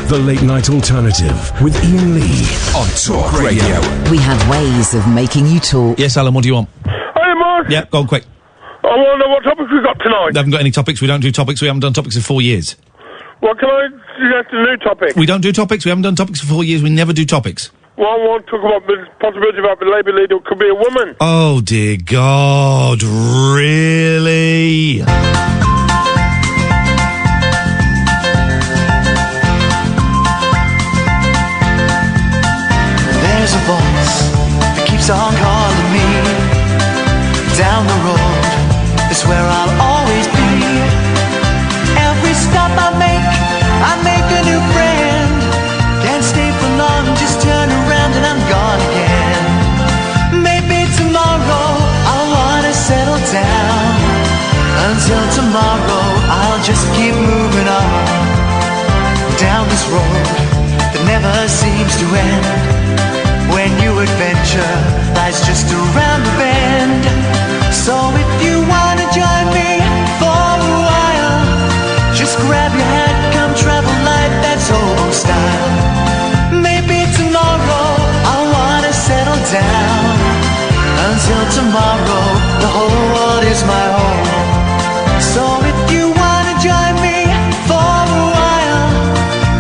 The Late Night Alternative with Iain Lee on Talk Radio. We have ways of making you talk. Yes, Alan, what do you want? Hey, Mark. Yeah, go on, quick. I want to know what topics we got tonight. We haven't got any topics. We don't do topics. We haven't done topics for 4 years. Well, can I suggest a new topic? We don't do topics. We haven't done topics for 4 years. We never do topics. Well, I want to talk about the possibility about the Labour leader who could be a woman. Oh, dear God. Really? There's a voice that keeps on calling me. Down the road is where I'll always be. Every stop I make a new friend. Can't stay for long, just turn around and I'm gone again. Maybe tomorrow I'll wanna settle down. Until tomorrow I'll just keep moving on. Down this road that never seems to end. When new adventure lies just around the bend. So if you wanna join me for a while, just grab your hat, come travel light, that's old style. Maybe tomorrow I'll wanna settle down. Until tomorrow, the whole world is my home. So if you wanna join me for a while,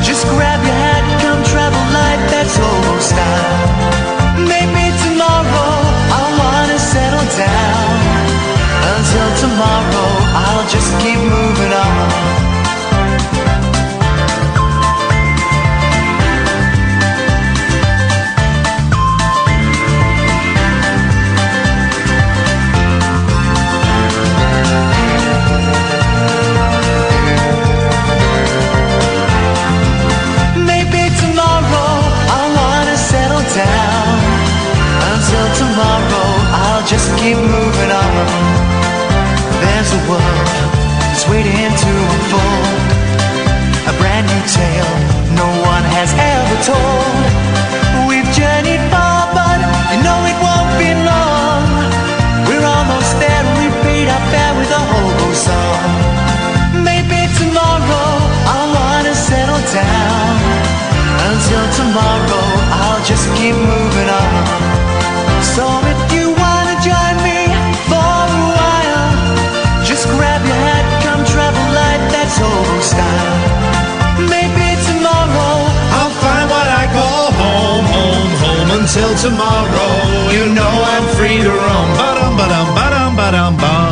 just grab your hat, come travel light, that's old style. Maybe tomorrow I'll wanna settle down. Until tomorrow I'll just keep moving on. Maybe tomorrow I'll wanna settle down. Until tomorrow I'll just keep moving on. There's a world that's waiting to unfold. A brand new tale no one has ever told. We've journeyed far but you know it won't be long. We're almost there and we paid our fare with a hobo song. Maybe tomorrow I'll wanna settle down. Until tomorrow I'll just keep moving on. So if you wanna join me for a while, just grab your hat, come travel light, that's old style. Maybe tomorrow I'll find what I call home, home, home until tomorrow. You know I'm free to roam. Ba-dum, ba-dum, ba-dum, ba-dum, bum.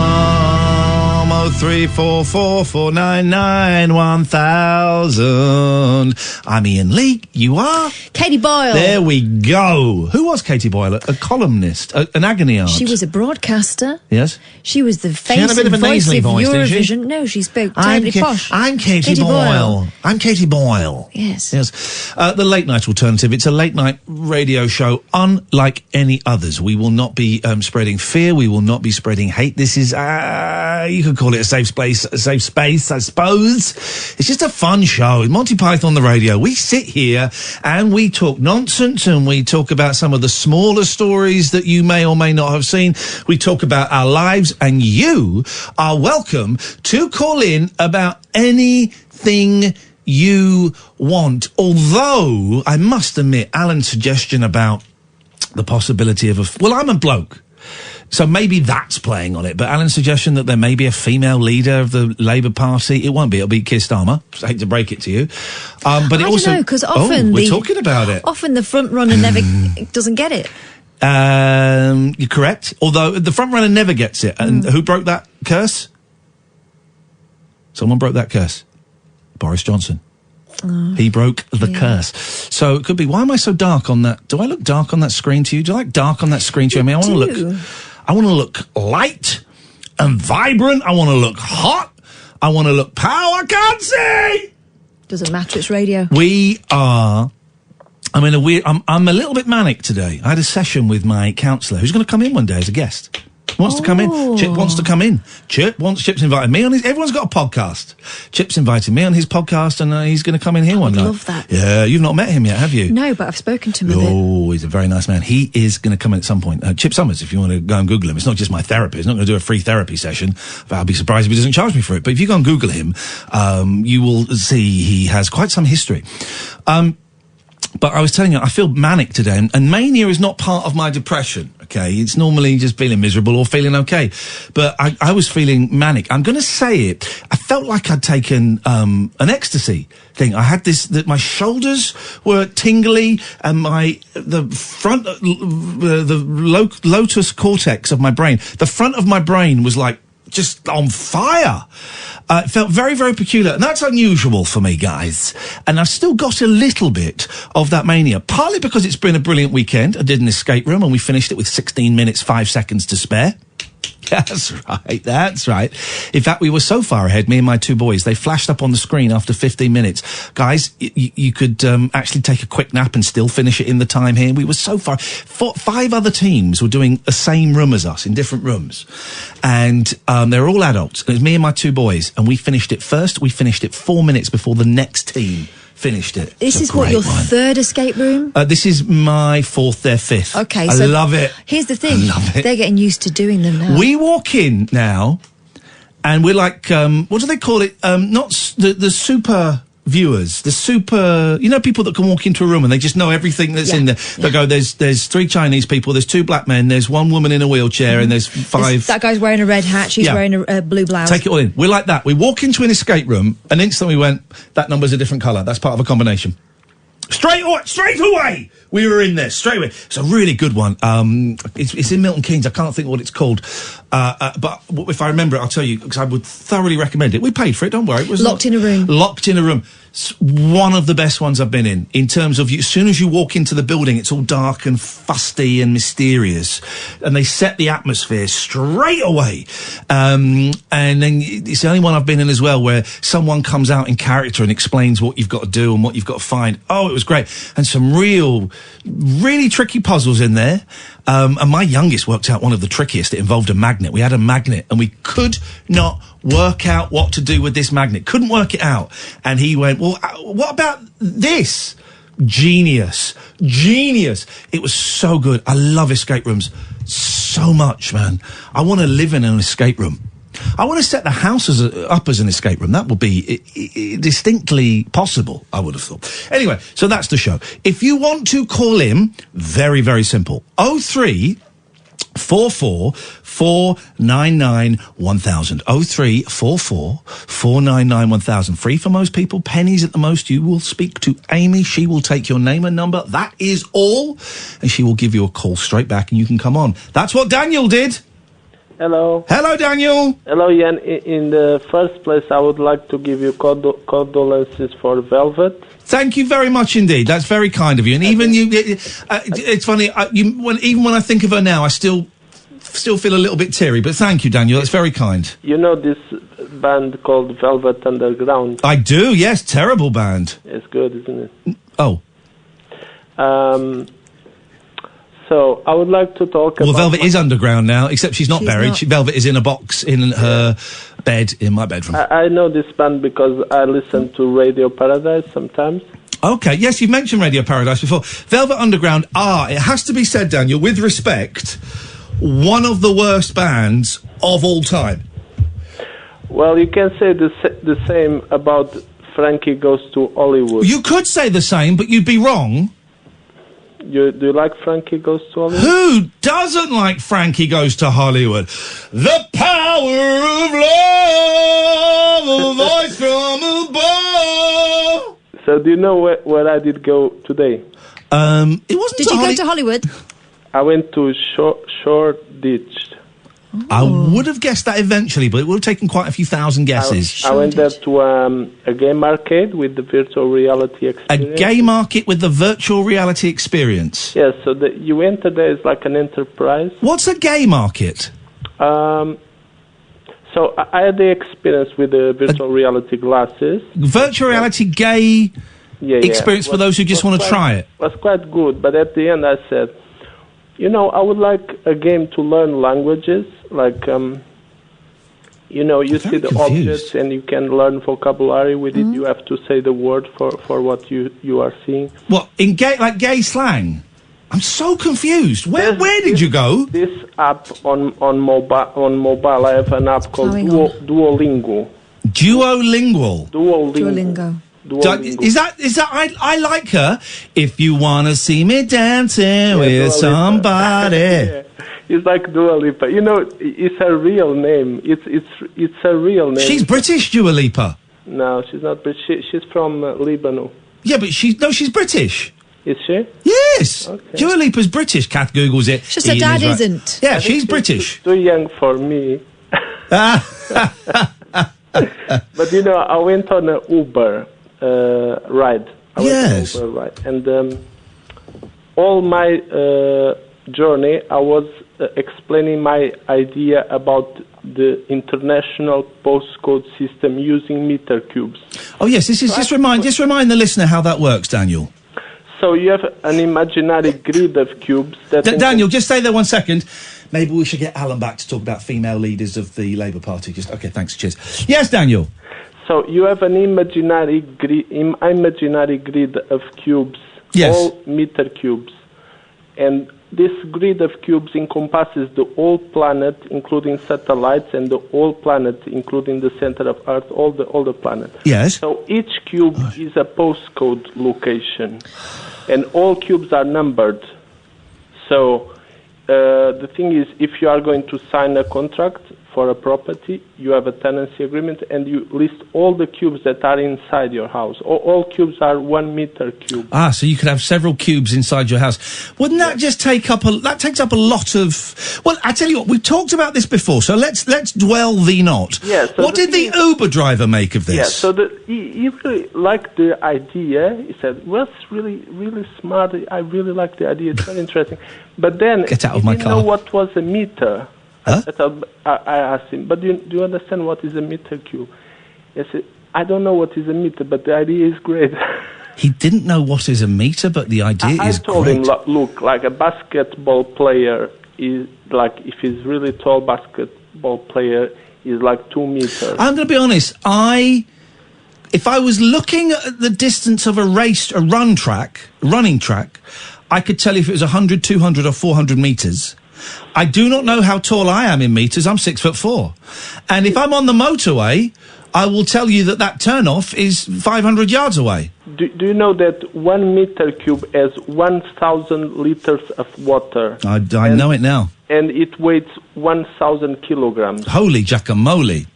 03444991000. I'm Iain Lee. You are? Katie Boyle. There we go. Who was Katie Boyle? A columnist, an agony aunt. She was a broadcaster. Yes. She was the face had a bit and of a voice nasally of voice, didn't she? Eurovision. No, she spoke terribly posh. I'm Katie Boyle. I'm Katie Boyle. Yes. Yes. The Late Night Alternative. It's a late night radio show unlike any others. We will not be spreading fear. We will not be spreading hate. This is, you could call it a safe space, I suppose. It's just a fun show. Monty Python on the radio. We sit here and we talk nonsense and we talk about some of the smaller stories that you may or may not have seen. We talk about our lives and you are welcome to call in about anything you want. Although, I must admit, Alan's suggestion about the possibility of well, I'm a bloke. So maybe that's playing on it. But Alan's suggestion that there may be a female leader of the Labour Party, it won't be. It'll be Keir Starmer. I hate to break it to you. But it I also... don't know, because often we're talking about it. Often the front runner never doesn't get it. You're correct. Although the front runner never gets it. And who broke that curse? Someone broke that curse. Boris Johnson. He broke the curse. So it could be, why am I so dark on that? Do I look dark on that screen to you? Do you like dark on that screen to you? I mean, I want to look light and vibrant. I want to look hot. I want to look power. I can't see. Doesn't matter. It's radio. We are. I'm in a weird. I'm a little bit manic today. I had a session with my counsellor, who's going to come in one day as a guest. Wants to come in. Chip wants to come in. Chip's invited me on his... Everyone's got a podcast. Chip's invited me on his podcast, and he's going to come in here one night. I love that. Yeah, you've not met him yet, have you? No, but I've spoken to him a bit. Oh, he's a very nice man. He is going to come in at some point. Chip Summers, if you want to go and Google him. It's not just my therapy. He's not going to do a free therapy session. I'll be surprised if he doesn't charge me for it. But if you go and Google him, you will see he has quite some history. But I was telling you, I feel manic today, and mania is not part of my depression, okay? It's normally just feeling miserable or feeling okay. But I was feeling manic. I'm going to say it. I felt like I'd taken an ecstasy thing. I had this, that my shoulders were tingly, and the lotus cortex of my brain, the front of my brain was like, just on fire. It felt very, very peculiar. And that's unusual for me, guys. And I've still got a little bit of that mania. Partly because it's been a brilliant weekend. I did an escape room and we finished it with 16 minutes, 5 seconds to spare. That's right. In fact, we were so far ahead, me and my two boys, they flashed up on the screen after 15 minutes. Guys, you could actually take a quick nap and still finish it in the time here. We were so far. 5 other teams were doing the same room as us, in different rooms. And they were all adults. And it was me and my two boys, and we finished it first. We finished it 4 minutes before the next team finished it. This is what, your third escape room? This is my 4th, their 5th. Okay, I love it. Here's the thing. I love it. They're getting used to doing them now. We walk in now, and we're like, what do they call it? Not the super viewers, the super, people that can walk into a room and they just know everything that's in there. They go, there's 3 Chinese people, there's 2 black men, there's 1 woman in a wheelchair, and there's 5... that guy's wearing a red hat, she's wearing a blue blouse. Take it all in. We're like that. We walk into an escape room, and instantly we went, that number's a different colour. That's part of a combination. Straight away, we were in there, straight away. It's a really good one. It's in Milton Keynes. I can't think what it's called. But if I remember it, I'll tell you, because I would thoroughly recommend it. We paid for it, don't worry. It was Locked in a room. Locked in a room. It's one of the best ones I've been in terms of, as soon as you walk into the building, it's all dark and fusty and mysterious. And they set the atmosphere straight away. And then it's the only one I've been in as well where someone comes out in character and explains what you've got to do and what you've got to find. Oh, it was great. And some really tricky puzzles in there. And my youngest worked out one of the trickiest. It involved a magnet. We had a magnet and we could not work out what to do with this magnet. Couldn't work it out. And he went, well, what about this? Genius. It was so good. I love escape rooms so much, man. I want to live in an escape room. I want to set the house up as an escape room. That would be distinctly possible, I would have thought. Anyway, so that's the show. If you want to call in, very, very simple. 03 44 499 1000. 03 44 499 1000. Free for most people, pennies at the most. You will speak to Amy. She will take your name and number. That is all. And she will give you a call straight back and you can come on. That's what Daniel did. Hello. Hello, Daniel. Hello, Iain. In the first place, I would like to give you condolences for Velvet. Thank you very much indeed. That's very kind of you. And even you, it's funny. Even when I think of her now, I still feel a little bit teary. But thank you, Daniel. That's very kind. You know this band called Velvet Underground? I do. Yes, terrible band. It's good, isn't it? Oh. So, I would like to talk about... Well, Velvet is underground now, except she's not buried. Velvet is in a box in her bed in my bedroom. I know this band because I listen to Radio Paradise sometimes. Okay, yes, you've mentioned Radio Paradise before. Velvet Underground are, it has to be said, Daniel, with respect, one of the worst bands of all time. Well, you can say the same about Frankie Goes to Hollywood. You could say the same, but you'd be wrong. Do you like Frankie Goes to Hollywood? Who doesn't like Frankie Goes to Hollywood? The power of love, a voice from above. So do you know where I did go today? It wasn't. Did you go to Hollywood? I went to Shoreditch. I would have guessed that eventually, but it would have taken quite a few thousand guesses. I went there to a game arcade with the virtual reality experience. A game market with the virtual reality experience? Yes, so you enter there, it's like an enterprise. What's a gay market? So I had the experience with the virtual reality glasses. Virtual reality gay experience for those who just want to try it? It was quite good, but at the end I said, I would like a game to learn languages, like you know, you see the objects and you can learn vocabulary with it. You have to say the word for what you are seeing. What, in gay slang? I'm so confused. Where did you go? This app on mobile. I have an app called Duolingo. Duolingo. Is that I like her. If you wanna see me dancing with somebody. Yeah. It's like Dua Lipa. You know, it's her real name. It's her real name. She's British, Dua Lipa. No, she's not British. She's from Lebanon. Yeah, but she's British. Is she? Yes. Okay. Dua Lipa's British. Kath Googles it. Just her dad isn't. Yeah, she's British. Too young for me. But you know, I went on an Uber ride. And all my journey, I was explaining my idea about the international postcode system using meter cubes. Oh yes, this is just remind the listener how that works, Daniel. So you have an imaginary grid of cubes that... Daniel, just stay there 1 second. Maybe we should get Alan back to talk about female leaders of the Labour Party. Okay, thanks, cheers. Yes, Daniel. So you have an imaginary grid of cubes, all meter cubes, and this grid of cubes encompasses the whole planet, including satellites, and the whole planet, including the center of Earth, all the planet. Yes. So each cube is a postcode location, and all cubes are numbered. So the thing is, if you are going to sign a contract for a property, you have a tenancy agreement, and you list all the cubes that are inside your house. All cubes are 1 meter cube. Ah, so you could have several cubes inside your house. Wouldn't that just take up that takes up a lot of... Well, I tell you what, we've talked about this before, so let's dwell thee not. Yeah, so what did the Uber driver make of this? Yeah, so he really liked the idea. He said, well, it's really, really smart. I really like the idea. It's very interesting. But then Get out of he my didn't car. know what was a meter. Huh? I asked him, but do you understand what is a meter cube? He said, I don't know what is a meter, but the idea is great. He didn't know what is a meter, but the idea is great. I told him, look, like a basketball player is like, if he's really tall basketball player, is like 2 meters. I'm going to be honest, if I was looking at the distance of a running track, I could tell you if it was 100, 200 or 400 metres. I do not know how tall I am in metres. I'm 6'4". And if I'm on the motorway, I will tell you that turn-off is 500 yards away. Do you know that 1 meter cube has 1,000 litres of water? I know it now. And it weighs 1,000 kilograms. Holy guacamole.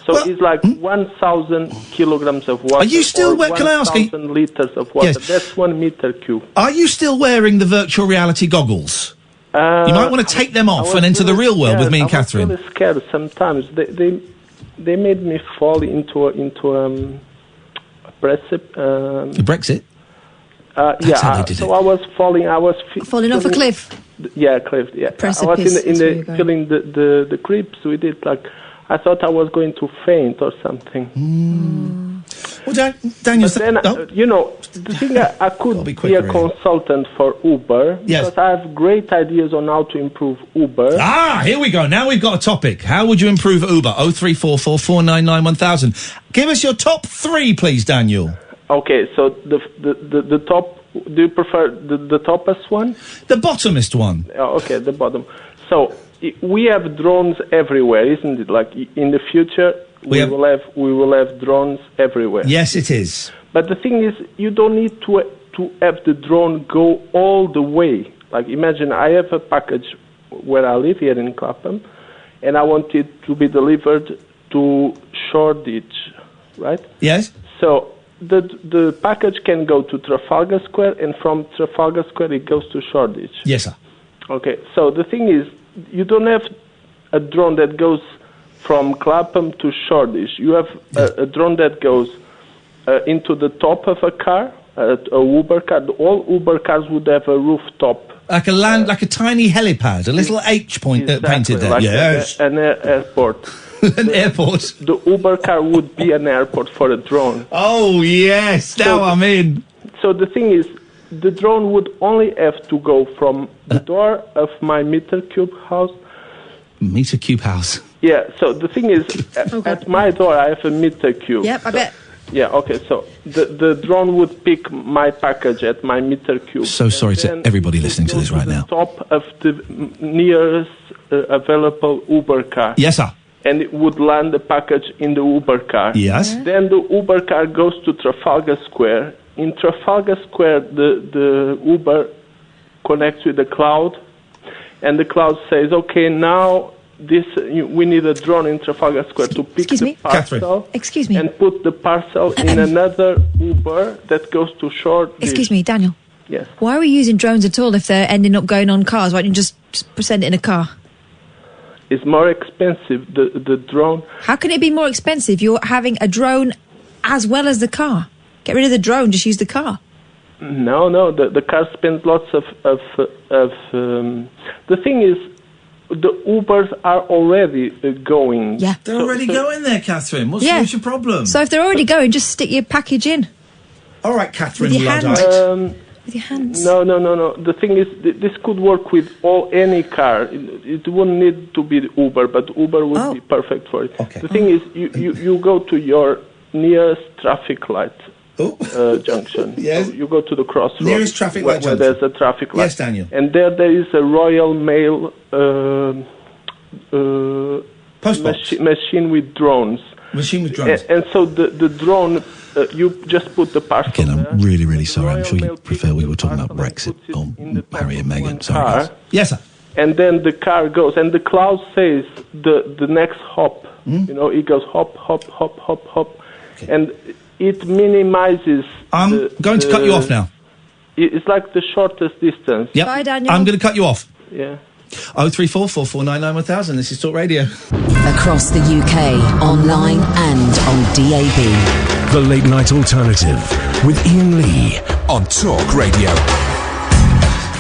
So it's like 1,000 kilograms of water. Are you still can I ask you? 1,000 litres of water. Yes. That's 1 meter cube. Are you still wearing the virtual reality goggles? You might want to take them off and enter the real world with me and Catherine. I was really scared sometimes. They made me fall into a precipice. Brexit? Yeah. How they did so I was falling. Falling off a cliff. Yeah, cliff. Yeah. Precipice. I was feeling the creeps with it. Like I thought I was going to faint or something. Well, Daniel, you know, the thing I could be a consultant for Uber because I have great ideas on how to improve Uber. Ah, here we go. Now we've got a topic. How would you improve Uber? 0344 499 1000. Give us your top 3, please, Daniel. Okay, so the top. Do you prefer the toppest one? The bottomest one. Okay, the bottom. So we have drones everywhere, isn't it? Like in the future. We will have drones everywhere. Yes, it is. But the thing is, you don't need to have the drone go all the way. Like imagine I have a package where I live here in Clapham, and I want it to be delivered to Shoreditch, right? Yes. So the package can go to Trafalgar Square, and from Trafalgar Square it goes to Shoreditch. Yes, sir. Okay. So the thing is, you don't have a drone that goes from Clapham to Shoreditch. You have a drone that goes into the top of a car, a Uber car. All Uber cars would have a rooftop. Like a tiny helipad, a little H painted there. Like yes. An airport. An airport. The Uber car would be an airport for a drone. Oh, yes. Now I'm in. So the thing is, the drone would only have to go from the door of my meter cube house Meter cube house. Yeah, so the thing is, at my door I have a meter cube. Yep, I bet. Yeah, okay, so the drone would pick my package at my meter cube. So sorry to then everybody listening to this right the now. Top of the nearest available Uber car. Yes, sir. And it would land the package in the Uber car. Yes. Then the Uber car goes to Trafalgar Square. In Trafalgar Square, the Uber connects with the cloud, and the cloud says, "Okay, now we need a drone in Trafalgar Square to pick the parcel, Excuse me. and put the parcel in another Uber that goes to Shoreditch." Excuse me, Daniel. Yes. Why are we using drones at all if they're ending up going on cars? Why don't you just send it in a car? It's more expensive. The drone. How can it be more expensive? You're having a drone as well as the car. Get rid of the drone, just use the car. No. The car spends lots of. The thing is, the Ubers are already going. Yeah. They're already going there, Catherine. What's your problem? So if they're already going, just stick your package in. All right, Catherine With your hand. Luddite. With your hands. No. The thing is, this could work with any car. It wouldn't need to be Uber, but Uber would be perfect for it. Okay. The thing is, you go to your nearest traffic light junction. Yes. So you go to the crossroads. Nearest traffic light where junction. there's a traffic light. Yes, Daniel. And there is a Royal Mail machine with drones. Machine with drones. And so the drone, you just put the parcel. Again, I'm there. really, really sorry. I'm sure you Royal Mail prefer we were picks the talking about parcel Brexit and or puts it in the Harry and top of Meghan. one Sorry, car. guys. Yes, sir. And then the car goes, and the cloud says the next hop. You know, it goes hop, hop, hop, hop, hop, and it minimizes. I'm going to cut you off now. It's like the shortest distance. Yep. Bye, Daniel. I'm going to cut you off. Yeah. 034 4499 1000. This is Talk Radio. Across the UK, online and on DAB. The Late Night Alternative with Iain Lee on Talk Radio.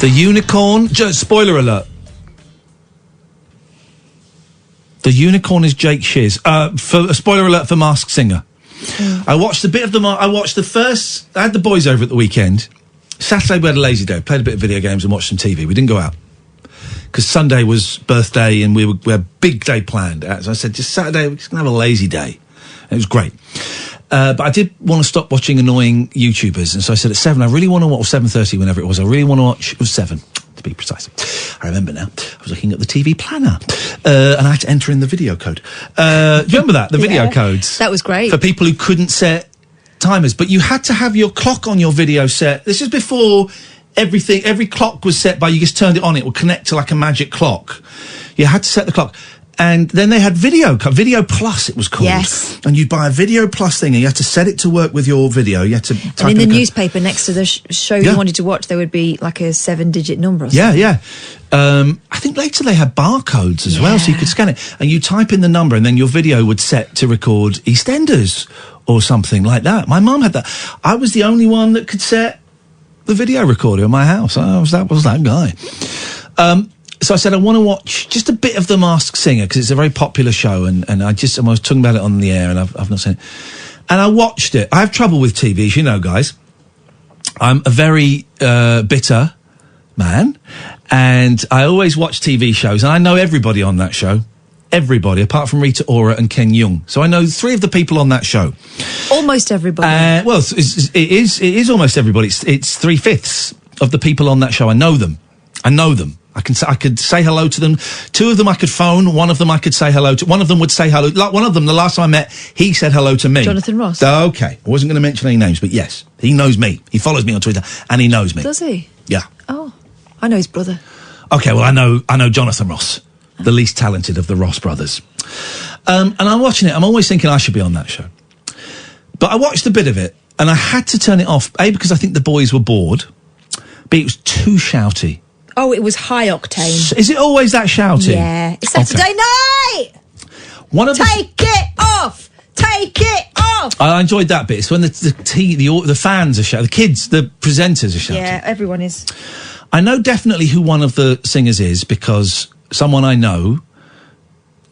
The unicorn. Spoiler alert. The unicorn is Jake Shiz. For a spoiler alert for Masked Singer. I watched a bit of I watched the first. I had the boys over at the weekend. Saturday we had a lazy day. Played a bit of video games and watched some TV. We didn't go out because Sunday was birthday and we had a big day planned. So I said, just Saturday we're just gonna have a lazy day. And it was great. But I did want to stop watching annoying YouTubers, and so I said at 7. I really want to watch 7:30, whenever it was. I really want to watch. It was 7. To be precise. I remember now. I was looking at the TV planner, and I had to enter in the video code. Do you remember that? The video codes. That was great. For people who couldn't set timers. But you had to have your clock on your video set. This is before every clock was set by, you just turned it on, it would connect to like a magic clock. You had to set the clock. And then they had Video Plus, it was called. Yes. And you'd buy a Video Plus thing, and you had to set it to work with your video. You had to type And in the code. newspaper next to the show you wanted to watch, there would be like a 7-digit number or something. Yeah. I think later they had barcodes as well, so you could scan it. And you type in the number, and then your video would set to record EastEnders or something like that. My mum had that. I was the only one that could set the video recorder in my house. I was that guy. So I said, I want to watch just a bit of The Masked Singer, because it's a very popular show, and I was talking about it on the air, and I've not seen it. And I watched it. I have trouble with TV, as you know, guys. I'm a very bitter man, and I always watch TV shows, and I know everybody on that show. Everybody, apart from Rita Ora and Ken Jeong. So I know 3 of the people on that show. Almost everybody. Well, it is almost everybody. It's 3/5 of the people on that show. I know them. I could say hello to them. 2 of them I could phone. 1 of them I could say hello to. 1 of them would say hello. Like one of them, the last time I met, he said hello to me. Jonathan Ross. Okay. I wasn't going to mention any names, but yes. He knows me. He follows me on Twitter, and he knows me. Does he? Yeah. Oh, I know his brother. Okay, well, I know Jonathan Ross, the least talented of the Ross brothers. And I'm watching it. I'm always thinking I should be on that show. But I watched a bit of it, and I had to turn it off, A, because I think the boys were bored, B, it was too shouty. Oh, it was high octane. Is it always that shouty? Yeah. It's Saturday night! Take it off! Take it off! I enjoyed that bit. It's when the fans are shouting, the kids, the presenters are shouting. Yeah, everyone is. I know definitely who one of the singers is, because someone I know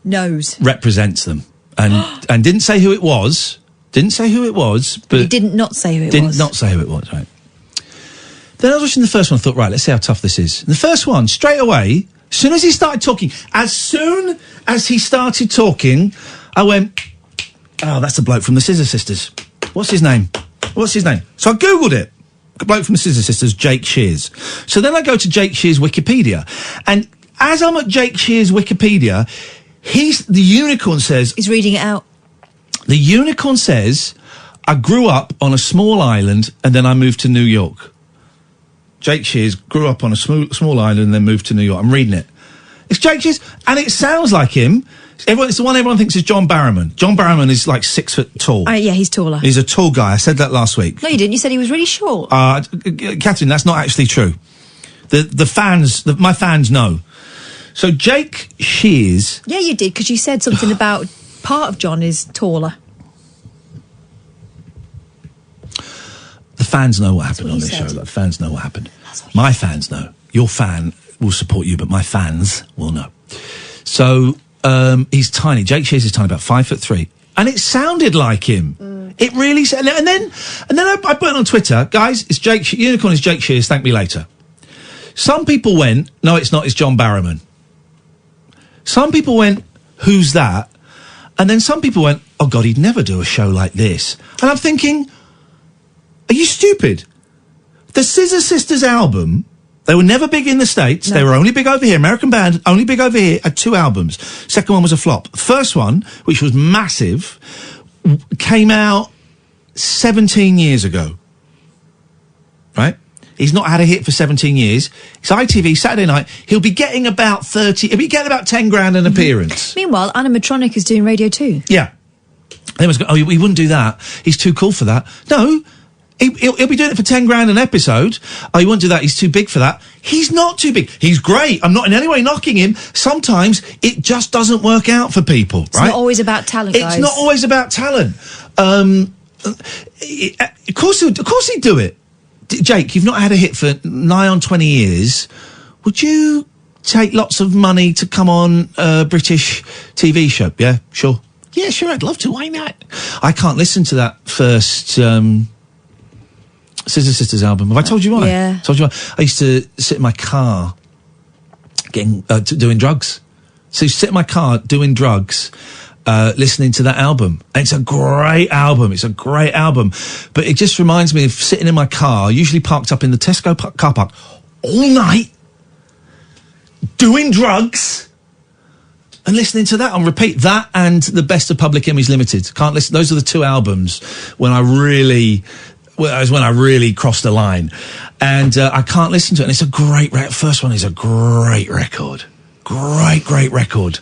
knows, represents them, and didn't say who it was. But he did not say who it was. Did not say who it was, right. Then I was watching the first one and thought, right, let's see how tough this is. And the first one, straight away, As soon as he started talking, I went, oh, that's the bloke from the Scissor Sisters. What's his name? So I Googled it. The bloke from the Scissor Sisters, Jake Shears. So then I go to Jake Shears' Wikipedia. And as I'm at Jake Shears' Wikipedia, the unicorn says... He's reading it out. The unicorn says, I grew up on a small island and then I moved to New York. Jake Shears grew up on a small island and then moved to New York. I'm reading it. It's Jake Shears, and it sounds like him. It's the one everyone thinks is John Barrowman. John Barrowman is like 6 foot tall. Yeah, he's taller. He's a tall guy. I said that last week. No, you didn't. You said he was really short. Catherine, that's not actually true. My fans know. So Jake Shears... Yeah, you did, because you said something about part of John is taller. The fans know what happened on this show. The fans know what happened. My fans know. Your fan will support you, but my fans will know. So he's tiny. Jake Shears is tiny, about 5'3", and it sounded like him. It really said. And then I put it on Twitter, guys. It's Jake. Unicorn is Jake Shears. Thank me later. Some people went, no, it's not. It's John Barrowman. Some people went, who's that? And then some people went, oh God, he'd never do a show like this. And I'm thinking, are you stupid? The Scissor Sisters album, they were never big in the States. No. They were only big over here. American band, only big over here, had 2 albums. Second one was a flop. First one, which was massive, came out 17 years ago. Right? He's not had a hit for 17 years. It's ITV, Saturday night. He'll be getting about 30... He'll be getting about 10 grand an appearance. Meanwhile, animatronic is doing radio too. Yeah. They must go, oh, he wouldn't do that. He's too cool for that. No, he'll be doing it for 10 grand an episode. Oh, he won't do that. He's too big for that. He's not too big. He's great. I'm not in any way knocking him. Sometimes it just doesn't work out for people, right? It's not always about talent, guys. It's not always about talent. Of course he'd do it. Jake, you've not had a hit for nigh on 20 years. Would you take lots of money to come on a British TV show? Yeah, sure. Yeah, sure, I'd love to. Why not? I can't listen to that first Scissor Sisters album. Have I told you why? Yeah. Told you why? I used to sit in my car doing drugs. So you sit in my car doing drugs, listening to that album. And it's a great album. But it just reminds me of sitting in my car, usually parked up in the Tesco car park, all night, doing drugs, and listening to that on repeat. That and The Best of Public Image Limited. Can't listen. Those are the 2 albums when I really crossed the line. And I can't listen to it. And it's a great first one is a great record. Great record.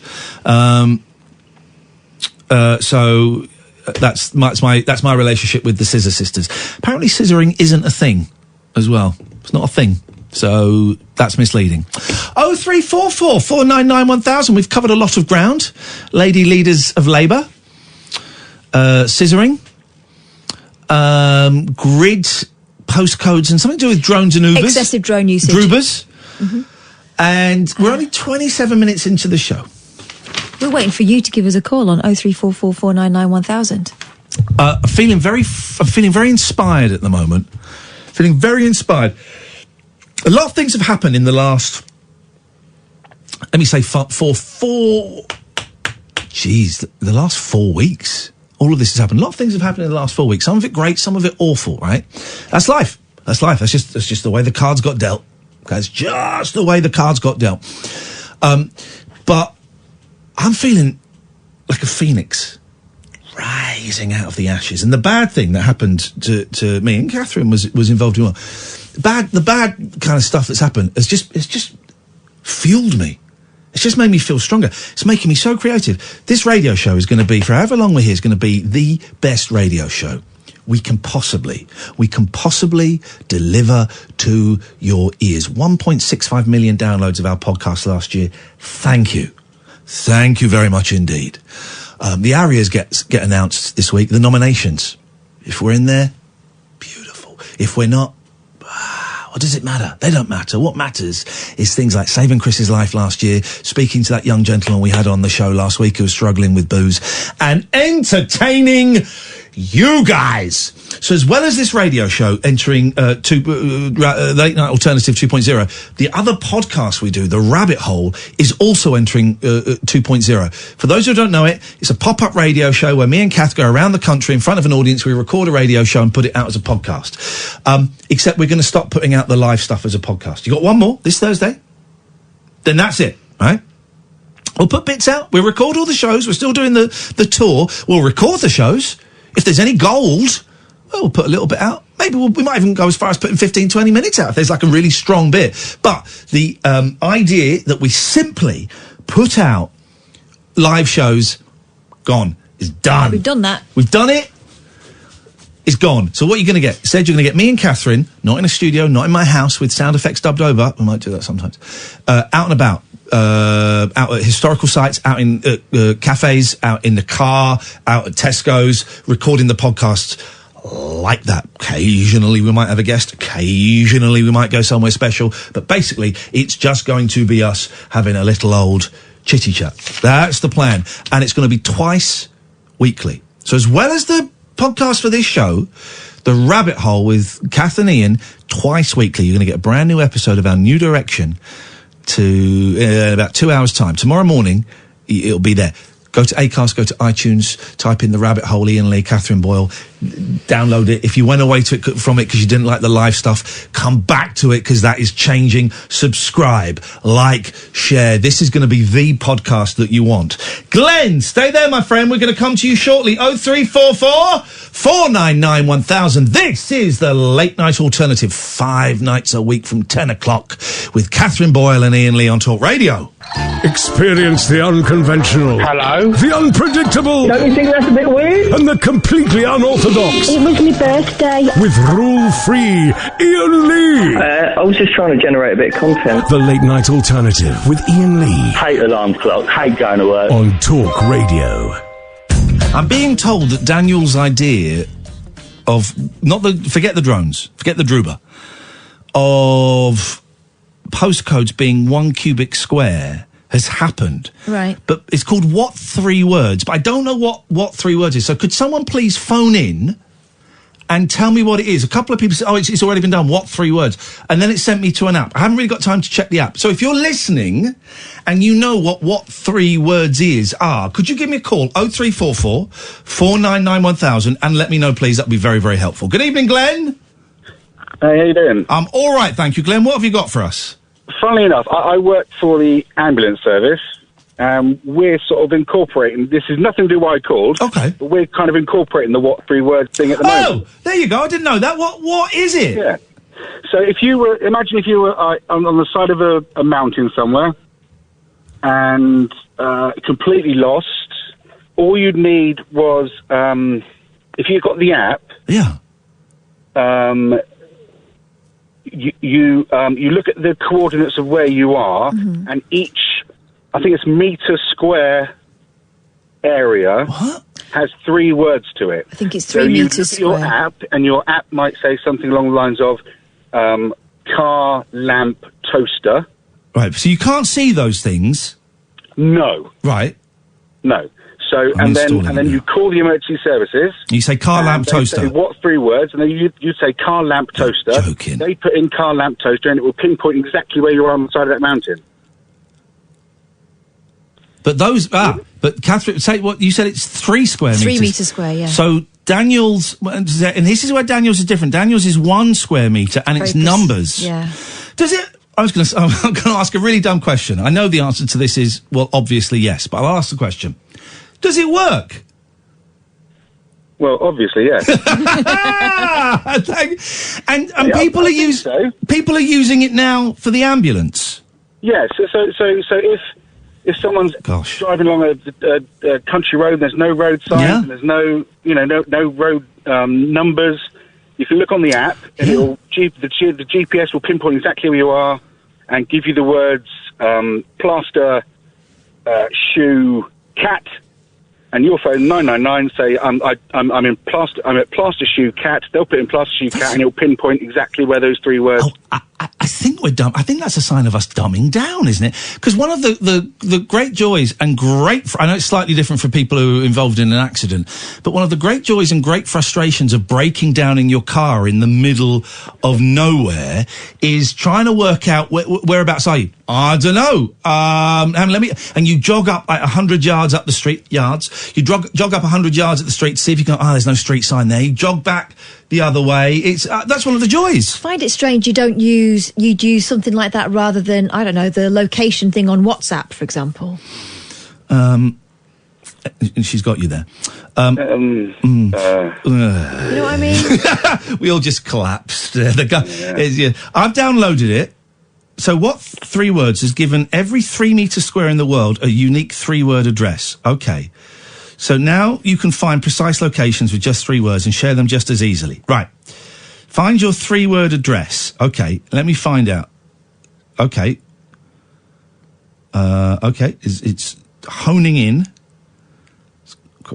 So that's my relationship with the Scissor Sisters. Apparently scissoring isn't a thing as well. It's not a thing. So that's misleading. 0344 499 1000. We've covered a lot of ground. Lady Leaders of Labour. Scissoring. Grid postcodes and something to do with drones and Ubers. Excessive drone usage. Drubers. Mm-hmm. And we're only 27 minutes into the show. We're waiting for you to give us a call on 0344 499 1000. I'm feeling very inspired at the moment. Feeling very inspired. A lot of things have happened in the last, let me say, the last 4 weeks. All of this has happened. A lot of things have happened in the last 4 weeks. Some of it great, some of it awful, right? That's life. That's just the way the cards got dealt. That's just the way the cards got dealt. But I'm feeling like a phoenix rising out of the ashes. And the bad thing that happened to me, and Catherine was involved in well, the bad kind of stuff that's happened it's just fueled me. It's just made me feel stronger. It's making me so creative. This radio show is going to be, for however long we're here, is going to be the best radio show we can possibly deliver to your ears. 1.65 million downloads of our podcast last year. Thank you. Thank you very much indeed. The ARIAs get announced this week, the nominations. If we're in there, beautiful. If we're not, what does it matter? They don't matter. What matters is things like saving Chris's life last year, speaking to that young gentleman we had on the show last week who was struggling with booze, and entertaining you guys. So as well as this radio show entering Late Night Alternative 2.0, the other podcast we do, The Rabbit Hole, is also entering 2.0. For those who don't know it, it's a pop-up radio show where me and Kath go around the country in front of an audience. We record a radio show and put it out as a podcast. Except we're going to stop putting out the live stuff as a podcast. You got one more this Thursday? Then that's it, right? We'll put bits out. We'll record all the shows. We're still doing the tour. We'll record the shows. If there's any gold, well, we'll put a little bit out. Maybe we might even go as far as putting 15, 20 minutes out if there's like a really strong bit. But the idea that we simply put out live shows, gone, is done. We've done that. We've done it. It's gone. So what are you going to get? Said you're going to get me and Catherine, not in a studio, not in my house with sound effects dubbed over. We might do that sometimes. Out and about. Out at historical sites, out in cafes, out in the car, out at Tesco's, recording the podcasts like that. Occasionally we might have a guest, occasionally we might go somewhere special, but basically it's just going to be us having a little old chitty chat. That's the plan. And it's going to be twice weekly. So as well as the podcast for this show, The Rabbit Hole with Kath and Iain, twice weekly, you're going to get a brand new episode of our new direction to about 2 hours' time. Tomorrow morning, it'll be there. Go to Acast, go to iTunes, type in The Rabbit Hole, Iain Lee, Catherine Boyle, download it. If you went away from it because you didn't like the live stuff, come back to it because that is changing. Subscribe, like, share. This is going to be the podcast that you want. Glenn, stay there, my friend. We're going to come to you shortly. 0344 499 1000. This is the Late Night Alternative, 5 nights a week from 10 o'clock with Catherine Boyle and Iain Lee on Talk Radio. Experience the unconventional. Hello? The unpredictable. Don't you think that's a bit weird? And the completely unorthodox. It was my birthday. With rule-free Iain Lee. I was just trying to generate a bit of content. The Late Night Alternative with Iain Lee. Hate alarm clock. Hate going to work. On Talk Radio. I'm being told that Daniel's idea of forget the drones, forget the Druba, of postcodes being 1 cubic square has happened. Right. But it's called What 3 Words? But I don't know what 3 words is. So could someone please phone in and tell me what it is? A couple of people said, oh, it's already been done. What 3 words? And then it sent me to an app. I haven't really got time to check the app. So if you're listening and you know what 3 words are, could you give me a call? 0344 499 1000 and let me know, please. That'd be very, very helpful. Good evening, Glenn. Hey, how you doing? I'm all right, thank you, Glenn. What have you got for us? Funnily enough, I work for the ambulance service. We're sort of incorporating, this is nothing to do why I called. Okay. But we're kind of incorporating the What 3 Words thing at the moment. Oh, there you go. I didn't know that. What is it? Yeah. So imagine if you were on the side of a mountain somewhere and completely lost. All you'd need was, if you got the app. Yeah. You look at the coordinates of where you are, and each, I think it's metre square area has 3 words to it. I think it's 3 metres square. Your app, and your app might say something along the lines of car, lamp, toaster. Right, so you can't see those things? No. Right. No. So, and then you call the emergency services. You say car, lamp, toaster. Say, what 3 words? And then you say car, lamp, toaster. You're joking. They put in car, lamp, toaster, and it will pinpoint exactly where you are on the side of that mountain. But but Catherine, say what you said. It's 3 square meters. 3 metres square, yeah. So Daniel's, and this is where Daniel's is different. Daniel's is 1 square metre, and it's numbers. Yeah. Does it? I'm going to ask a really dumb question. I know the answer to this is, well, obviously yes, but I'll ask the question. Does it work? Well, obviously, yes. And people are using it now for the ambulance. Yes. So if someone's driving along a country road, and there's no road signs, and there's no road numbers, you can look on the app, and the GPS will pinpoint exactly where you are, and give you the words plaster, shoe, cat. and you'll phone 999, say I'm at Plaster Shoe Cat. They'll put in Plaster Shoe Cat, and it'll pinpoint exactly where those 3 words. Oh, I think we're dumb. I think that's a sign of us dumbing down, isn't it? Because one of the great joys and I know it's slightly different for people who are involved in an accident, but one of the great joys and great frustrations of breaking down in your car in the middle of nowhere is trying to work out whereabouts are you. I don't know. And you jog up like 100 yards up the street, You jog up 100 yards up the street to see if you can. There's no street sign there. You jog back the other way. It's that's one of the joys. I find it strange you'd use something like that rather than, I don't know, the location thing on WhatsApp, for example. She's got you there. You know what I mean? We all just collapsed. I've downloaded it. So what 3 words has given every 3 metre square in the world a unique 3-word address? Okay. So now you can find precise locations with just 3 words and share them just as easily. Right. Find your 3-word address. Okay. Let me find out. Okay. Okay. It's honing in.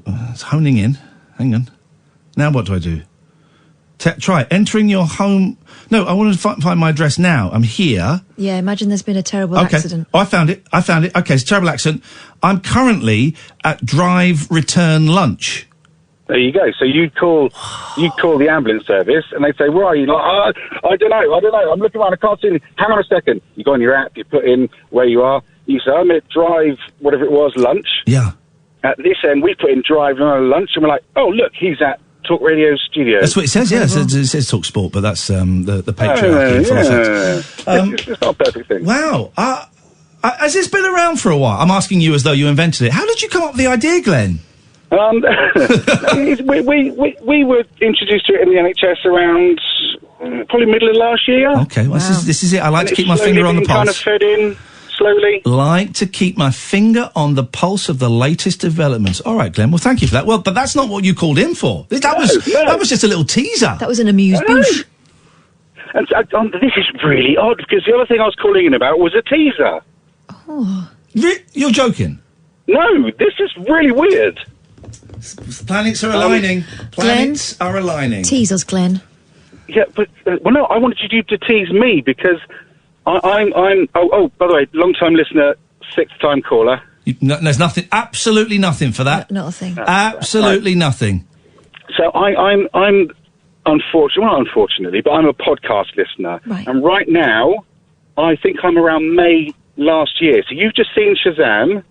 It's honing in. Hang on. Now what do I do? Try entering your home. No, I want to find my address now. I'm here. Yeah, imagine there's been a terrible accident. Oh, I found it. Okay, it's a terrible accident. I'm currently at drive return lunch. There you go. So you call the ambulance service, and they say, "Where are you?" Like, I don't know. I'm looking around. I can't see anything. Hang on a second. You go on your app. You put in where you are. You say, "I'm at drive whatever it was lunch." Yeah. At this end, we put in drive lunch, and we're like, "Oh, look, he's at Talk Radio Studio." That's what it says, yeah. It says Talk Sport, but that's the patriarchy. It's not a perfect thing. Wow. Has this been around for a while? I'm asking you as though you invented it. How did you come up with the idea, Glenn? We were introduced to it in the NHS around probably middle of last year. Okay, well, this is it. I like to keep my finger on the pulse. Kind of fed in slowly. Like to keep my finger on the pulse of the latest developments. All right, Glenn. Well, thank you for that. Well, but that's not what you called in for. That was just a little teaser. That was an amuse-bouche. And this is really odd because the other thing I was calling in about was a teaser. Oh, you're joking? No, this is really weird. Planets are aligning. Planets are aligning. Tease us, Glenn. Yeah, but no, I wanted you to tease me because I'm. Oh, by the way, long-time listener, 6th-time caller. There's nothing, absolutely nothing for that. Not a thing. Absolutely nothing. So I'm unfortunately, but I'm a podcast listener, right. And right now, I think I'm around May last year. So you've just seen Shazam.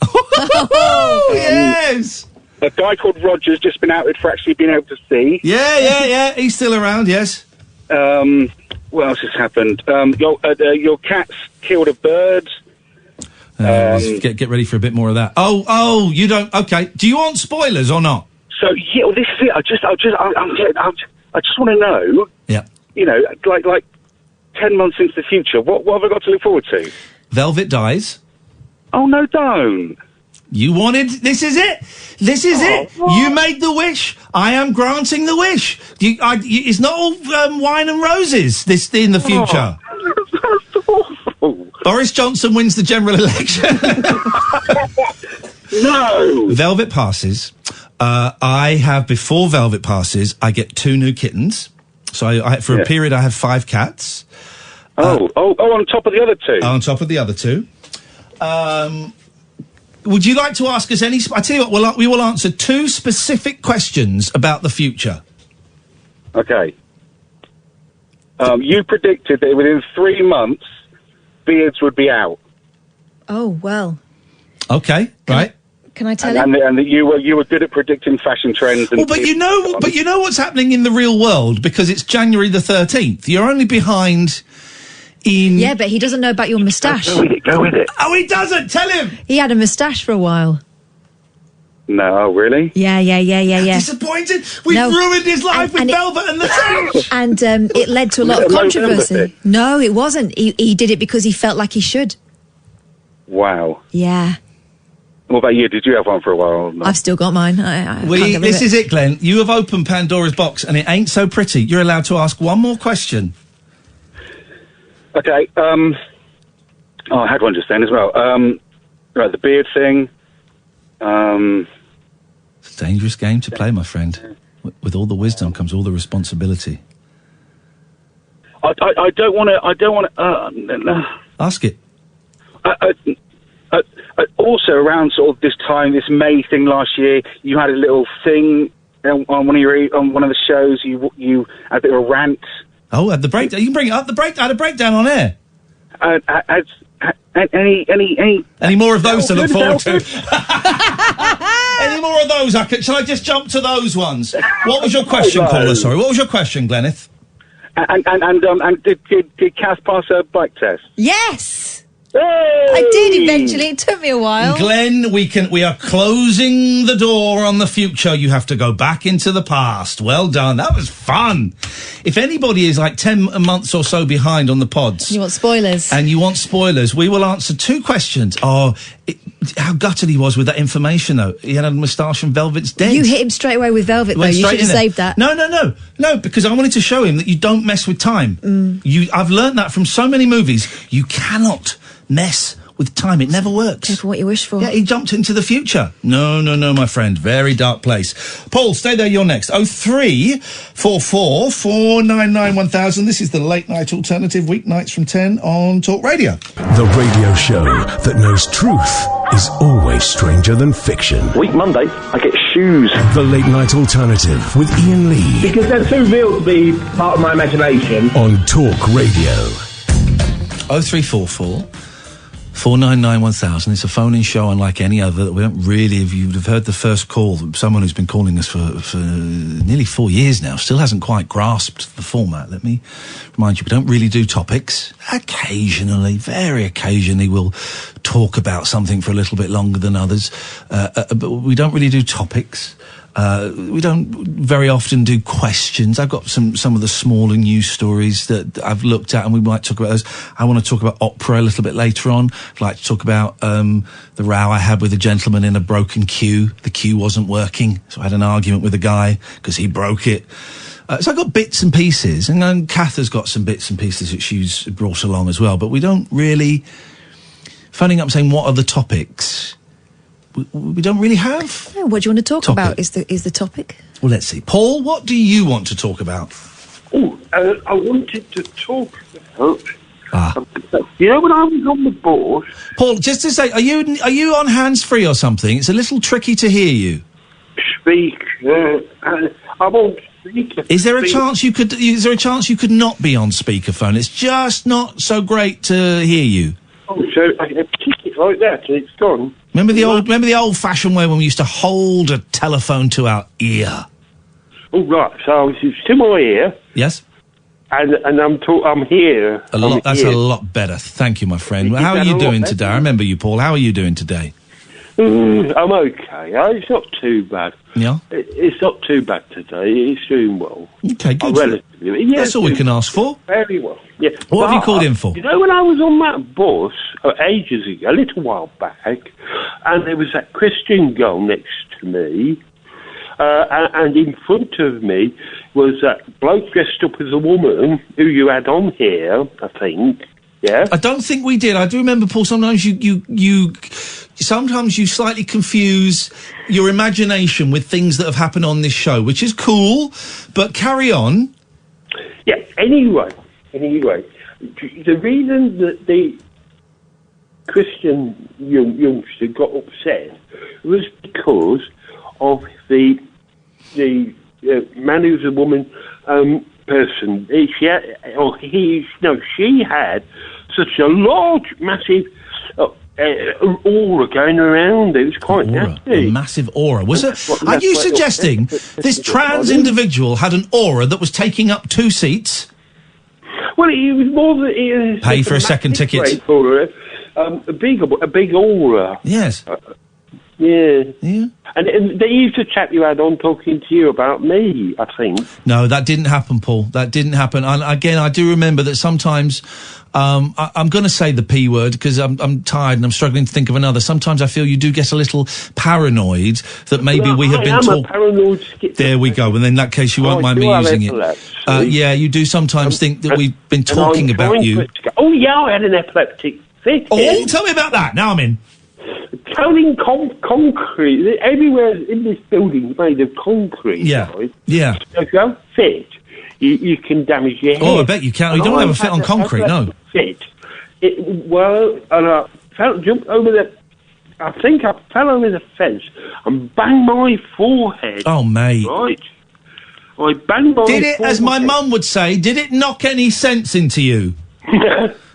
Oh, yes. A guy called Roger's just been outed for actually being able to see. Yeah. He's still around, yes. What else has happened? Your cat's killed a bird. Get ready for a bit more of that. Oh, you don't. Okay. Do you want spoilers or not? So yeah, well, this is it. I just want to know. Yeah. You know, like 10 months into the future, what have I got to look forward to? Velvet dies. Oh no, don't. You wanted. This is it. This is it. What? You made the wish. I am granting the wish. It's not all wine and roses. This in the future. That's awful. Boris Johnson wins the general election. No. Velvet passes. Before Velvet passes, I get 2 new kittens. So for a period, I have 5 cats. On top of the other 2. On top of the other 2. Would you like to ask us any... I tell you what, we will answer 2 specific questions about the future. Okay. You predicted that within 3 months, beards would be out. Oh, well. Okay, right. Can I tell you? And that you were good at predicting fashion trends. And but you know what's happening in the real world, because it's January the 13th. You're only behind... Yeah, but he doesn't know about your moustache. Go with it. Oh, he doesn't! Tell him! He had a moustache for a while. No, really? Yeah. Disappointed? We've ruined his life with Velvet and the Touch! And it led to a lot of controversy. No, it wasn't. He did it because he felt like he should. Wow. Yeah. What about you? Did you have one for a while? No? I've still got mine. This is it, Glenn. You have opened Pandora's box, and it ain't so pretty. You're allowed to ask one more question. Okay, I had one just then as well. Right, the beard thing. It's a dangerous game to play, my friend. With all the wisdom comes all the responsibility. I don't want to. Ask it. Also, around sort of this time, this May thing last year, you had a little thing on one of the shows. You had a bit of a rant. Oh, at the breakdown. You can bring it up. I had a breakdown on air. Any more of those to look forward to? Any more of those? Shall I just jump to those ones? What was your question, caller? Sorry, what was your question, Glenneth? And did Cass pass her bike test? Yes. Hey! I did eventually. It took me a while. Glenn, we are closing the door on the future. You have to go back into the past. Well done. That was fun. If anybody is like 10 months or so behind on the pods. You want spoilers. And you want spoilers, we will answer 2 questions. How gutted he was with that information, though. He had a moustache and Velvet's dead. You hit him straight away with Velvet, though. You should have saved that. No, because I wanted to show him that you don't mess with time. I've learned that from so many movies. You cannot mess with time. It never works. Careful what you wish for. Yeah, he jumped into the future. No, my friend. Very dark place. Paul, stay there. You're next. 0344 499 1000. This is the Late Night Alternative, weeknights from 10 on Talk Radio. The radio show that knows truth is always stranger than fiction. Week Monday, I get shoes. The Late Night Alternative with Iain Lee. Because they're too real to be part of my imagination. On Talk Radio. 0344 499 1000. It's a phone-in show unlike any other. We don't really, if you'd have heard the first call, someone who's been calling us for nearly 4 years now, still hasn't quite grasped the format. Let me remind you, we don't really do topics. Occasionally, very occasionally, we'll talk about something for a little bit longer than others. But we don't really do topics. We don't very often do questions. I've got some of the smaller news stories that I've looked at, and we might talk about those. I want to talk about opera a little bit later on. I'd like to talk about the row I had with a gentleman in a broken queue. The queue wasn't working, so I had an argument with a guy because he broke it. So I've got bits and pieces, and then Kath has got some bits and pieces that she's brought along as well. But we don't really... Phoning up saying, what are the topics? We don't really have. No, what do you want to talk about is the topic. Well, let's see. Paul, what do you want to talk about? I wanted to talk about... You know, when I was on the board... Paul, just to say, are you on hands-free or something? It's a little tricky to hear you. I'm on speaker. Is there a chance you could not be on speakerphone? It's just not so great to hear you. Oh, so I kick it like that and it's gone. Remember the old-fashioned way when we used to hold a telephone to our ear? Oh, right. So it's to my ear. Yes. And I'm here. That's a lot better. Thank you, my friend. How are you doing today? I remember you, Paul. How are you doing today? I'm okay. It's not too bad. Yeah? It's not too bad today. It's doing well. Okay, good. Relatively. Yeah, that's all we can ask for. Very well. Yeah. What have you called in for? You know, when I was on that bus ages ago, a little while back, and there was that Christian girl next to me, and in front of me was that bloke dressed up as a woman who you had on here, I think. Yeah. I don't think we did. I do remember, Paul, sometimes you slightly confuse your imagination with things that have happened on this show, which is cool, but carry on. Yeah, anyway, the reason that the Christian youngster got upset was because of the man who's a woman person. She had such a large, massive aura going around. It was quite nasty. A massive aura. Was it? Are you suggesting this trans individual had an aura that was taking up 2 seats? Well, it was more than... Pay for a second ticket. A big aura. Yes. Yeah. And there used a chap you had on talking to you about me, I think. No, that didn't happen, Paul. That didn't happen. And again, I do remember that sometimes... I'm going to say the P word because I'm tired and I'm struggling to think of another. Sometimes I feel you do get a little paranoid that maybe we have been talking... There we go. And in that case, you won't mind me using it. Yeah, you do sometimes think that we've been talking about you. Oh, yeah, I had an epileptic fit. Oh, tell me about that. Now I'm in. down in concrete. Everywhere in this building is made of concrete. Yeah. Right? Yeah. So if you don't fit, you can damage your head. Oh, I bet you can. You don't have a fit on concrete, no. Fit. And I jumped over I think I fell over the fence and banged my forehead. Oh, mate. Right. I banged my Did it, forehead. as my mum would say, did it knock any sense into you?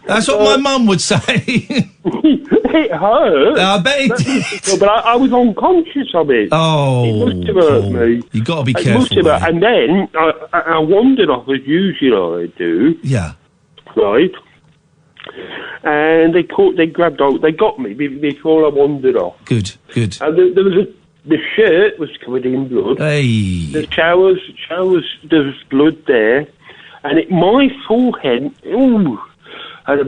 That's what my mum would say. It hurt. I bet it did. But I was unconscious of it. Oh, it must have hurt me. You got to be It careful. must have hurt. And then I wandered off as usually I do. Yeah. Right. And they got me before I wandered off. Good. And there was the shirt was covered in blood. Hey. The showers, there was blood there. And my forehead, had a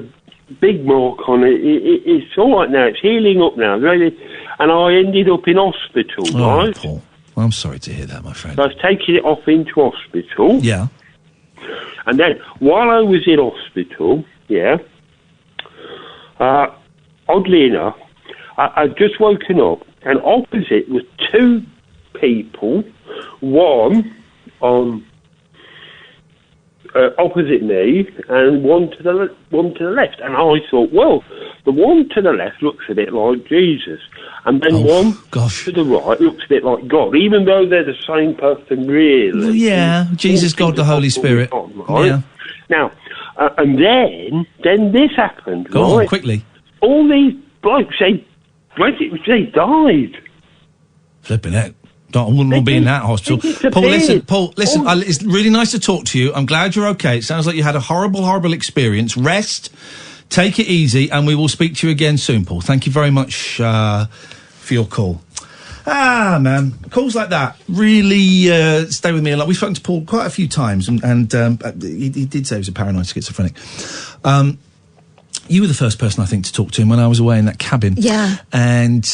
big mark on it. It's all right now. It's healing up now. Really. And I ended up in hospital, right? Paul. Well, I'm sorry to hear that, my friend. So I was taking it off into hospital. Yeah. And then, while I was in hospital, oddly enough, I'd just woken up, and opposite was two people, one on opposite me, and one to the left. And I thought, well, the one to the left looks a bit like Jesus, and then one to the right looks a bit like God, even though they're the same person, really. Well, yeah, Jesus, God, the Holy Spirit. Right? Yeah. Now, and then this happened. Go right? on, quickly. All these blokes, they died. Flipping it. I wouldn't want to be in that hospital. Paul, listen. It's really nice to talk to you. I'm glad you're okay. It sounds like you had a horrible, horrible experience. Rest, take it easy, and we will speak to you again soon, Paul. Thank you very much for your call. Man, calls like that really stay with me a lot. We've spoken to Paul quite a few times, and he did say he was a paranoid schizophrenic. You were the first person, I think, to talk to him when I was away in that cabin. Yeah. And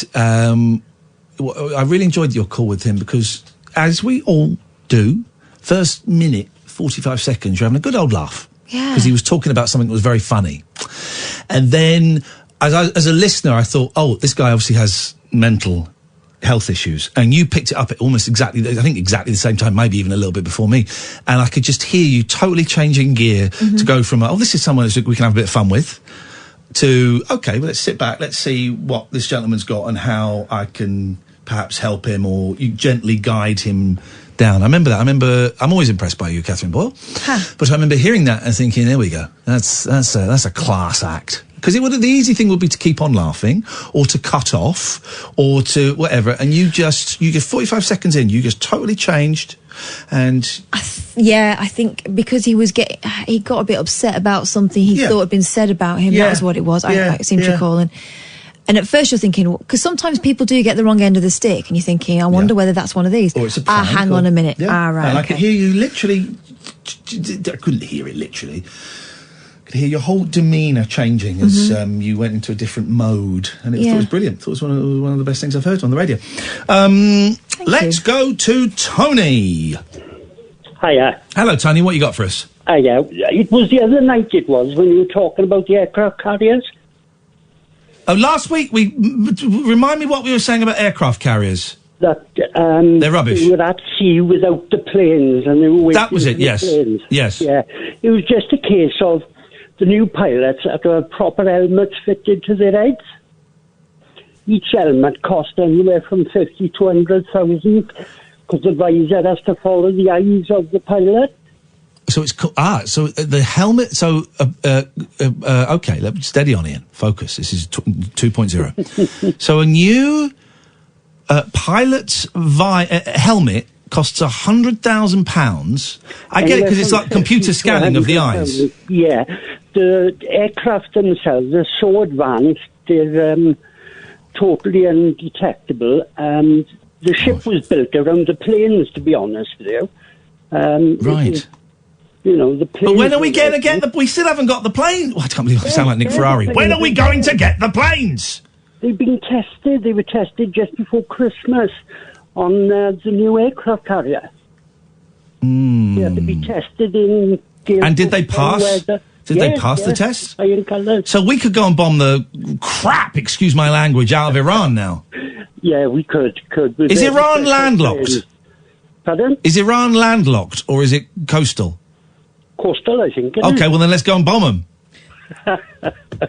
I really enjoyed your call with him because, as we all do, first minute, 45 seconds, you're having a good old laugh. Yeah. Because he was talking about something that was very funny. And then, as a listener, I thought, this guy obviously has mental health issues. And you picked it up at almost exactly the same time, maybe even a little bit before me. And I could just hear you totally changing gear to go from, this is someone that we can have a bit of fun with, to, okay, well, let's sit back, let's see what this gentleman's got and how I can perhaps help him, or you gently guide him down. I remember that. I'm always impressed by you, Catherine Boyle. But I remember hearing that and thinking, there we go. That's a class act. Because the easy thing would be to keep on laughing, or to cut off, or to whatever. And you get 45 seconds in, you just totally changed. And I think because he got a bit upset about something he thought had been said about him. That was what it was. I seem to recall. And at first you're thinking, because sometimes people do get the wrong end of the stick, and you're thinking, I wonder whether that's one of these. Or it's a prank. Hang on a minute. Yeah. Right. And I could hear you literally. I couldn't hear it literally. I could hear your whole demeanour changing as you went into a different mode, and it was brilliant. I thought it was one of the best things I've heard on the radio. Let's go to Tony. Hiya. Hello, Tony. What you got for us? Hiya. It was the other night. It was when you were talking about the aircraft carriers. Oh, last week remind me what we were saying about aircraft carriers. That they're rubbish. They were at sea without the planes, and they were waiting. That was it. Yes. Planes. Yes. Yeah. It was just a case of the new pilots had to have proper helmets fitted to their heads. Each helmet cost anywhere from 50 to 100,000 because the visor has to follow the eyes of the pilot. So it's so the helmet. So okay, let's steady on, Iain. Focus. This is 2.0. So a new pilot's helmet costs £100,000. I get it because it's like computer scanning of the eyes. Yeah, the aircraft themselves are so advanced they're totally undetectable. The ship was built around the planes, to be honest with you. Right. The planes. But when are we going to get the... We still haven't got the plane. Oh, I can't believe I sound like Nick Ferrari. When are we going to get the planes? They've been tested. They were tested just before Christmas on the new aircraft carrier. They had to be tested in... And did they pass? Did they pass the test? Flying colours. So we could go and bomb the crap, excuse my language, out of Iran now? Yeah, we could. Is Iran landlocked? Pardon? Is Iran landlocked, or is it coastal? Coastal, I think. Okay, well then let's go and bomb them.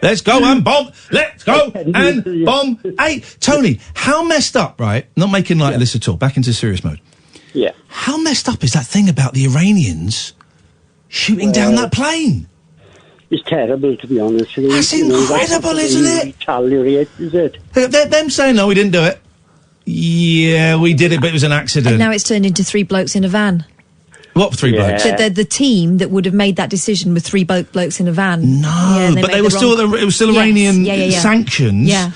Let's go and bomb. Let's go and bomb. Hey, Tony, how messed up, right? Not making light of this at all. Back into serious mode. Yeah. How messed up is that thing about the Iranians shooting down that plane? It's terrible, to be honest with you. That's incredible, isn't it? Retaliate, is it? Them saying, no, we didn't do it. Yeah, we did it, but it was an accident. And now it's turned into 3 blokes in a van. What 3 blokes? The team that would have made that decision with 3 blokes in a van. No, but they were still. It was still Iranian sanctions. Yeah.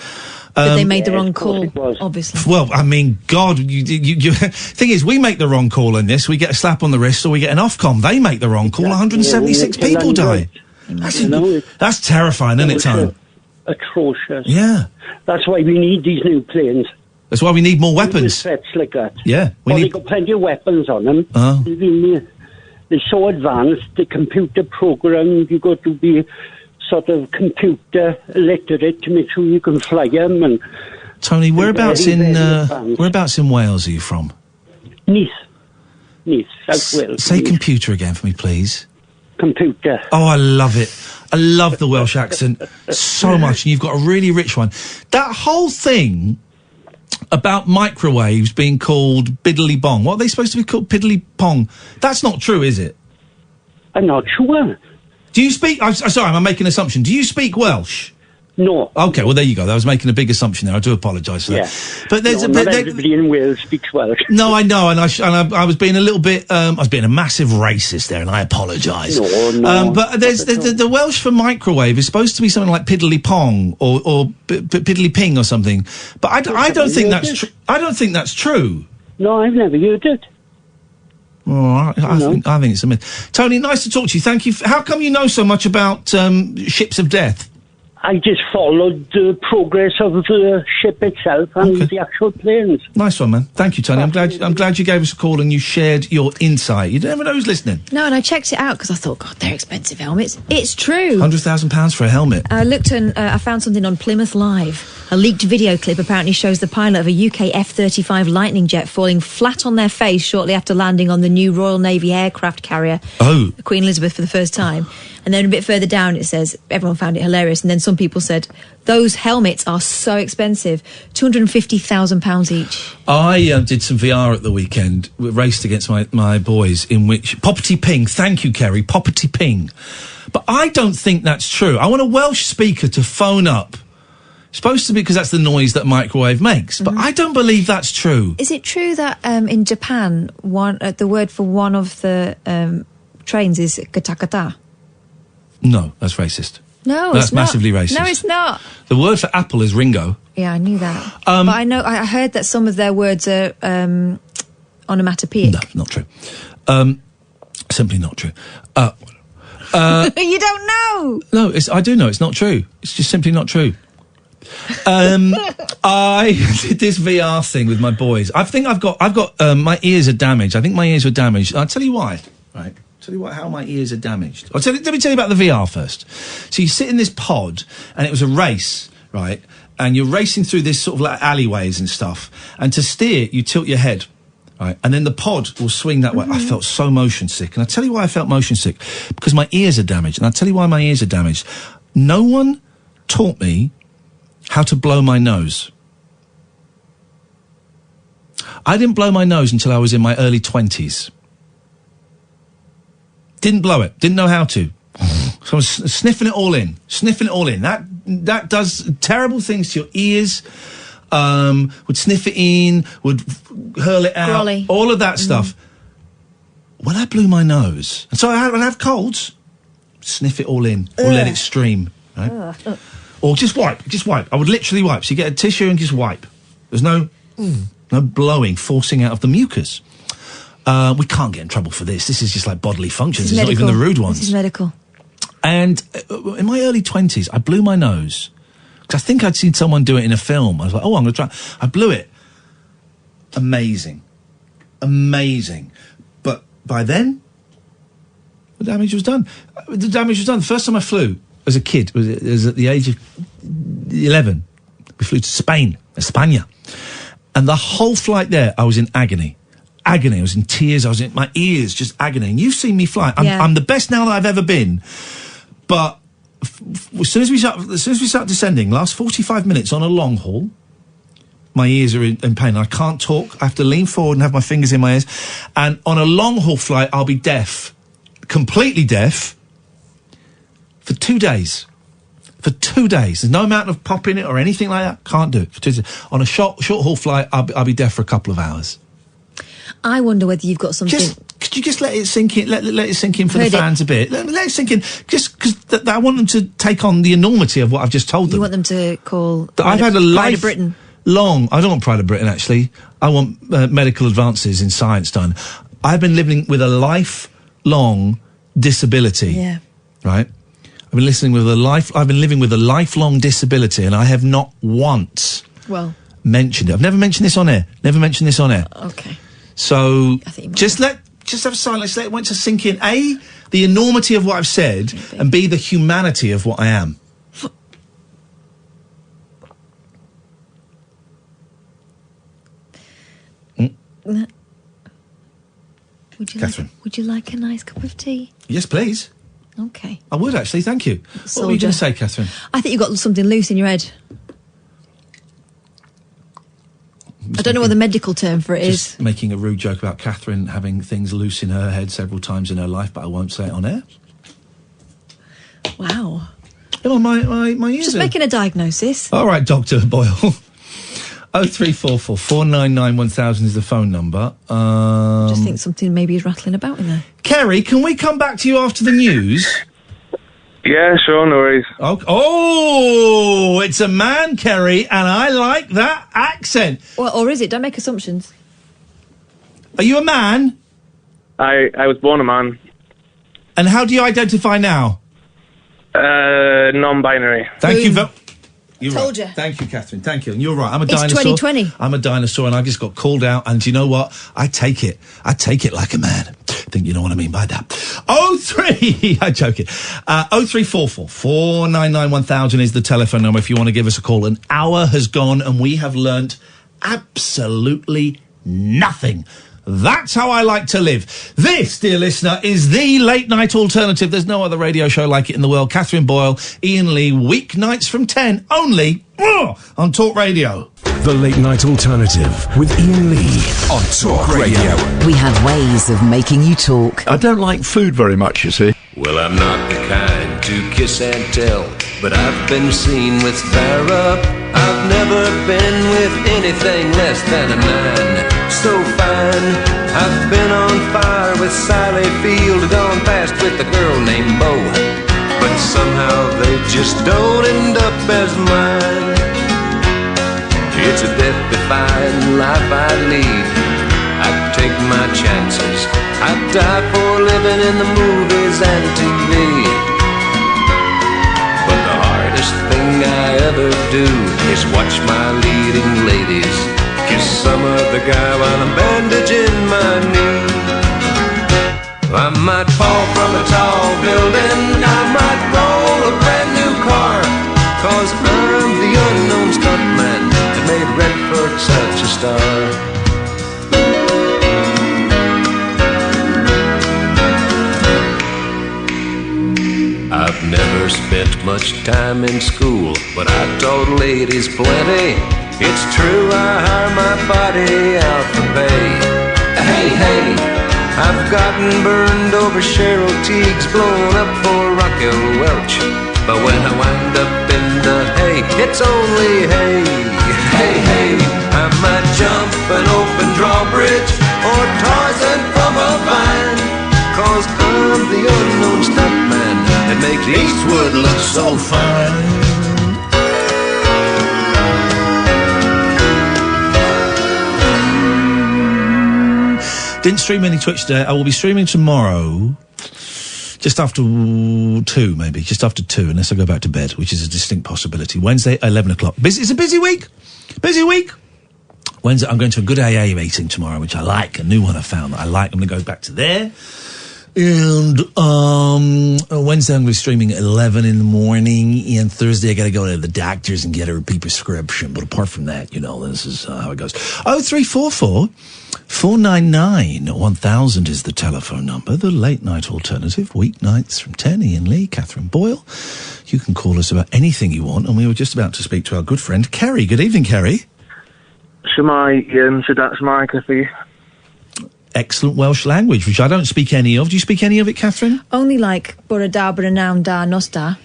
But they made the wrong call, obviously. Well, I mean, God, you thing is, we make the wrong call in this. We get a slap on the wrist or we get an Ofcom. They make the wrong call. 176 people die. That's terrifying, isn't it, Tony? Atrocious. Yeah. That's why we need these new planes. That's why we need more weapons. Threats like that. Yeah. They've got plenty of weapons on them. They're so advanced, the computer program, you've got to be sort of computer literate to make sure you can fly them. And Tony, whereabouts in Wales are you from? Nice, South Wales. Say computer again for me, please. Computer. Oh, I love it. I love the Welsh accent so much, and you've got a really rich one. That whole thing about microwaves being called biddly bong. What are they supposed to be called? Piddly pong. That's not true, is it? I'm not sure. Do you speak... I'm sorry, I'm making an assumption. Do you speak Welsh? No. Okay, well, there you go. I was making a big assumption there. I do apologise for that. But there's not everybody in Wales speaks Welsh. No, I know, and I was being a little bit... I was being a massive racist there, and I apologise. No. But there's the Welsh for microwave is supposed to be something like piddly pong or piddly ping or something. But I don't think that's true. I don't think that's true. No, I've never heard it. Oh, I think it's a myth. Tony, nice to talk to you. Thank you. How come you know so much about ships of death? I just followed the progress of the ship itself and the actual planes. Nice one, man. Thank you, Tony. I'm glad you gave us a call and you shared your insight. You never know who's listening. No, and I checked it out because I thought, God, they're expensive helmets. It's true. £100,000 for a helmet. I looked and I found something on Plymouth Live. A leaked video clip apparently shows the pilot of a UK F-35 Lightning jet falling flat on their face shortly after landing on the new Royal Navy aircraft carrier, Queen Elizabeth, for the first time. And then a bit further down it says, everyone found it hilarious, and then some people said, those helmets are so expensive, £250,000 each. I did some VR at the weekend, raced against my boys, in which... Poppity ping, thank you, Kerry, poppity ping. But I don't think that's true. I want a Welsh speaker to phone up. Supposed to be, because that's the noise that microwave makes, but I don't believe that's true. Is it true that in Japan, the word for one of the trains is katakata? No, that's racist. No, that's massively racist. No, it's not. The word for apple is Ringo. Yeah, I knew that. But I heard that some of their words are onomatopoeic. No, not true. Simply not true. You don't know? No, I do know it's not true. It's just simply not true. I did this VR thing with my boys. I think I've got my ears are damaged. I think my ears were damaged. I'll tell you why. Right. Tell you how my ears are damaged. Let me tell you about the VR first. So you sit in this pod, and it was a race, right? And you're racing through this sort of like alleyways and stuff. And to steer, you tilt your head, right? And then the pod will swing that way. I felt so motion sick. And I'll tell you why I felt motion sick. Because my ears are damaged. And I'll tell you why my ears are damaged. No one taught me how to blow my nose. I didn't blow my nose until I was in my early 20s. Didn't blow it. Didn't know how to. So I was sniffing it all in. That does terrible things to your ears. Would sniff it in, would hurl it out. Grolly. All of that stuff. When I blew my nose, and so I'd have colds, sniff it all in, or let it stream. Right? Or just wipe. I would literally wipe. So you get a tissue and just wipe. There's no blowing, forcing out of the mucus. We can't get in trouble for this. This is just like bodily functions. It's not even the rude ones. This is medical. And in my early 20s, I blew my nose. Because I think I'd seen someone do it in a film. I was like, I'm going to try. I blew it. Amazing. But by then, The damage was done. The first time I flew as a kid was at the age of 11. We flew to Spain, España. And the whole flight there, I was in agony. I was in tears. I was in my ears, just agony. And you've seen me fly. I'm the best now that I've ever been. But as soon as we start descending, last 45 minutes on a long haul, my ears are in pain. I can't talk. I have to lean forward and have my fingers in my ears. And on a long haul flight, I'll be deaf, completely deaf, for 2 days. For 2 days. There's no amount of popping it or anything like that. Can't do it for 2 days. On a short haul flight, I'll be deaf for a couple of hours. I wonder whether you've got something... Could you just let it sink in? Let it sink in for the fans a bit. Let it sink in. Just because I want them to take on the enormity of what I've just told them. You want them to call... I've had a Pride of Britain. I don't want Pride of Britain, actually. I want medical advances in science done. I've been living with a lifelong disability. Yeah. Right? I've been living with a lifelong disability, and I have not once mentioned it. I've never mentioned this on air. Okay. So just have a silence. Let it want to sink in. A, the enormity of what I've said, and B, the humanity of what I am. Catherine, would you like a nice cup of tea? Yes, please. Okay. I would actually. Thank you. What were you going to say, Catherine? I think you've got something loose in your head. I don't know what the medical term for it is. Making a rude joke about Catherine having things loose in her head several times in her life, but I won't say it on air. Wow. Oh, my ears. Just making a diagnosis. All right, Dr. Boyle. 0344 499 1000 is the phone number. Just think something maybe is rattling about in there. Kerry, can we come back to you after the news? Yeah, sure, no worries. Oh, it's a man, Kerry, and I like that accent. Well, or is it? Don't make assumptions. Are you a man? I was born a man. And how do you identify now? Non-binary. Thank you very... Told you. Thank you, Catherine. Thank you. And you're right. I'm a dinosaur. It's 2020. I'm a dinosaur, and I just got called out. And do you know what? I take it like a man. I think you know what I mean by that. 03. I'm joking. 0344 499 1000 is the telephone number if you want to give us a call. An hour has gone, and we have learnt absolutely nothing. That's how I like to live. This, dear listener, is the late night alternative. There's no other radio show like it in the world. Catherine Boyle, Iain Lee, weeknights from 10, only on Talk Radio. The late night alternative with Iain Lee on Talk Radio. We have ways of making you talk. I don't like food very much, you see. Well, I'm not the kind to kiss and tell, but I've been seen with Farrah. I've never been with anything less than a 9. So fine, I've been on fire with Sally Field, gone past with a girl named Bo, but somehow they just don't end up as mine. It's a death-defying life I lead. I take my chances. I die for living in the movies and TV. But the hardest thing I ever do is watch my leading ladies kiss some other guy while I'm bandaging my knee. I might fall from a tall building, I might roll a brand new car, 'cause I'm the unknown stuntman that made Redford such a star. I've never spent much time in school, but I taught ladies plenty. It's true, I hire my body out for pay. Hey, I've gotten burned over Cheryl Teague's, blown up for Raquel Welch. But when I wind up in the hay, it's only hay. Hey, I might jump an open drawbridge or Tarzan from a vine, 'cause I'm the unknown stuntman that makes Eastwood look so fine. Didn't stream any Twitch today. I will be streaming tomorrow, just after 2, maybe. Just after 2, unless I go back to bed, which is a distinct possibility. Wednesday, 11 o'clock. It's a busy week. Wednesday, I'm going to a good AA meeting tomorrow, which I like. A new one I found that I like. I'm going to go back to there. And Wednesday I'm going to be streaming at 11 in the morning, and Thursday I got to go to the doctors and get a repeat prescription. But apart from that, this is how it goes. 0344 499 1000 is the telephone number. The late night alternative, weeknights from 10. Iain Lee, Catherine Boyle. You can call us about anything you want, and we were just about to speak to our good friend Kerry. Good evening, Kerry. Shemai, Iain, Shemai, Kathy. Excellent Welsh language, which I don't speak any of. Do you speak any of it, Catherine? Only like bora da, bora nawn da, nosta.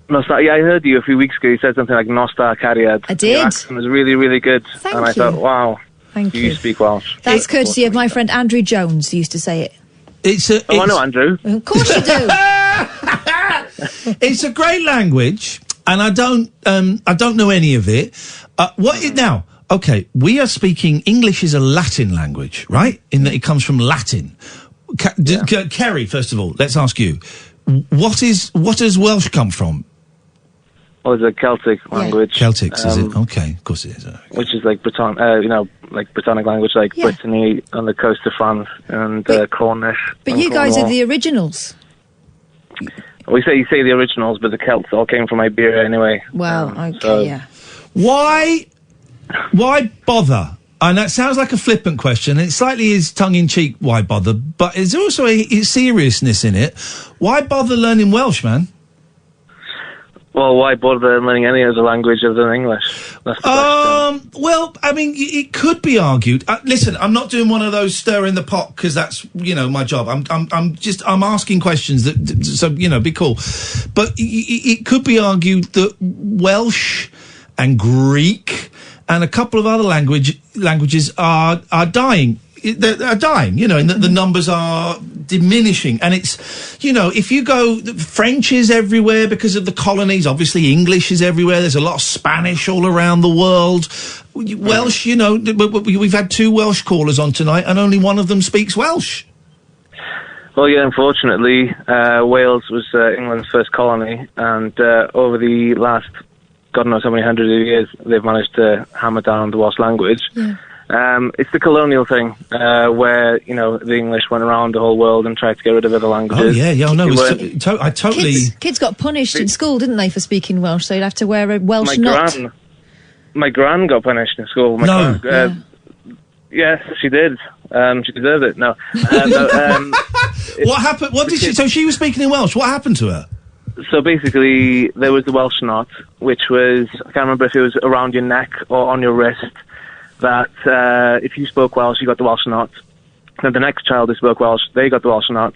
Nosta, yeah, I heard you a few weeks ago. You said something like Nosta Cariad. I did. Your accent was really, really good. Thank and I you. thought, wow, Thank you. You speak Welsh. That's courtesy of my friend Andrew Jones, who used to say it. I know Andrew. Of course you do. It's a great language, and I don't know any of it. Now? Okay, we are speaking English is a Latin language, right? In that it comes from Latin. Kerry, first of all, let's ask you, what does Welsh come from? Well, it's a Celtic language. Celtic, is it? Okay, of course it is. Which is like Breton, like Britannic language, like Brittany on the coast of France and Cornish. But you guys are the originals. You say the originals, but the Celts all came from Iberia anyway. Well, okay. Why bother? And that sounds like a flippant question, and it slightly is tongue-in-cheek, why bother? But there's also a seriousness in it. Why bother learning Welsh, man? Well, why bother learning any other language other than English? That's the question. Well, I mean, it could be argued. Listen, I'm not doing one of those stir in the pot, because that's, my job. I'm asking questions so, be cool. But it could be argued that Welsh and Greek and a couple of other languages are dying. They're dying, and the numbers are diminishing. And it's, if you go, French is everywhere because of the colonies. Obviously, English is everywhere. There's a lot of Spanish all around the world. Welsh, we've had 2 Welsh callers on tonight, and only one of them speaks Welsh. Well, yeah, unfortunately, Wales was England's first colony, and over the last God knows how many hundreds of years, they've managed to hammer down the Welsh language. Yeah. It's the colonial thing, where, the English went around the whole world and tried to get rid of other languages. Oh, yeah, no, I totally... Kids got punished in school, didn't they, for speaking Welsh, so you'd have to wear a Welsh knot. My gran got punished in school. Yes, she did. She deserved it. No. What happened? What did she... So she was speaking in Welsh. What happened to her? So basically, there was the Welsh knot, which was, I can't remember if it was around your neck or on your wrist, that if you spoke Welsh, you got the Welsh knot. Then the next child who spoke Welsh, they got the Welsh knot.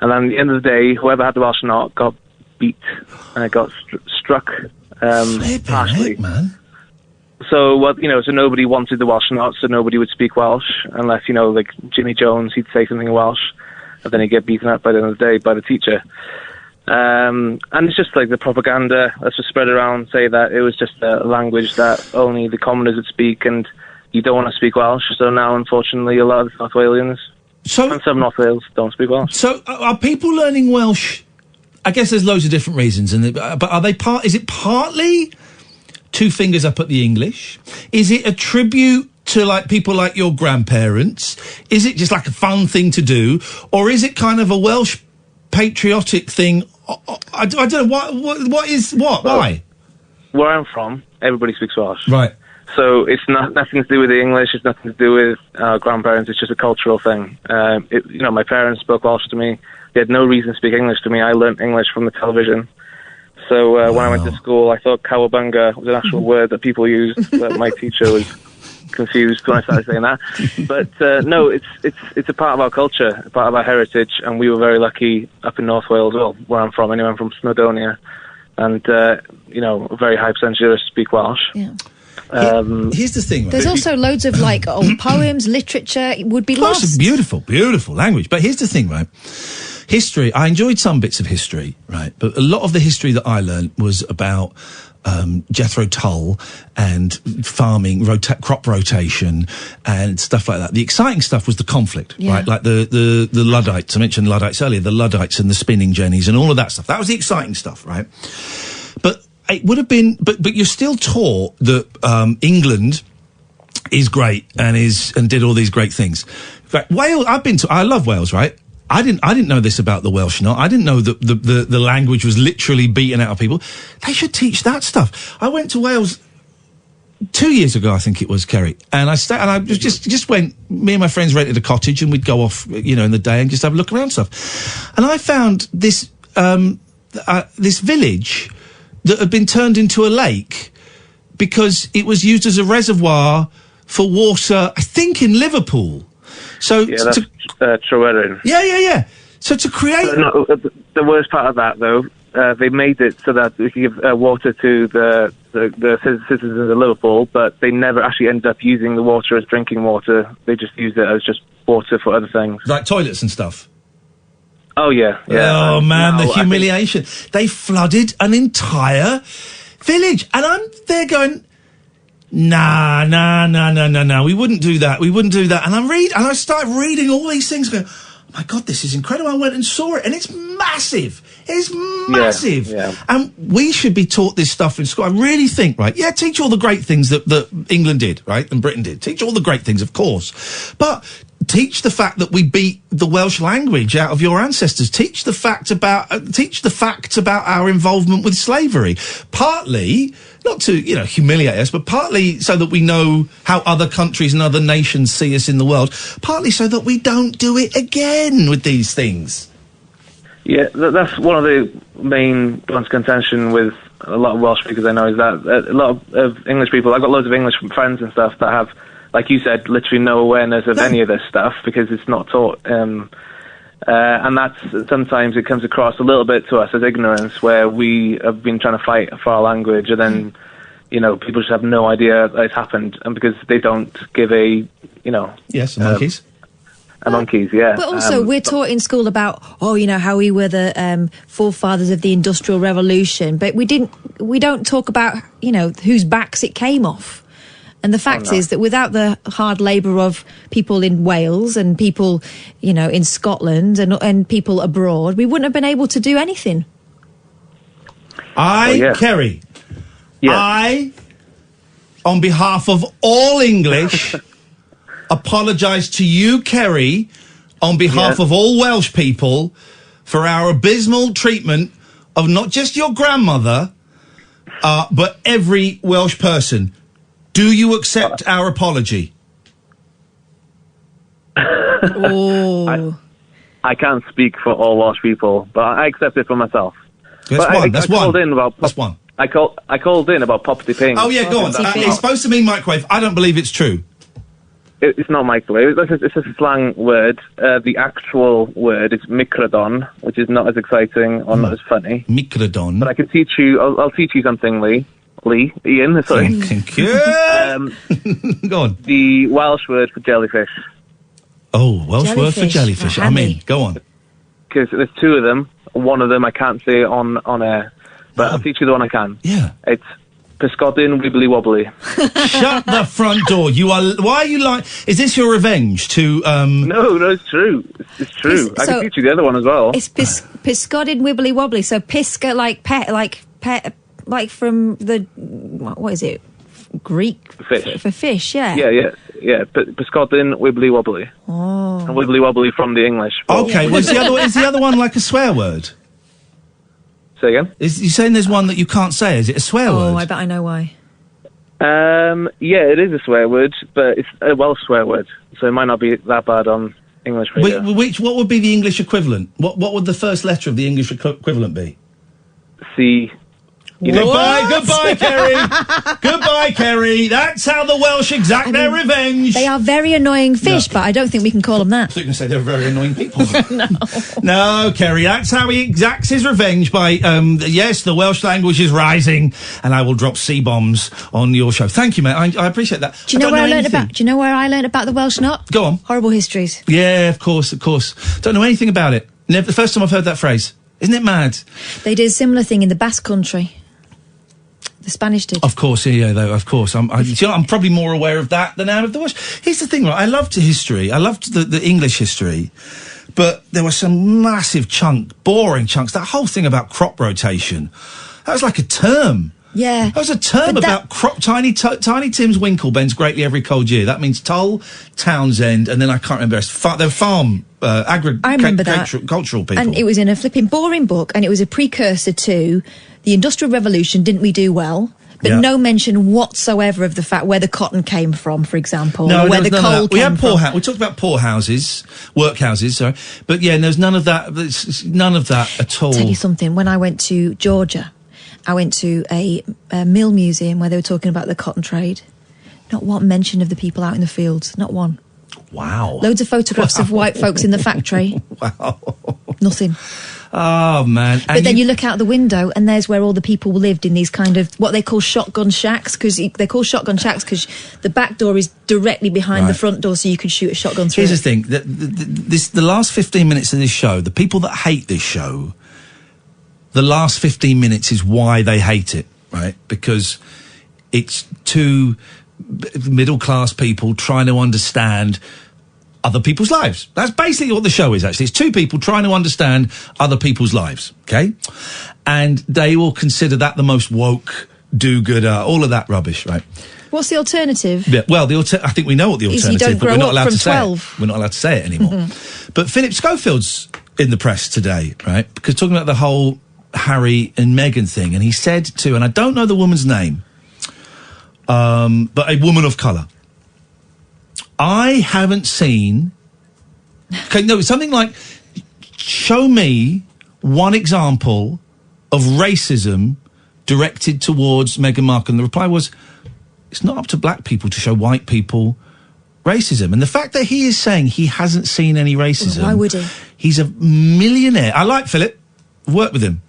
And then at the end of the day, whoever had the Welsh knot got beat, and it got struck harshly. Man. So, so nobody wanted the Welsh knot, so nobody would speak Welsh, unless, like Jimmy Jones, he'd say something in Welsh, and then he'd get beaten up by the end of the day by the teacher. And it's just like the propaganda that's just spread around, say that it was just a language that only the commoners would speak, and you don't want to speak Welsh. So now, unfortunately, a lot of North Walians and some North Wales don't speak Welsh. So are people learning Welsh? I guess there's loads of different reasons, but are they is it partly 2 fingers up at the English? Is it a tribute to people like your grandparents? Is it just like a fun thing to do, or is it kind of a Welsh patriotic thing? I don't know. What is what? Well, why? Where I'm from, everybody speaks Welsh. Right. So it's nothing to do with the English. It's nothing to do with grandparents. It's just a cultural thing. My parents spoke Welsh to me. They had no reason to speak English to me. I learnt English from the television. So when I went to school, I thought cowabunga was an actual word that people used, but my teacher was confused when I started saying that. But no, it's a part of our culture, a part of our heritage, and we were very lucky up in North Wales, where I'm from. Anyway, I'm from Snowdonia, and a very high percentage of us speak Welsh. Yeah. Here's the thing, right? There's also loads of old poems, literature. It would be lost. It's a beautiful, beautiful language. But here's the thing, right? History. I enjoyed some bits of history, right? But a lot of the history that I learned was about Jethro Tull and farming, crop rotation and stuff like that. The exciting stuff was the conflict, right? Like the Luddites. I mentioned Luddites earlier, the Luddites and the spinning jennies and all of that stuff. That was the exciting stuff, right? But it would have been, but you're still taught that England is great and did all these great things. In fact, Wales, I love Wales, right? I didn't know this about the Welsh not. I didn't know that the language was literally beaten out of people. They should teach that stuff. I went to Wales 2 years ago, I think it was, Kerry, and I just went. Me and my friends rented a cottage, and we'd go off, in the day and just have a look around stuff. And I found this this village that had been turned into a lake because it was used as a reservoir for water, I think, in Liverpool. So that's Tryweryn. Yeah. So to create... the worst part of that, though, they made it so that we could give water to the citizens of Liverpool, but they never actually ended up using the water as drinking water. They just used it as just water for other things. Like toilets and stuff? Oh, yeah. Oh, man, the humiliation. They flooded an entire village. And I'm there going... Nah, we wouldn't do that. And I start reading all these things going, oh my God, this is incredible. I went and saw it and it's massive. It's massive. Yeah. And we should be taught this stuff in school. I really think, right? Yeah, teach all the great things that England did, right? And Britain did. Teach all the great things, of course. But teach the fact that we beat the Welsh language out of your ancestors. Teach the facts about our involvement with slavery. Partly, not to, humiliate us, but partly so that we know how other countries and other nations see us in the world. Partly so that we don't do it again with these things. Yeah, that's one of the main points of contention with a lot of Welsh speakers I know, is that a lot of English people, I've got loads of English friends and stuff that have, like you said, literally no awareness of any of this stuff because it's not taught. And that's, sometimes it comes across a little bit to us as ignorance, where we have been trying to fight for our language, and then, people just have no idea that it's happened, and because they don't give Yes, monkeys. Monkeys, yeah. But also, we're taught in school about, how we were the forefathers of the Industrial Revolution, but we don't talk about, whose backs it came off. And the fact is that without the hard labour of people in Wales and people, in Scotland and people abroad, we wouldn't have been able to do anything. Kerry, I, on behalf of all English, apologise to you, Kerry, on behalf of all Welsh people, for our abysmal treatment of not just your grandmother, but every Welsh person. Do you accept our apology? I can't speak for all Welsh people, but I accept it for myself. That's one. I called in about property paying. Oh yeah, go on. It's supposed to mean microwave. I don't believe it's true. It's not microwave. It's a slang word. The actual word is microdon, which is not as exciting or not as funny. Microdon. But I can teach you. I'll teach you something, Iain, sorry. Thank you. Go on. The Welsh word for jellyfish. Oh, Welsh word for jellyfish. I'm in. Go on. Because there's two of them. One of them I can't say on air, but I'll teach you the one I can. Yeah. It's Pysgodyn Wibbly Wobbly. Shut the front door. Why are you like... Is this your revenge to... No, it's true. It's true. I can teach you the other one as well. It's Pysgodyn Wibbly Wobbly. So pisca, like from the... What is it? Greek? Fish. For fish, yeah. Yeah. Pysgodyn Wibbly Wobbly. Oh. And Wibbly Wobbly from the English. Okay, is the other one like a swear word? Say again? You're saying there's one that you can't say. Is it a swear word? Oh, I bet I know why. Yeah, it is a swear word, but it's a Welsh swear word, so it might not be that bad on English radio. What would be the English equivalent? What would the first letter of the English equivalent be? C. Goodbye, Kerry. Goodbye, Kerry. That's how the Welsh exact their revenge. They are very annoying fish, but I don't think we can call them that. I thought you were going to say they're very annoying people. No, Kerry, that's how he exacts his revenge by, yes, the Welsh language is rising, and I will drop C-bombs on your show. Thank you, mate. I appreciate that. Do you know where I learned about the Welsh not? Go on. Horrible Histories. Yeah, of course. Don't know anything about it. The first time I've heard that phrase. Isn't it mad? They did a similar thing in the Basque Country. The Spanish did. Of course, of course. I'm probably more aware of that than I am of the Welsh. Here's the thing, right? I loved history. I loved the English history. But there were some massive boring chunks. That whole thing about crop rotation, that was like a term. Yeah. That was a term about Tiny Tim's Winkleben's Greatly Every Cold Year. That means Tull, Townsend, and then I can't remember. They're farm, I remember that. cultural people. And it was in a flipping boring book, and it was a precursor to the Industrial Revolution. Didn't we do well? But no mention whatsoever of the fact where the cotton came from, for example, or where the coal came from. We talked about poorhouses, workhouses, sorry. But yeah, there's none of that. None of that at all. I'll tell you something. When I went to Georgia, I went to a mill museum where they were talking about the cotton trade. Not one mention of the people out in the fields. Not one. Wow. Loads of photographs of white folks in the factory. Wow. Nothing. Oh, man. But then you look out the window and there's where all the people lived in these kind of, what they call shotgun shacks, because they're called shotgun shacks because the back door is directly behind the front door, so you could shoot a shotgun through Here's the thing. The last 15 minutes of this show, the people that hate this show, the last 15 minutes is why they hate it, right? Because it's two middle-class people trying to understand other people's lives. That's basically what the show is, actually. It's two people trying to understand other people's lives, okay? And they will consider that the most woke, do-gooder, all of that rubbish, right? What's the alternative? Yeah, well, I think we know what the alternative is, you don't but we're grow not allowed up from to say 12. it. We're not allowed to say it anymore. But Philip Schofield's in the press today, right? Because talking about the whole Harry and Meghan thing, and he said to, and I don't know the woman's name, but a woman of colour. I haven't seen... Okay, no, something like, show me one example of racism directed towards Meghan Markle. And the reply was, it's not up to black people to show white people racism. And the fact that he is saying he hasn't seen any racism... Well, why would he? He's a millionaire. I like Philip. I've worked with him.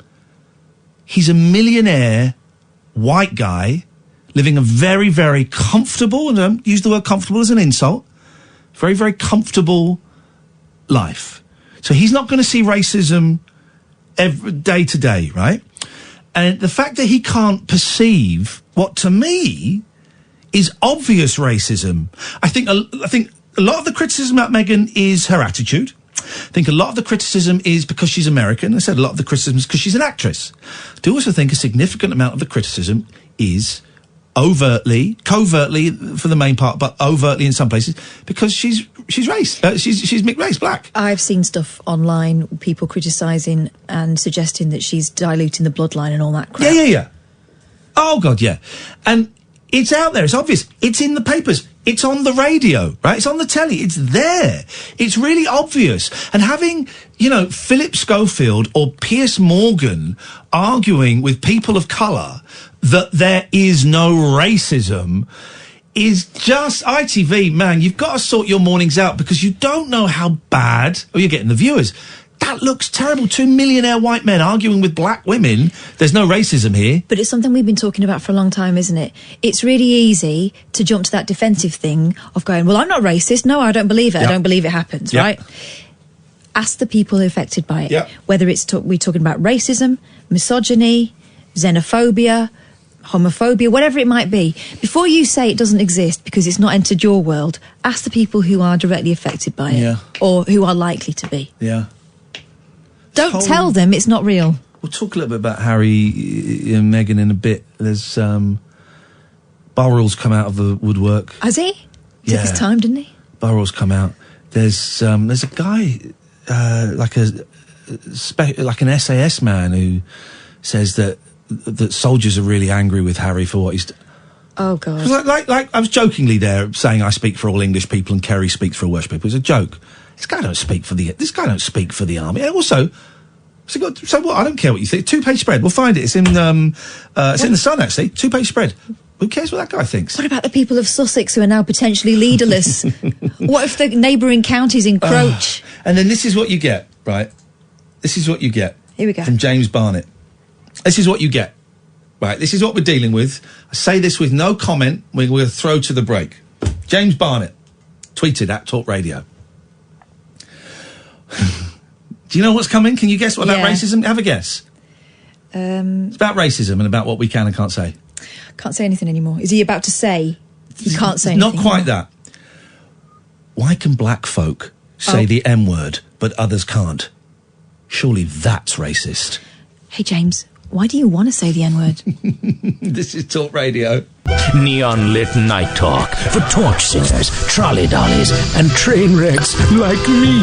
He's a millionaire white guy living a very, very comfortable, and I don't use the word comfortable as an insult, very, very comfortable life. So he's not going to see racism every day to day, right? And the fact that he can't perceive what, to me, is obvious racism. I think a lot of the criticism about Meghan is her attitude. I think a lot of the criticism is because she's American. I said a lot of the criticism is because she's an actress. I do also think a significant amount of the criticism is overtly, covertly for the main part, but overtly in some places, because she's mixed race, black. I've seen stuff online, people criticising and suggesting that she's diluting the bloodline and all that crap. Yeah. Oh, God, yeah. And it's out there, it's obvious. It's in the papers. It's on the radio, right? It's on the telly. It's there. It's really obvious. And having, Philip Schofield or Piers Morgan arguing with people of colour that there is no racism is just ITV, man. You've got to sort your mornings out because you don't know how bad, or you're getting the viewers. That looks terrible. Two millionaire white men arguing with black women. There's no racism here. But it's something we've been talking about for a long time, isn't it? It's really easy to jump to that defensive thing of going, well, I'm not racist. No, I don't believe it. Yep. I don't believe it happens, right? Ask the people who are affected by it. Yep. Whether we're talking about racism, misogyny, xenophobia, homophobia, whatever it might be. Before you say it doesn't exist because it's not entered your world, ask the people who are directly affected by it or who are likely to be. Yeah. Don't tell them it's not real. We'll talk a little bit about Harry and Meghan in a bit. There's Burrell's come out of the woodwork. Has he? Took his time, didn't he? Burrell's come out. There's a guy like an SAS man who says that soldiers are really angry with Harry for what he's done. Oh, God. Like I was jokingly there saying I speak for all English people and Kerry speaks for all Welsh people. It's a joke. This guy don't speak for the army. And also, so what? I don't care what you think. 2-page spread. We'll find it. It's in in the Sun, actually. 2-page spread. Who cares what that guy thinks? What about the people of Sussex who are now potentially leaderless? What if the neighbouring counties encroach? And then this is what you get, right? This is what you get. Here we go. From James Barnett. This is what you get. Right, this is what we're dealing with. I say this with no comment. We're going to throw to the break. James Barnett tweeted at Talk Radio. Do you know what's coming? Can you guess what about racism? Have a guess. It's about racism and about what we can and can't say. Can't say anything anymore. Is he about to say he can't say anything? Not quite that. Why can black folk say the M word, but others can't? Surely that's racist. Hey, James, Why do you want to say the N-word? This is Talk Radio. Neon lit night talk for torch singers, trolley dollies, and train wrecks like me.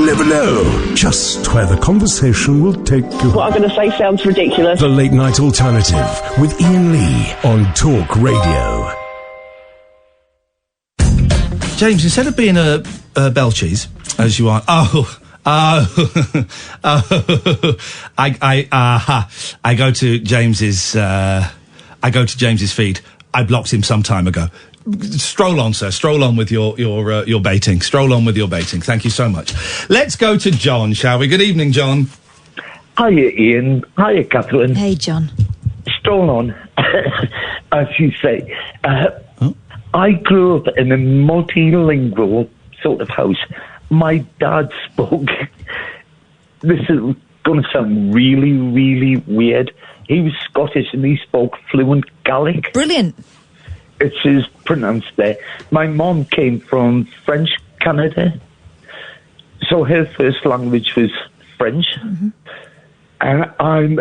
Never know just where the conversation will take you. What I'm going to say sounds ridiculous. The Late Night Alternative with Iain Lee on Talk Radio. James, instead of being a bell cheese, as you are, I go to James's. I go to James's feed. I blocked him some time ago. Stroll on, sir. Stroll on with your baiting. Stroll on with your baiting. Thank you so much. Let's go to John, shall we? Good evening, John. Hiya, Ian. Hiya, Catherine. Hey, John. Stroll on, as you say. I grew up in a multilingual sort of house. My dad spoke, this is going to sound really, really weird. He was Scottish and he spoke fluent Gaelic. Brilliant. It's his pronounced there. My mom came from French Canada, so her first language was French. Mm-hmm. And I'm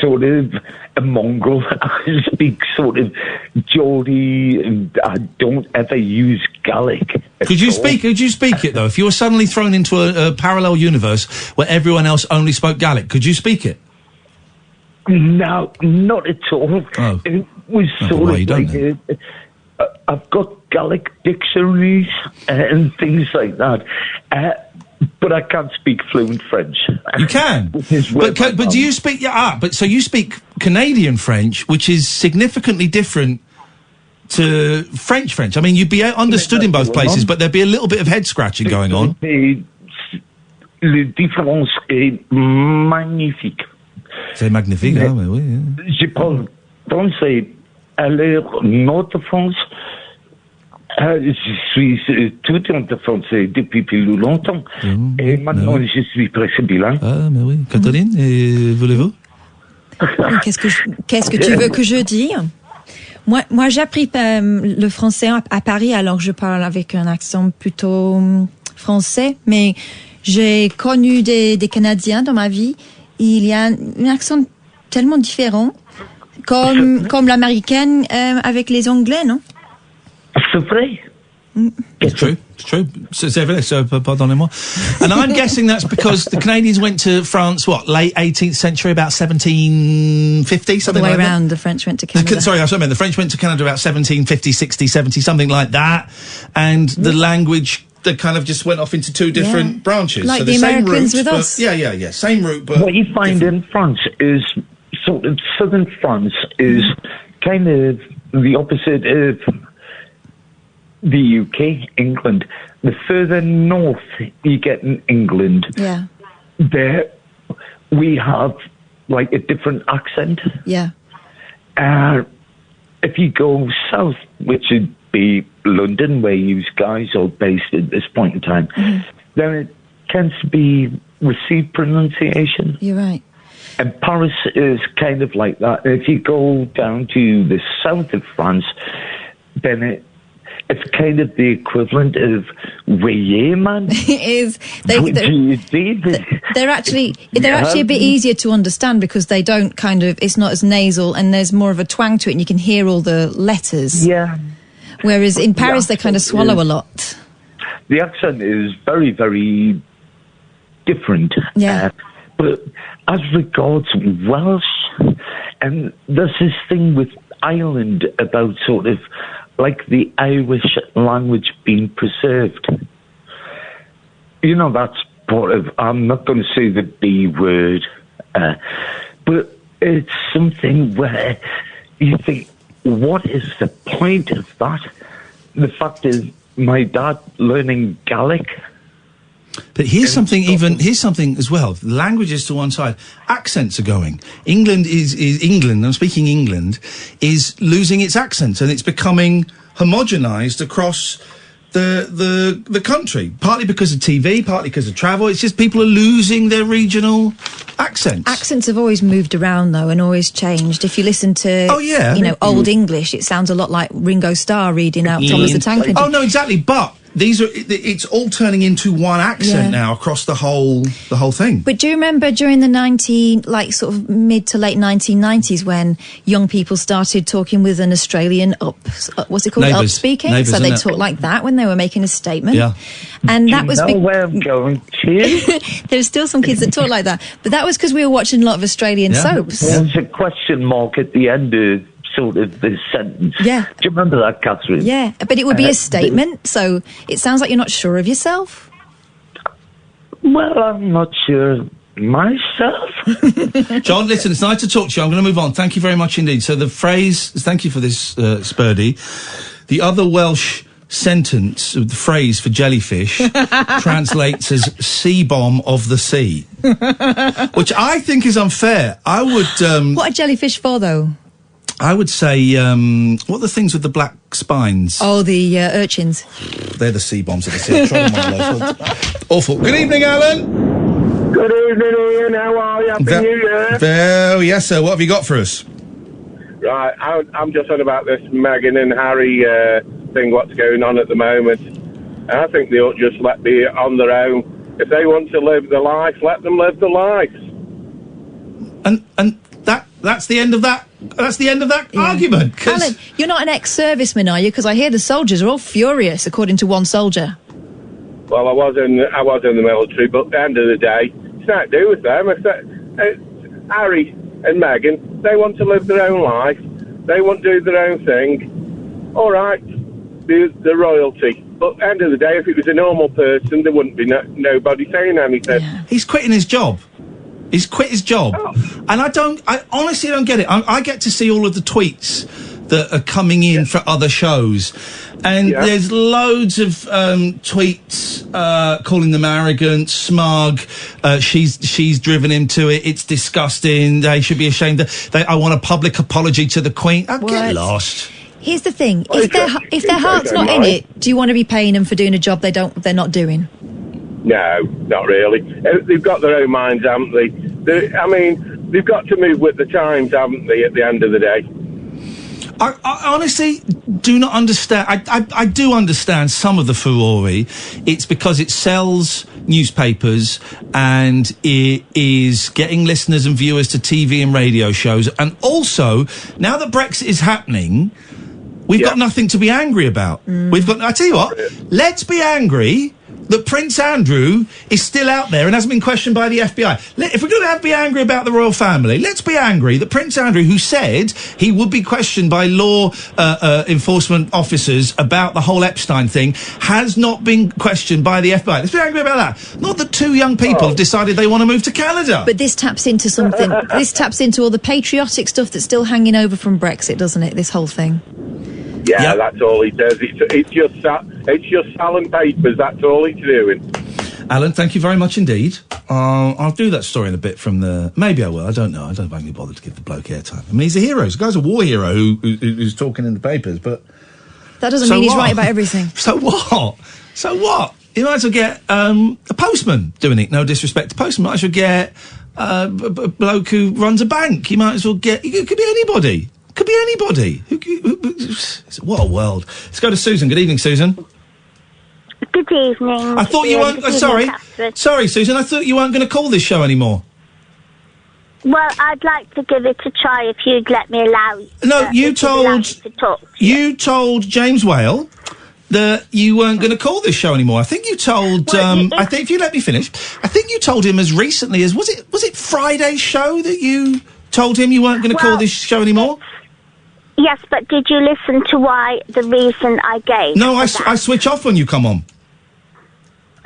sort of a mongrel. I speak sort of Geordie and I don't ever use Gaelic. Could you speak it though? If you were suddenly thrown into a parallel universe where everyone else only spoke Gaelic, could you speak it? No, not at all. Oh. It was sort of like I've got Gaelic dictionaries and things like that. But I can't speak fluent French. You can, but do you speak? So you speak Canadian French, which is significantly different to French. I mean, you'd be understood in both places, but there'd be a little bit of head scratching going on. Le différence est magnifique. C'est magnifique, oui. Je parle français à l'heure notre France. Je suis tout en français depuis plus longtemps. Et maintenant, je suis presque bilingue. Ah, mais oui. Catherine, voulez-vous? Qu'est-ce que tu veux que je dise? Moi, j'ai appris le français à Paris, alors je parle avec un accent plutôt français, mais j'ai connu des Canadiens dans ma vie. Il y a un accent tellement différent, comme l'américaine avec les Anglais, non? C'est vrai. It's true. C'est vrai, pardonnez-moi. And I'm guessing that's because the Canadians went to France, late 18th century, about 1750, something like that? The way around, the French went to Canada. The French went to Canada about 1750, 60, 70, something like that. And the language, they kind of just went off into two different branches. Like so the same Americans route, with us. Yeah. Same route, but... What you find in France is, sort of, southern France is kind of the opposite of the UK, England. The further north you get in England, there we have like a different accent. Yeah. If you go south, which would be London, where you guys are based at this point in time, then it tends to be received pronunciation. You're right. And Paris is kind of like that. If you go down to the south of France, then it's kind of the equivalent of "Voyez, man." It is. They're actually a bit easier to understand because they don't it's not as nasal and there's more of a twang to it and you can hear all the letters. Yeah. Whereas in Paris they kind of swallow a lot. The accent is very, very different. Yeah. But as regards Welsh, and there's this thing with Ireland about sort of like the Irish language being preserved. You know, that's part of, I'm not going to say the B word, but it's something where you think, what is the point of that? The fact is, my dad learning Gaelic. But here's something as well. Languages to one side, accents are going. England is England. I'm speaking England is losing its accents and it's becoming homogenised across the country. Partly because of TV, partly because of travel. It's just people are losing their regional accents. Accents have always moved around though and always changed. If you listen to, Old English, it sounds a lot like Ringo Starr reading out Thomas the Tank Engine. Oh no, exactly. But it's all turning into one accent now across the whole thing. But do you remember during the mid to late 1990s when young people started talking with an Australian what's it called? Neighbours. Upspeaking? Neighbours, so they isn't it? talked like that when they were making a statement. Yeah. And that was where I'm going to. There's still some kids that talk like that. But that was because we were watching a lot of Australian soaps. There's a question mark at the end of sort of this sentence. Yeah. Do you remember that, Catherine? Yeah, but it would be a statement, so it sounds like you're not sure of yourself. Well, I'm not sure myself. John, listen, it's nice to talk to you. I'm going to move on. Thank you very much indeed. So the phrase, thank you for this, Spurdy. The other Welsh sentence, the phrase for jellyfish, translates as sea bomb of the sea, which I think is unfair. I would... what are jellyfish for, though? I would say, what are the things with the black spines? Oh, the urchins. They're the sea bombs of the sea. I tried one of those. Awful. Good evening, Alan. Good evening, Ian. How are you? Happy New Year. Well, yes, sir. What have you got for us? Right, I'm just on about this Meghan and Harry thing, what's going on at the moment. And I think they ought to just be on their own. If they want to live their life, let them live their life. And that's the end of that. That's the end of that argument. Alan, you're not an ex-serviceman, are you? Because I hear the soldiers are all furious, according to one soldier. Well, I was in the military, but at the end of the day, it's not to do with them. If Harry and Meghan, they want to live their own life. They want to do their own thing. All right, the royalty. But at the end of the day, if it was a normal person, there wouldn't be nobody saying anything. Yeah. He's quitting his job. He's quit his job. And I honestly don't get it. I get to see all of the tweets that are coming in for other shows. And there's loads of tweets calling them arrogant, smug. She's driven him to it. It's disgusting. They should be ashamed. I want a public apology to the Queen. Get lost. Here's the thing: if their heart's not in it, do you want to be paying them for doing a job they're not doing? No, not really. They've got their own minds, haven't they? They've got to move with the times, haven't they, at the end of the day? I honestly do not understand. I do understand some of the furore. It's because it sells newspapers and it is getting listeners and viewers to TV and radio shows. And also, now that Brexit is happening, we've got nothing to be angry about. I tell you what, let's be angry that Prince Andrew is still out there and hasn't been questioned by the FBI. If we're going to be angry about the royal family, let's be angry that Prince Andrew, who said he would be questioned by law enforcement officers about the whole Epstein thing, has not been questioned by the FBI. Let's be angry about that. Not that two young people have decided they want to move to Canada. But this taps into something. This taps into all the patriotic stuff that's still hanging over from Brexit, doesn't it? This whole thing. Yeah, that's all he does. It's just selling papers. That's all he's doing. Alan, thank you very much indeed. I'll do that story in a bit from the... Maybe I will. I don't know. I don't think bother to give the bloke airtime. I mean, he's a hero. The guy's a war hero who's talking in the papers, but... That doesn't mean he's right about everything. So what? So what? You might as well get a postman doing it. No disrespect to postman. Might as well get a bloke who runs a bank. You might as well get... It could be anybody. Could be anybody. What a world. Let's go to Susan. Good evening, Susan. Good evening. I thought you weren't... Sorry, Susan. I thought you weren't going to call this show anymore. Well, I'd like to give it a try if you'd let me allow you. No, you told James Whale that you weren't going to call this show anymore. I think you told... I think if you let me finish, I think you told him as recently as... Was it Friday's show that you told him you weren't going to call this show anymore? Yes, but did you listen to the reason I gave? No, I switch off when you come on.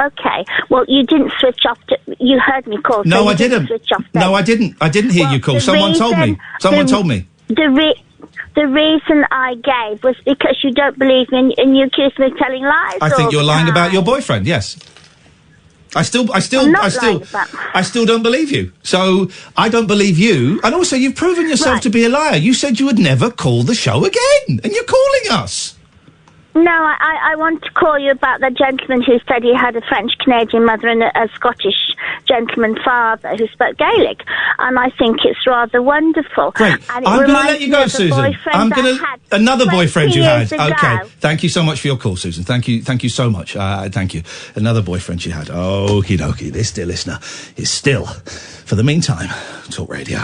Okay. Well, you didn't switch off. You heard me call. No, so I didn't. Switch off then. No, I didn't. I didn't hear you call. Someone told me. The reason I gave was because you don't believe me and you accuse me of telling lies. I think you're lying about your boyfriend. Yes. I still don't believe you. So I don't believe you. And also, you've proven yourself to be a liar. You said you would never call the show again, and you're calling us. No, I want to call you about the gentleman who said he had a French-Canadian mother and a Scottish gentleman father who spoke Gaelic. And I think it's rather wonderful. Great. And it I'm going to reminds let you me go, of a Susan. boyfriend I'm I going had to... Another 20 boyfriend you had. years ago. Okay. Thank you so much for your call, Susan. Thank you so much. Thank you. Another boyfriend you had. Okie dokie. This, dear listener, is still, for the meantime, Talk Radio.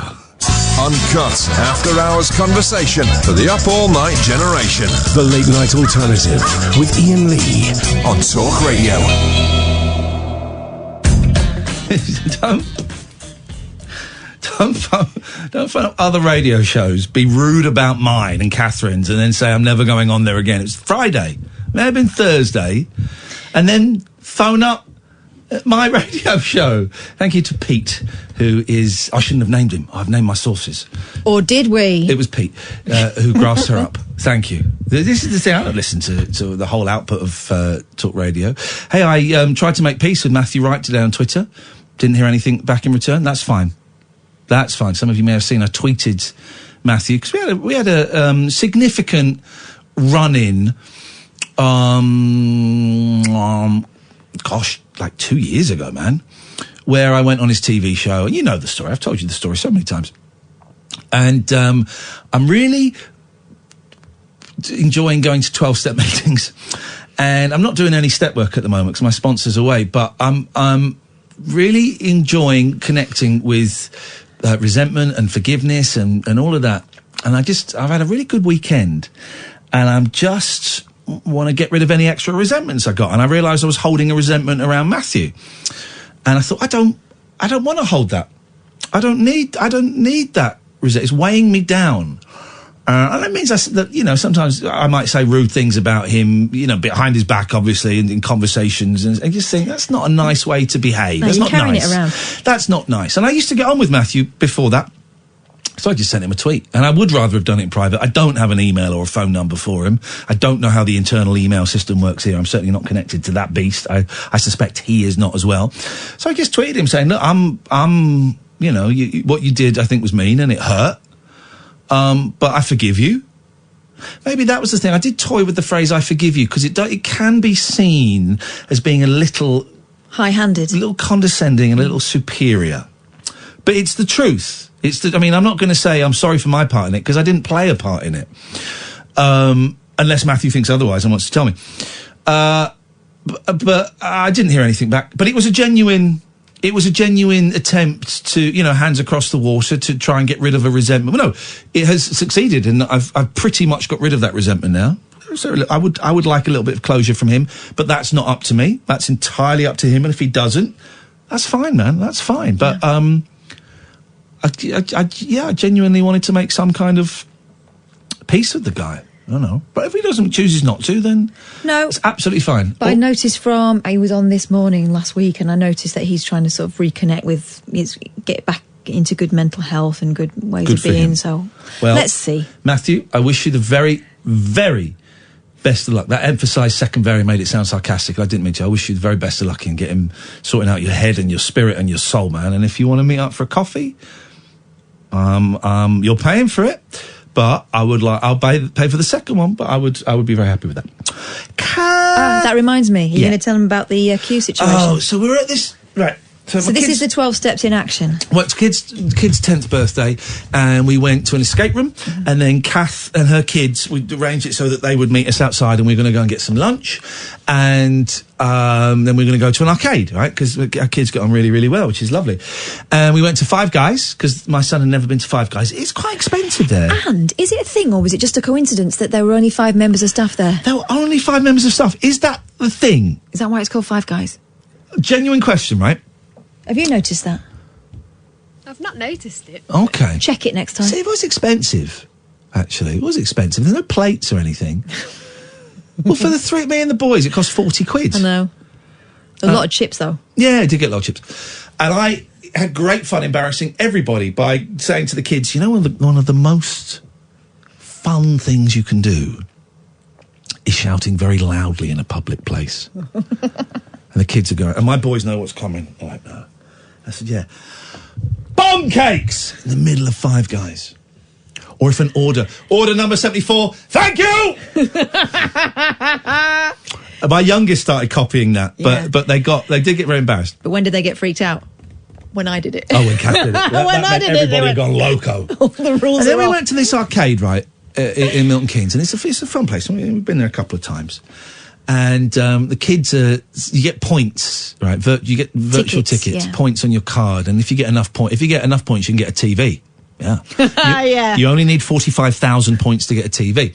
Uncut after-hours conversation for the up-all-night generation. The Late Night Alternative with Iain Lee on Talk Radio. Don't phone up other radio shows, be rude about mine and Catherine's, and then say I'm never going on there again. It was Friday, may have been Thursday, and then phone up my radio show. Thank you to Pete, who is... I shouldn't have named him. I've named my sources. Or did we? It was Pete who grassed her up. Thank you. This is the thing. I don't listen to the whole output of Talk Radio. Hey, I tried to make peace with Matthew Wright today on Twitter. Didn't hear anything back in return. That's fine. That's fine. Some of you may have seen I tweeted Matthew, because we had a significant run-in, like 2 years ago, man, where I went on his TV show, and you know the story. I've told you the story so many times. And I'm really enjoying going to 12-step meetings, and I'm not doing any step work at the moment because my sponsor's away, but I'm really enjoying connecting with resentment and forgiveness and all of that. And I've had a really good weekend, and I'm just want to get rid of any extra resentments I got. And I realised I was holding a resentment around Matthew, and I thought, I don't want to hold that. I don't need that resentment. It's weighing me down. And that means that, you know, sometimes I might say rude things about him, you know, behind his back, obviously, in conversations, and just think that's not a nice way to behave. No, that's you're not carrying nice. it around. That's not nice. And I used to get on with Matthew before that, so I just sent him a tweet. And I would rather have done it in private. I don't have an email or a phone number for him. I don't know how the internal email system works here. I'm certainly not connected to that beast. I suspect he is not as well. So I just tweeted him saying, look, I'm you know, what you did, I think, was mean and it hurt. But I forgive you. Maybe that was the thing. I did toy with the phrase "I forgive you" because it can be seen as being a little high-handed, a little condescending, and a little superior. But it's the truth. I mean, I'm not going to say I'm sorry for my part in it because I didn't play a part in it. Unless Matthew thinks otherwise and wants to tell me. But I didn't hear anything back. But it was a genuine attempt to, you know, hands across the water to try and get rid of a resentment. Well, no, it has succeeded, and I've pretty much got rid of that resentment now. So I would like a little bit of closure from him, but that's not up to me. That's entirely up to him, and if he doesn't, that's fine, man. That's fine. But I genuinely wanted to make some kind of peace with the guy. I don't know. But if he chooses not to, then no, it's absolutely fine. But I noticed he was on this morning last week, and I noticed that he's trying to sort of reconnect with, get back into good mental health and good ways of being. Him. So well, let's see. Matthew, I wish you the very, very best of luck. That emphasised second very made it sound sarcastic. I didn't mean to. I wish you the very best of luck in getting sorting out your head and your spirit and your soul, man. And if you want to meet up for a coffee, you're paying for it. But I'll pay for the second one, but I would be very happy with that. That reminds me. You're going to tell them about the queue situation. Oh, so we're at this... Right. So this is the 12 steps in action. Well, it's kid's 10th birthday, and we went to an escape room, and then Kath and her kids, we arranged it so that they would meet us outside, and we're going to go and get some lunch, and then we're going to go to an arcade, right? Because our kids get on really, really well, which is lovely. And we went to Five Guys, because my son had never been to Five Guys. It's quite expensive there. And is it a thing, or was it just a coincidence that there were only 5 members of staff there? There were only 5 members of staff. Is that the thing? Is that why it's called Five Guys? Genuine question, right? Have you noticed that? I've not noticed it. Okay. Check it next time. See, it was expensive, actually. It was expensive. There's no plates or anything. Well, for me and the boys, it cost 40 quid. I know. A lot of chips, though. Yeah, I did get a lot of chips. And I had great fun embarrassing everybody by saying to the kids, you know, one of the most fun things you can do is shouting very loudly in a public place. And the kids are going, and my boys know what's coming. I'm like, no. I said, yeah. Bomb cakes! In the middle of Five Guys. Or if an order number 74, thank you! My youngest started copying that, but they did get very embarrassed. But when did they get freaked out? When I did it. Oh, when Kath did it. That meant everybody had gone loco. All the rules And then are we off. went to this arcade, right, in Milton Keynes, and it's a fun place. We've been there a couple of times. And the kids, you get points, right? You get virtual tickets, points on your card, and if you get enough points, you can get a TV. Yeah. You only need 45,000 points to get a TV.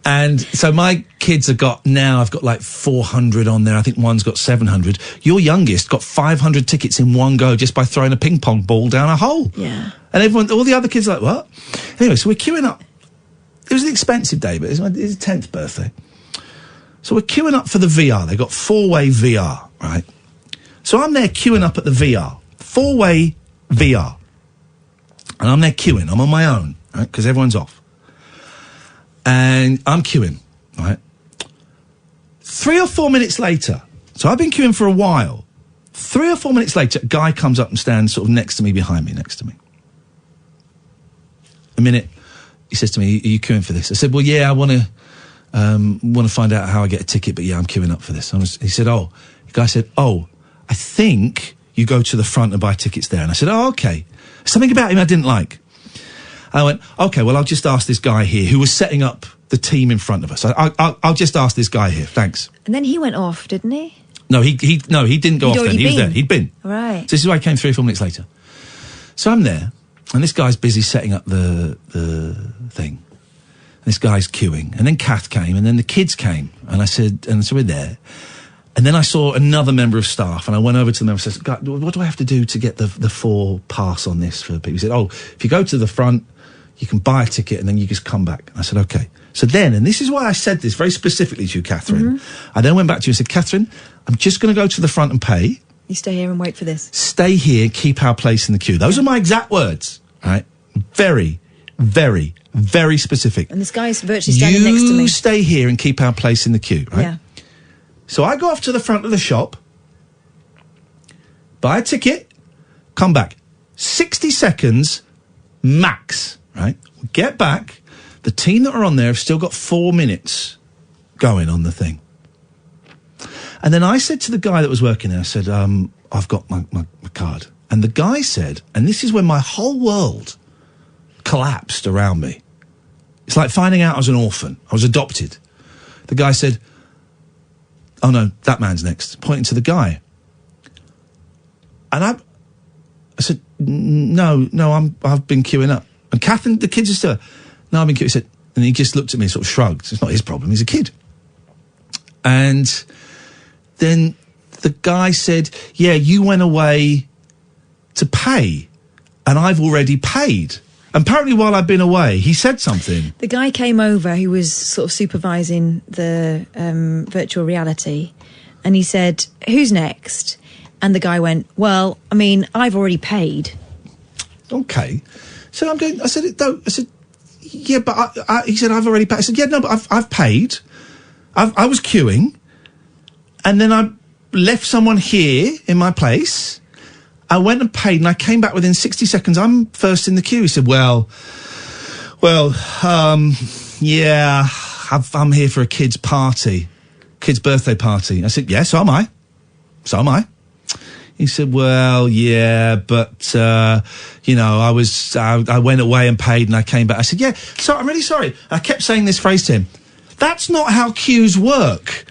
And so my kids I've got like 400 on there. I think one's got 700. Your youngest got 500 tickets in one go just by throwing a ping pong ball down a hole. Yeah. And all the other kids are like, what? Anyway, so we're queuing up. It was an expensive day, but it's his 10th birthday. So we're queuing up for the VR. They got 4-way VR, right? So I'm there queuing up at the VR. 4-way VR. And I'm there queuing. I'm on my own, right? Because everyone's off. And I'm queuing, right? 3 or 4 minutes later, so I've been queuing for a while. 3 or 4 minutes later, a guy comes up and stands sort of next to me, behind me, next to me. A minute, he says to me, are you queuing for this? I said, well, yeah, I want to find out how I get a ticket, but yeah, I'm queuing up for this. He said, the guy said, I think you go to the front and buy tickets there. And I said, okay. Something about him I didn't like. I went, okay, well, I'll just ask this guy here who was setting up the team in front of us. I'll just ask this guy here. Thanks. And then he went off, didn't he? No, he didn't go off then. He was there. He'd been. Right. So this is why I came 3 or 4 minutes later. So I'm there, and this guy's busy setting up the thing. And this guy's queuing. And then Kath came, and then the kids came. And so we're there. And then I saw another member of staff, and I went over to the member and said, God, what do I have to do to get the 4 pass on this for people? He said, if you go to the front, you can buy a ticket and then you just come back. And I said, okay. So then, and this is why I said this very specifically to you, Catherine, I then went back to you and said, Catherine, I'm just going to go to the front and pay. You stay here and wait for this. Stay here, keep our place in the queue. Those are my exact words, right? Very, very, very specific. And this guy's virtually standing next to me. You stay here and keep our place in the queue, right? Yeah. So I go off to the front of the shop, buy a ticket, come back. 60 seconds max, right? Get back. The team that are on there have still got 4 minutes going on the thing. And then I said to the guy that was working there, I said, I've got my card. And the guy said, and this is when my whole world collapsed around me. It's like finding out I was an orphan. I was adopted. The guy said, oh no, that man's next, pointing to the guy. And I said, no, I've been queuing up. And Kath and the kids are still, no, I've been queuing. He said, and he just looked at me and sort of shrugged. It's not his problem, he's a kid. And then the guy said, yeah, you went away to pay, and I've already paid. Apparently while I've been away, he said something. The guy came over who was sort of supervising the virtual reality, and he said, who's next? And the guy went, well, I mean, I've already paid. Okay. So I said, yeah, but he said, I've already paid. I said, yeah, no, but I've paid. I was queuing, and then I left someone here in my place. I went and paid, and I came back within 60 seconds. I'm first in the queue. He said, well, yeah, I'm here for a kid's birthday party. I said, yeah, so am I. He said, well, yeah, but, I went away and paid and I came back. I said, yeah, so I'm really sorry. I kept saying this phrase to him. That's not how queues work.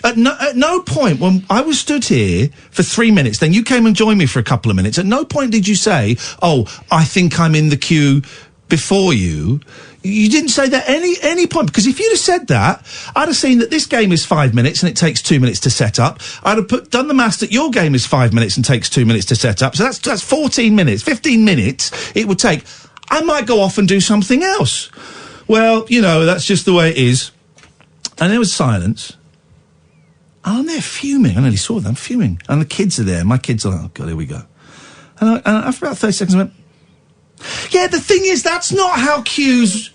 At no point, when I was stood here for 3 minutes, then you came and joined me for a couple of minutes, at no point did you say, oh, I think I'm in the queue before you. You didn't say that any point, because if you'd have said that, I'd have seen that this game is 5 minutes and it takes 2 minutes to set up. I'd have done the maths that your game is 5 minutes and takes 2 minutes to set up. So that's 14 minutes, 15 minutes it would take. I might go off and do something else. Well, that's just the way it is. And there was silence. And they're fuming. I nearly saw them fuming. And the kids are there. My kids are like, oh God, here we go. And after about 30 seconds I went, yeah, the thing is, that's not how queues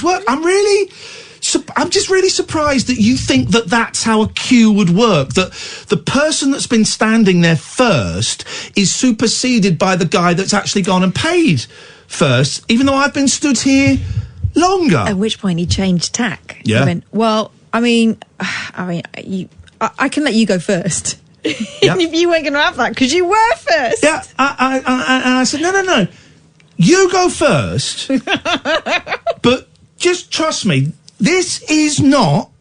work. I'm just really surprised that you think that that's how a queue would work, that the person that's been standing there first is superseded by the guy that's actually gone and paid first, even though I've been stood here longer. At which point he changed tack. Yeah. He went, well, I can let you go first. Yep. If you weren't going to have that, because you were first. Yeah, and I said, no. You go first, but just trust me, this is not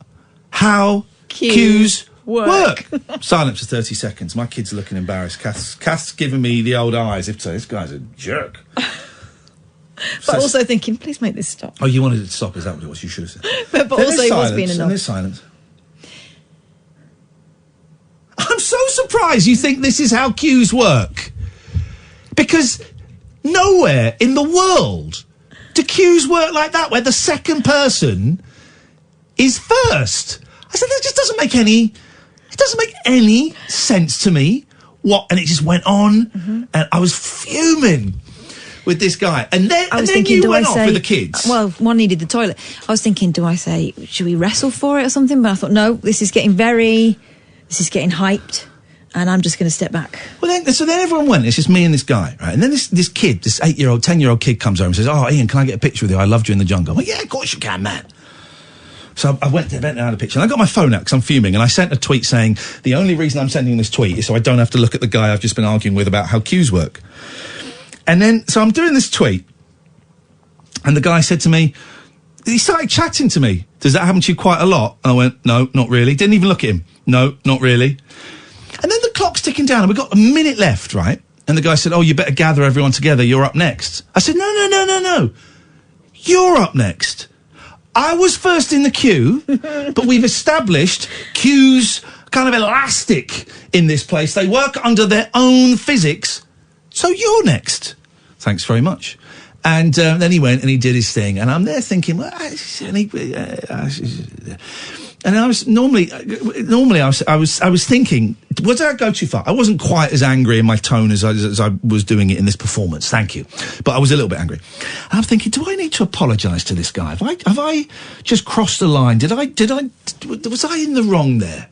how cues work. Silence for 30 seconds. My kid's looking embarrassed. Kath's giving me the old eyes. If so, this guy's a jerk. But also thinking, please make this stop. Oh, you wanted it to stop? Is that what it was? You should have said. But also he was being And annoying. there's silence. I'm so surprised you think this is how cues work. Because nowhere in the world do cues work like that, where the second person is first. I said, that just doesn't make any sense to me. What? And it just went on, and I was fuming with this guy. And then, you went off with the kids. Well, one needed the toilet. I was thinking, do I say, should we wrestle for it or something? But I thought, no, this is getting hyped, and I'm just going to step back. Well, then everyone went. It's just me and this guy, right? And then this kid, this 8-year-old, 10-year-old kid comes over and says, "Oh, Iain, can I get a picture with you? I loved you in the jungle." I'm like, "Yeah, of course you can, man." So I went down a picture, and I got my phone out because I'm fuming, and I sent a tweet saying, the only reason I'm sending this tweet is so I don't have to look at the guy I've just been arguing with about how cues work. And then, so I'm doing this tweet, and the guy said to me, he started chatting to me. "Does that happen to you quite a lot?" And I went, "No, not really." Didn't even look at him. "No, not really." And then the clock's ticking down, and we've got a minute left, right? And the guy said, "Oh, you better gather everyone together. You're up next." I said, No. You're up next. I was first in the queue, but we've established queues kind of elastic in this place. They work under their own physics. So you're next. Thanks very much. And then he went and he did his thing, and I'm there thinking, well, and I was I was thinking, did I go too far? I wasn't quite as angry in my tone as I was doing it in this performance. Thank you, but I was a little bit angry. And I'm thinking, do I need to apologise to this guy? Have I just crossed the line? Was I in the wrong there?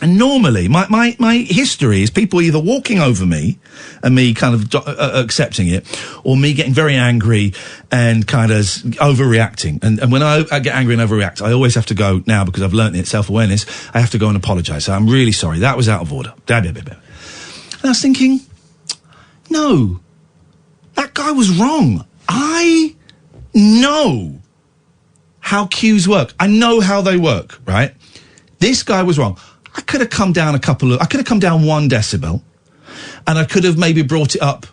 And normally, my history is people either walking over me and me kind of accepting it, or me getting very angry and kind of overreacting. And when I get angry and overreact, I always have to go, now because I've learnt it, self-awareness, I have to go and apologise. So I'm really sorry. That was out of order. And I was thinking, no, that guy was wrong. I know how cues work. I know how they work, right? This guy was wrong. I could have come down 1 decibel, and I could have maybe brought it up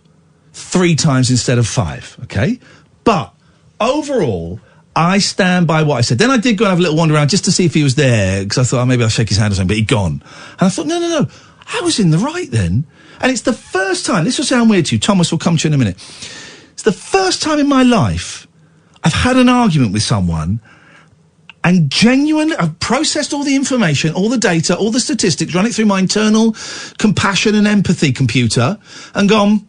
3 times instead of 5, okay? But overall, I stand by what I said. Then I did go and have a little wander around just to see if he was there, because I thought, maybe I'll shake his hand or something, but he'd gone. And I thought, no, I was in the right then. And it's the first time, this will sound weird to you, Thomas will come to you in a minute. It's the first time in my life I've had an argument with someone and genuinely, I've processed all the information, all the data, all the statistics, run it through my internal compassion and empathy computer, and gone,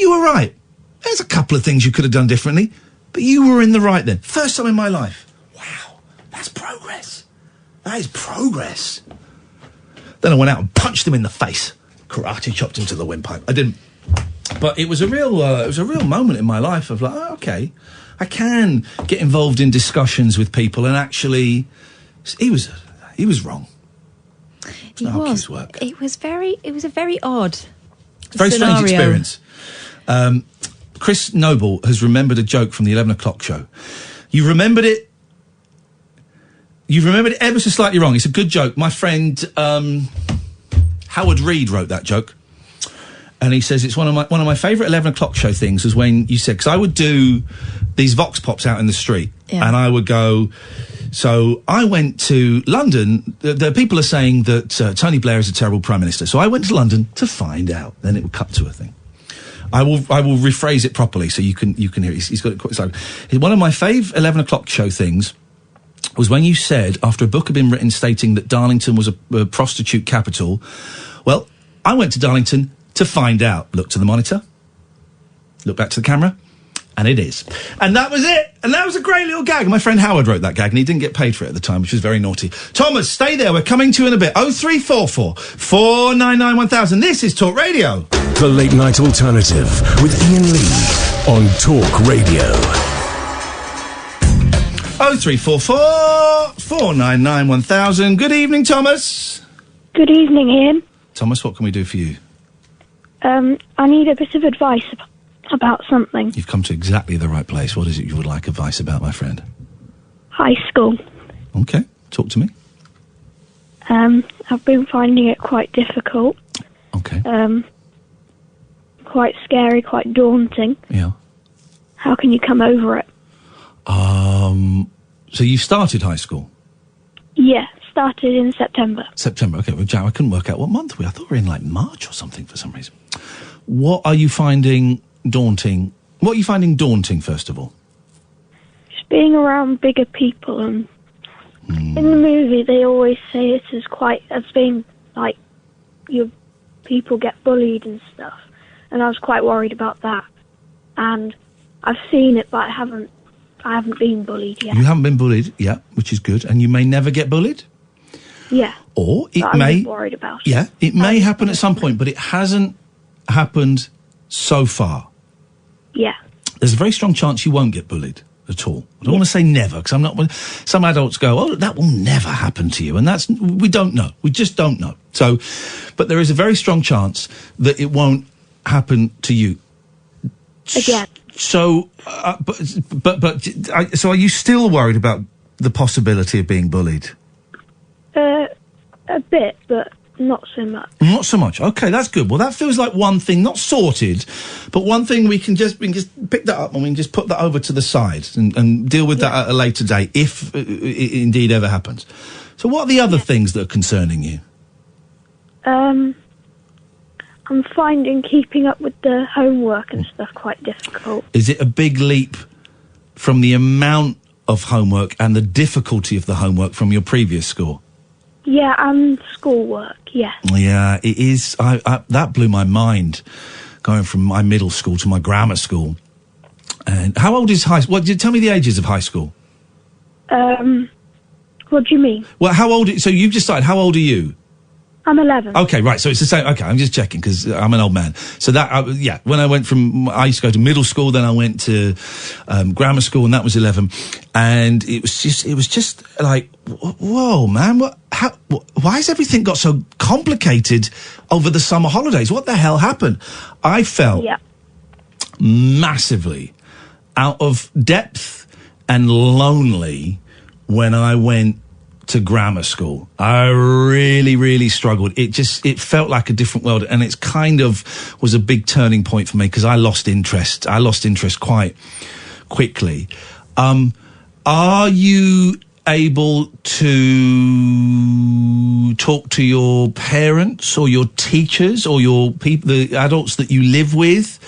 you were right. There's a couple of things you could have done differently, but you were in the right then. First time in my life. Wow, that's progress. That is progress. Then I went out and punched him in the face. Karate chopped him to the windpipe. I didn't. But it was a real moment in my life of like, okay, I can get involved in discussions with people, and actually, he was wrong. It's not how cues work. It was a very odd Very scenario. strange experience. Chris Noble has remembered a joke from the 11 o'clock show. You've remembered it ever so slightly wrong. It's a good joke. My friend Howard Reed wrote that joke. And he says it's one of my favourite 11 o'clock show things was when you said, because I would do these vox pops out in the street, and I would go, so I went to London. The people are saying that Tony Blair is a terrible Prime Minister. So I went to London to find out. Then it would cut to a thing. I will rephrase it properly so you can hear it. He's got it quite so. One of my fave 11 o'clock show things was when you said, after a book had been written stating that Darlington was a prostitute capital, well, I went to Darlington to find out. Look to the monitor, look back to the camera, And it is. And that was it. And that was a great little gag. My friend Howard wrote that gag, and he didn't get paid for it at the time, which was very naughty. Thomas, stay there. We're coming to you in a bit. 0344 499 1000. This is Talk Radio. The Late Night Alternative with Iain Lee on Talk Radio. 0344 499 1000. Good evening, Thomas. Good evening, Ian. Thomas, what can we do for you? I need a bit of advice about something. You've come to exactly the right place. What is it you would like advice about, my friend? High school. Okay, talk to me. I've been finding it quite difficult. Okay. Quite scary, quite daunting. Yeah. How can you come over it? So you started high school? Yeah, started in September. September, okay. Well, Joe, I couldn't work out what month I thought we were in, like, March or something for some reason. What are you finding daunting? What are you finding daunting, first of all? Just being around bigger people, and in the movie they always say it as being like people get bullied and stuff, and I was quite worried about that. And I've seen it, but I haven't been bullied yet. You haven't been bullied, yeah, which is good, and you may never get bullied. Yeah. Or it I'm may. just worried about it. Yeah, it may happen at some point, but it hasn't happened so far. Yeah. There's a very strong chance you won't get bullied at all. I don't want to say never, because I'm not. Some adults go, "Oh, that will never happen to you," and we don't know. We just don't know. So, but there is a very strong chance that it won't happen to you again. So, so are you still worried about the possibility of being bullied? A bit, but not so much. Not so much. Okay, that's good. Well, that feels like one thing, not sorted, but one thing we can just pick that up and we can just put that over to the side and deal with that at a later date, if it indeed ever happens. So what are the other things that are concerning you? I'm finding keeping up with the homework and stuff quite difficult. Is it a big leap from the amount of homework and the difficulty of the homework from your previous school? Yeah, and schoolwork, yeah. Yeah, it is. That blew my mind, going from my middle school to my grammar school. And how old is high school? Well, tell me the ages of high school. What do you mean? Well, how old... So you've just started. How old are you? I'm 11. Okay, right, so it's the same. Okay, I'm just checking, because I'm an old man. So that, when I went I used to go to middle school, then I went to grammar school, and that was 11. And it was just like, whoa, man, why has everything got so complicated over the summer holidays? What the hell happened? I felt massively out of depth and lonely when I went to grammar school. I really, really struggled. It felt like a different world, and it's kind of was a big turning point for me, because I lost interest. I lost interest quite quickly. Are you able to talk to your parents or your teachers or the adults that you live with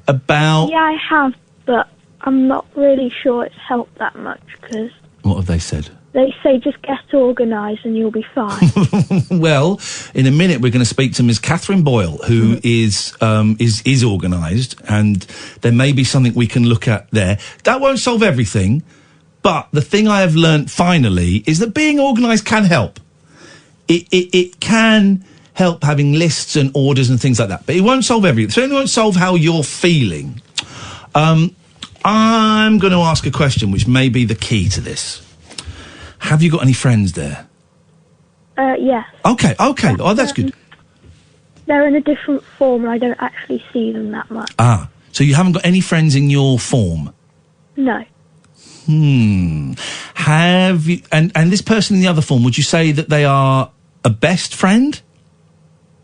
about... Yeah, I have, but I'm not really sure it's helped that much, because... What have they said? They say just get organised and you'll be fine. Well, in a minute we're going to speak to Ms. Catherine Boyle, who is organised, and there may be something we can look at there. That won't solve everything, but the thing I have learnt finally is that being organised can help. It can help, having lists and orders and things like that, but it won't solve everything. It certainly won't solve how you're feeling. I'm going to ask a question which may be the key to this. Have you got any friends there? Yeah. Okay. Oh, that's good. They're in a different form, and I don't actually see them that much. Ah, so you haven't got any friends in your form? No. Have you... And this person in the other form, would you say that they are a best friend?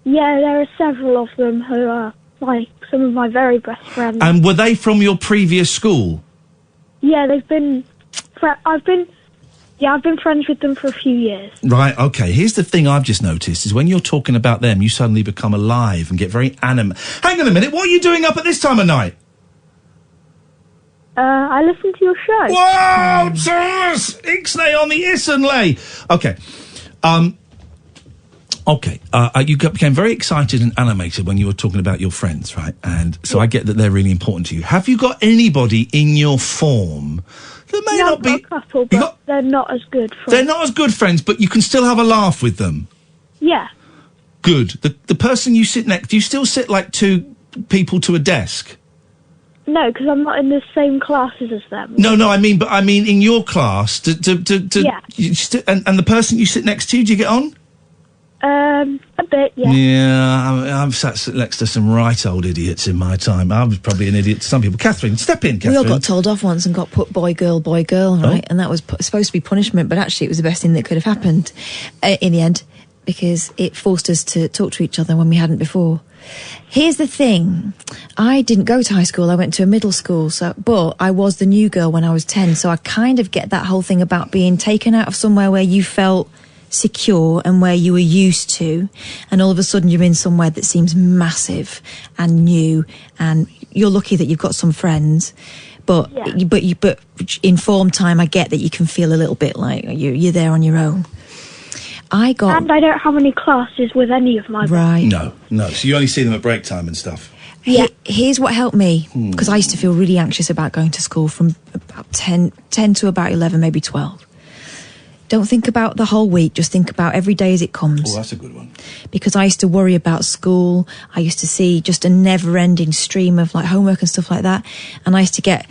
Yeah, there are several of them who are, like, some of my very best friends. And were they from your previous school? Yeah, they've been... I've been friends with them for a few years. Right, okay. Here's the thing I've just noticed, is when you're talking about them, you suddenly become alive and get very animate. Hang on a minute, what are you doing up at this time of night? I listen to your show. Whoa, Thomas! Ixnay on the Issenlay! Okay. Okay, you became very excited and animated when you were talking about your friends, right? And so I get that they're really important to you. Have you got anybody in your form that may not be... I've got a couple, but they're not as good friends. They're not as good friends, but you can still have a laugh with them. Yeah. Good. The person you sit next... Do you still sit like two people to a desk? No, because I'm not in the same classes as them. No, I mean in your class. Yeah. And the person you sit next to, do you get on? A bit, yeah. Yeah, I've sat next to some right old idiots in my time. I was probably an idiot to some people. Catherine, step in, Catherine. We all got told off once and got put boy, girl, right? And that was supposed to be punishment, but actually it was the best thing that could have happened in the end, because it forced us to talk to each other when we hadn't before. Here's the thing. I didn't go to high school. I went to a middle school, but I was the new girl when I was 10, so I kind of get that whole thing about being taken out of somewhere where you felt secure and where you were used to, and all of a sudden you're in somewhere that seems massive and new, and you're lucky that you've got some friends, but in form time I get that you can feel a little bit like you're there on your own. And I don't have any classes with any of my friends. No. So you only see them at break time and stuff. Yeah. Here's what helped me, because I used to feel really anxious about going to school from about 10 to about 11, maybe 12. Don't think about the whole week, just think about every day as it comes. Oh, that's a good one. Because I used to worry about school. I used to see just a never-ending stream of like homework and stuff like that. And I used to get,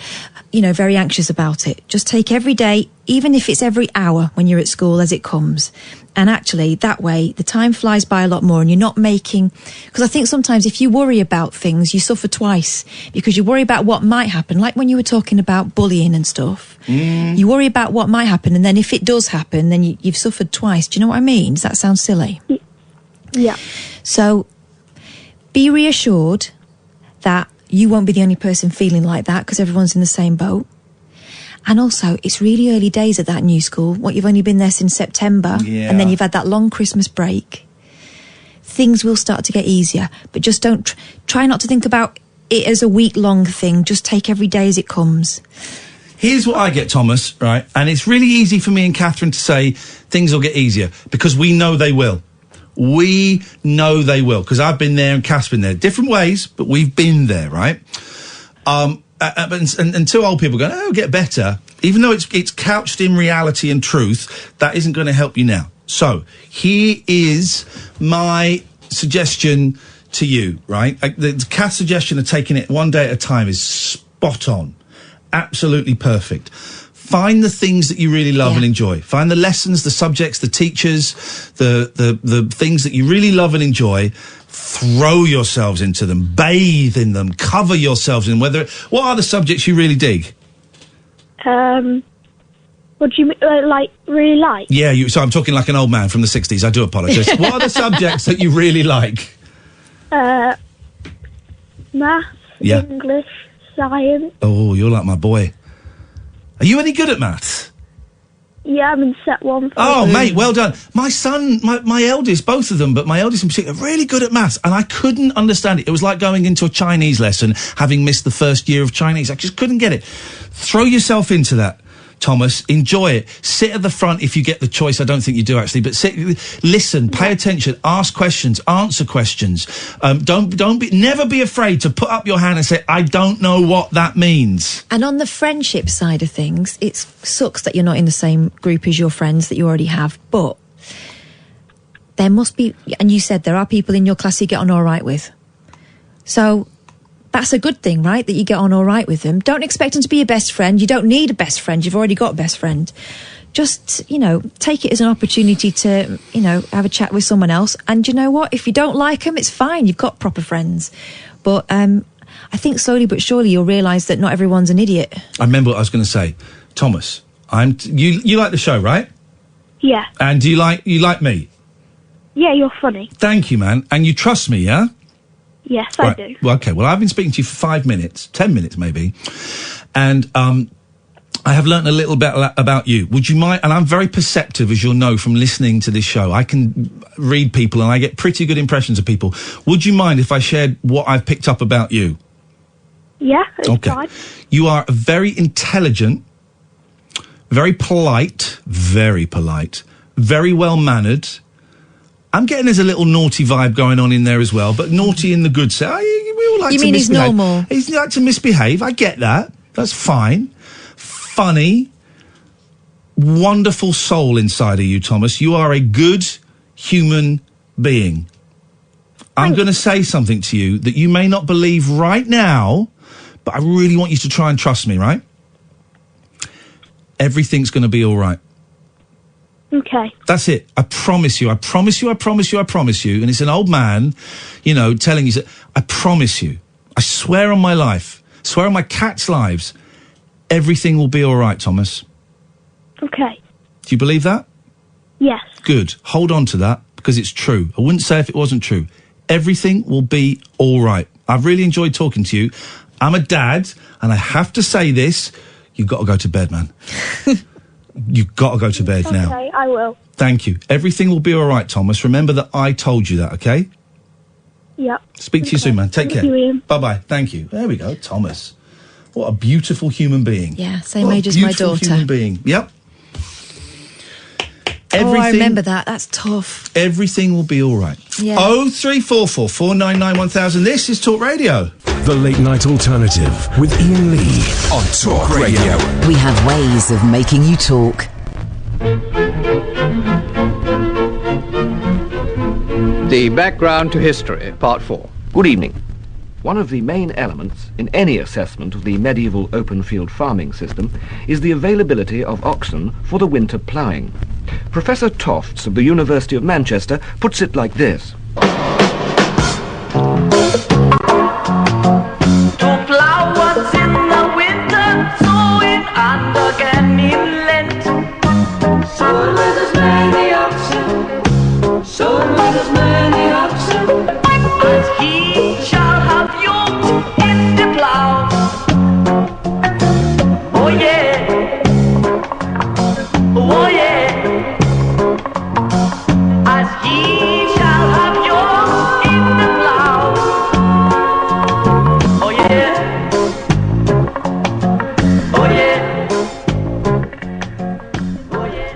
very anxious about it. Just take every day, even if it's every hour when you're at school, as it comes. And actually, that way, the time flies by a lot more, and you're not making... Because I think sometimes if you worry about things, you suffer twice, because you worry about what might happen, like when you were talking about bullying and stuff. You worry about what might happen, and then if it does happen, then you've suffered twice. Do you know what I mean? Does that sound silly? Yeah. So, be reassured that you won't be the only person feeling like that, because everyone's in the same boat. And also, it's really early days at that new school. You've only been there since September, and then you've had that long Christmas break. Things will start to get easier, but just don't try not to think about it as a week-long thing. Just take every day as it comes. Here's what I get, Thomas, right? And it's really easy for me and Catherine to say things will get easier, because we know they will. We know they will, because I've been there and Kath's been there. Different ways, but we've been there, right? And two old people going, it'll get better. Even though it's couched in reality and truth, that isn't going to help you now. So, here is my suggestion to you, right? The Kath's suggestion of taking it one day at a time is spot on. Absolutely perfect. Find the things that you really love and enjoy. Find the lessons, the subjects, the teachers, the things that you really love and enjoy. Throw yourselves into them, bathe in them, cover yourselves in them. What are the subjects you really dig? What do you mean, really like? Yeah, so I'm talking like an old man from the 60s. I do apologise. What are the subjects that you really like? Maths, English, science. Oh, you're like my boy. Are you any good at maths? Yeah, I'm in set 1. Oh, mate, well done. My son, my eldest, both of them, but my eldest in particular, really good at maths, and I couldn't understand it. It was like going into a Chinese lesson, having missed the first year of Chinese. I just couldn't get it. Throw yourself into that, Thomas. Enjoy it. Sit at the front if you get the choice. I don't think you do, actually, but listen, pay attention, ask questions, answer questions. Never be afraid to put up your hand and say, I don't know what that means. And on the friendship side of things, it sucks that you're not in the same group as your friends that you already have, but there must be, and you said there are people in your class you get on all right with. So that's a good thing, right? That you get on all right with them. Don't expect them to be your best friend. You don't need a best friend. You've already got a best friend. Just, take it as an opportunity to, have a chat with someone else. And you know what? If you don't like them, it's fine. You've got proper friends. But I think slowly but surely you'll realise that not everyone's an idiot. I remember what I was going to say. Thomas, you like the show, right? Yeah. And do you like me? Yeah, you're funny. Thank you, man. And you trust me, yeah? Yes, I do. Well, okay. Well, I've been speaking to you for 5 minutes, 10 minutes maybe, and I have learnt a little bit about you. Would you mind? And I'm very perceptive, as you'll know from listening to this show. I can read people, and I get pretty good impressions of people. Would you mind if I shared what I've picked up about you? Yeah, it's fine. You are very intelligent, very polite, very well-mannered, I'm getting there's a little naughty vibe going on in there as well, but naughty in the good sense. We all like You to mean he's misbehave. normal? He's like to misbehave. I get that. That's fine. Funny. Wonderful soul inside of you, Thomas. You are a good human being. I'm going to say something to you that you may not believe right now, but I really want you to try and trust me, right? Everything's going to be all right. Okay. That's it. I promise you. I promise you. I promise you. I promise you. And it's an old man, you know, telling you that. I promise you. I swear on my life. Swear on my cats' lives. Everything will be all right, Thomas. Okay. Do you believe that? Yes. Good. Hold on to that because it's true. I wouldn't say if it wasn't true. Everything will be all right. I've really enjoyed talking to you. I'm a dad, and I have to say this. You've got to go to bed, man. You've got to go to bed now. Okay, I will. Thank you. Everything will be all right, Thomas. Remember that I told you that, okay? Yep. Speak to you soon, man. Take Thank care. you, Ian. Bye-bye. Thank you. There we go, Thomas. What a beautiful human being. Yeah, same What a age as my beautiful daughter. human being. Yep. Oh, I remember that. That's tough. Everything will be all right. Yeah. 0344 499 1000. This is Talk Radio. The Late Night Alternative with Iain Lee On Talk Radio. We have ways of making you talk. The background to history, part 4. Good evening. One of the main elements in any assessment of the medieval open field farming system is the availability of oxen for the winter ploughing. Professor Tofts of the University of Manchester puts it like this. To plough once in the winter, sowing and again in Lent. Sown with as many oxen, sown with as many oxen, as he shall have yoked in the plough. Oh yeah, oh yeah, as he shall have yoked in the plough. Oh yeah, oh yeah, oh yeah.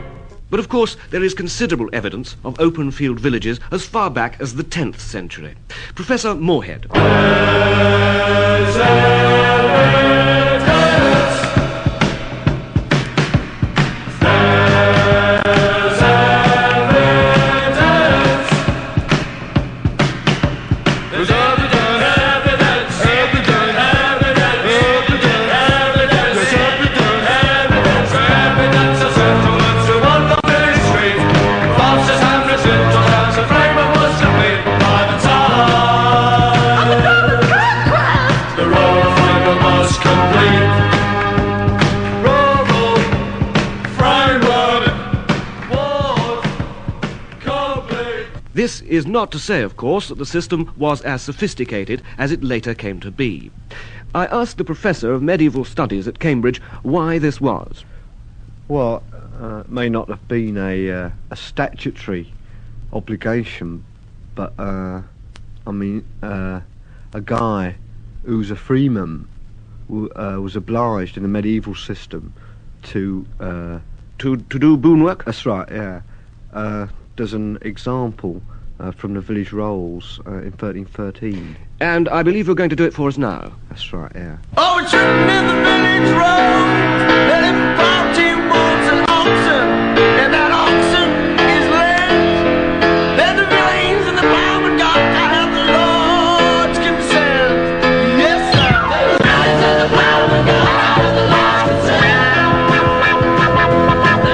But of course, there is considerable evidence of open field villages as far back as the 10th century. Professor Moorhead. This is not to say, of course, that the system was as sophisticated as it later came to be. I asked the Professor of Medieval Studies at Cambridge why this was. Well, it may not have been a statutory obligation, but, a guy who's a freeman was obliged in the medieval system to do boon work? That's right, yeah. There's an example from the village rolls in 1313. And I believe you're going to do it for us now. That's right, yeah. Oh, it's written in the village road that if 40 wolves and oxen, and that oxen is led, then the villains and the plowmen got to have the Lord's consent. Yes, sir. The villains and the plowmen got to have the Lord's consent.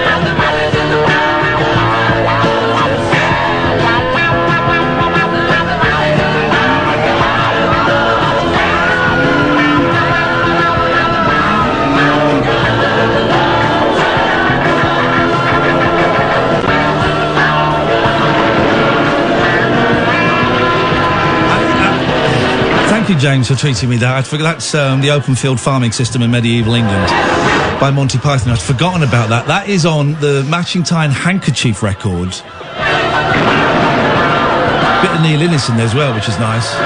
And the villains and the plowmen got to have the Lord's consent. Thank you, James, for treating me that. That's the open field farming system in medieval England by Monty Python. I'd forgotten about that. That is on the Matching Time Handkerchief record. Bit of Neil Innes in there as well, which is nice.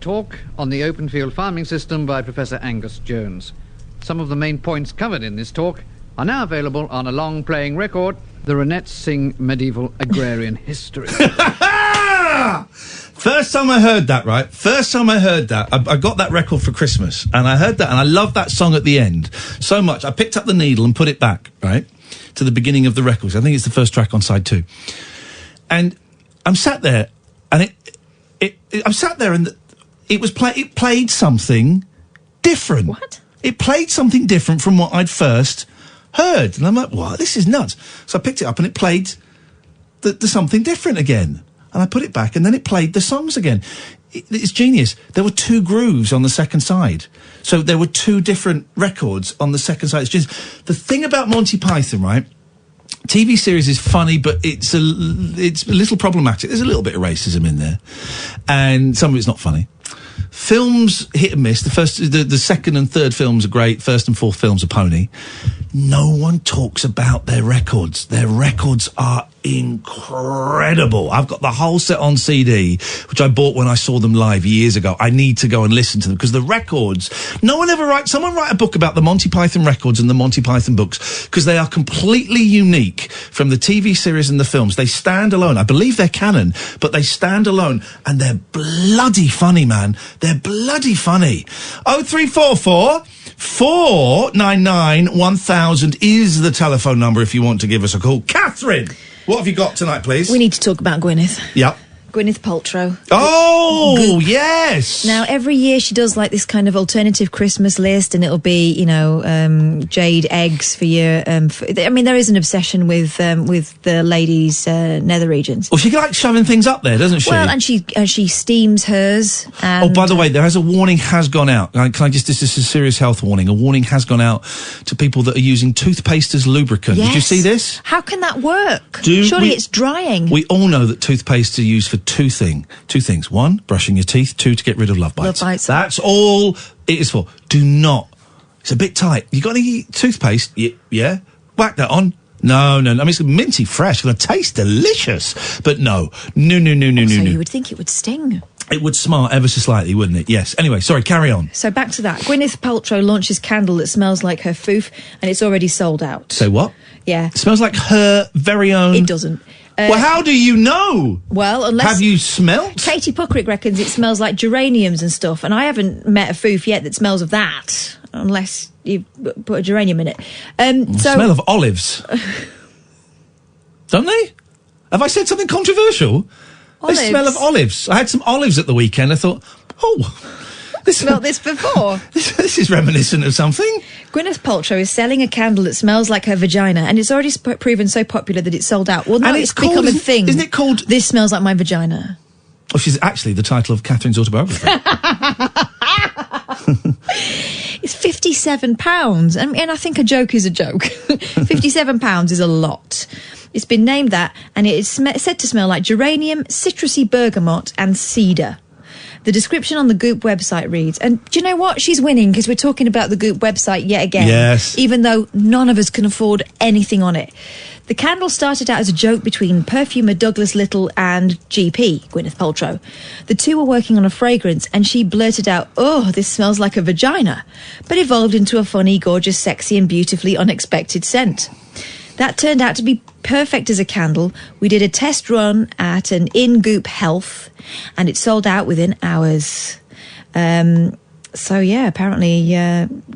talk on the open field farming system by Professor Angus Jones. Some of the main points covered in this talk are now available on a long-playing record, The Ronettes Sing Medieval Agrarian History. First time I heard that, right? I got that record for Christmas, and I heard that, and I loved that song at the end so much. I picked up the needle and put it back, right, to the beginning of the record. I think it's the first track on side 2. And I'm sat there, and it played something different. What? It played something different from what I'd first heard. And I'm like, what? This is nuts. So I picked it up and it played the something different again. And I put it back and then it played the songs again. It's genius. There were 2 grooves on the second side. So there were 2 different records on the second side. It's just the thing about Monty Python, right? TV series is funny, but it's a little problematic. There's a little bit of racism in there. And some of it's not funny. Films, hit and miss. The second and third films are great. First and fourth films are pony. No one talks about their records. Their records are incredible. I've got the whole set on CD, which I bought when I saw them live years ago. I need to go and listen to them because the records, someone write a book about the Monty Python records and the Monty Python books, because they are completely unique from the TV series and the films. They stand alone. I believe they're canon, but they stand alone and they're bloody funny, man. They're bloody funny. 0344 499 1000 is the telephone number if you want to give us a call. Catherine, what have you got tonight, please? We need to talk about Gwyneth. Yep. Gwyneth Paltrow. Oh, yes! Now, every year she does, like, this kind of alternative Christmas list, and it'll be, jade eggs for your... there is an obsession with the ladies' nether regions. Well, she likes shoving things up there, doesn't she? Well, and she steams hers. And by the way, a warning has gone out. This is a serious health warning. A warning has gone out to people that are using toothpaste as lubricant. Yes. Did you see this? How can that work? Surely it's drying. We all know that toothpaste are used for two things. 1, brushing your teeth. 2, to get rid of love bites. That's all it is for. Do not. It's a bit tight. You got any toothpaste? Yeah? Whack that on. No. I mean, it's minty fresh. It's going to taste delicious. But no. No. You would think it would sting. It would smart ever so slightly, wouldn't it? Yes. Anyway, sorry, carry on. So back to that. Gwyneth Paltrow launches candle that smells like her foof, and it's already sold out. Say what? Yeah. It smells like her very own... It doesn't. Well, how do you know? Well, unless... Have you smelt? Katie Puckrick reckons it smells like geraniums and stuff, and I haven't met a foof yet that smells of that, unless you put a geranium in it. Smell of olives. Don't they? Have I said something controversial? Olives. They smell of olives. I had some olives at the weekend. I thought, smelled this before. This is reminiscent of something. Gwyneth Paltrow is selling a candle that smells like her vagina, and it's already proven so popular that it's sold out. Well, now it's become a thing. Isn't it called... This smells like my vagina. Oh, she's actually the title of Catherine's autobiography. It's £57, and I think a joke is a joke. £57 is a lot. It's been named that, and it is said to smell like geranium, citrusy bergamot, and cedar. The description on the Goop website reads, and do you know what? She's winning, because we're talking about the Goop website yet again. Yes. Even though none of us can afford anything on it. The candle started out as a joke between perfumer Douglas Little and GP, Gwyneth Paltrow. The two were working on a fragrance, and she blurted out, "Oh, this smells like a vagina," but evolved into a funny, gorgeous, sexy, and beautifully unexpected scent. That turned out to be perfect as a candle. We did a test run at an in-Goop Health, and it sold out within hours. So, yeah, apparently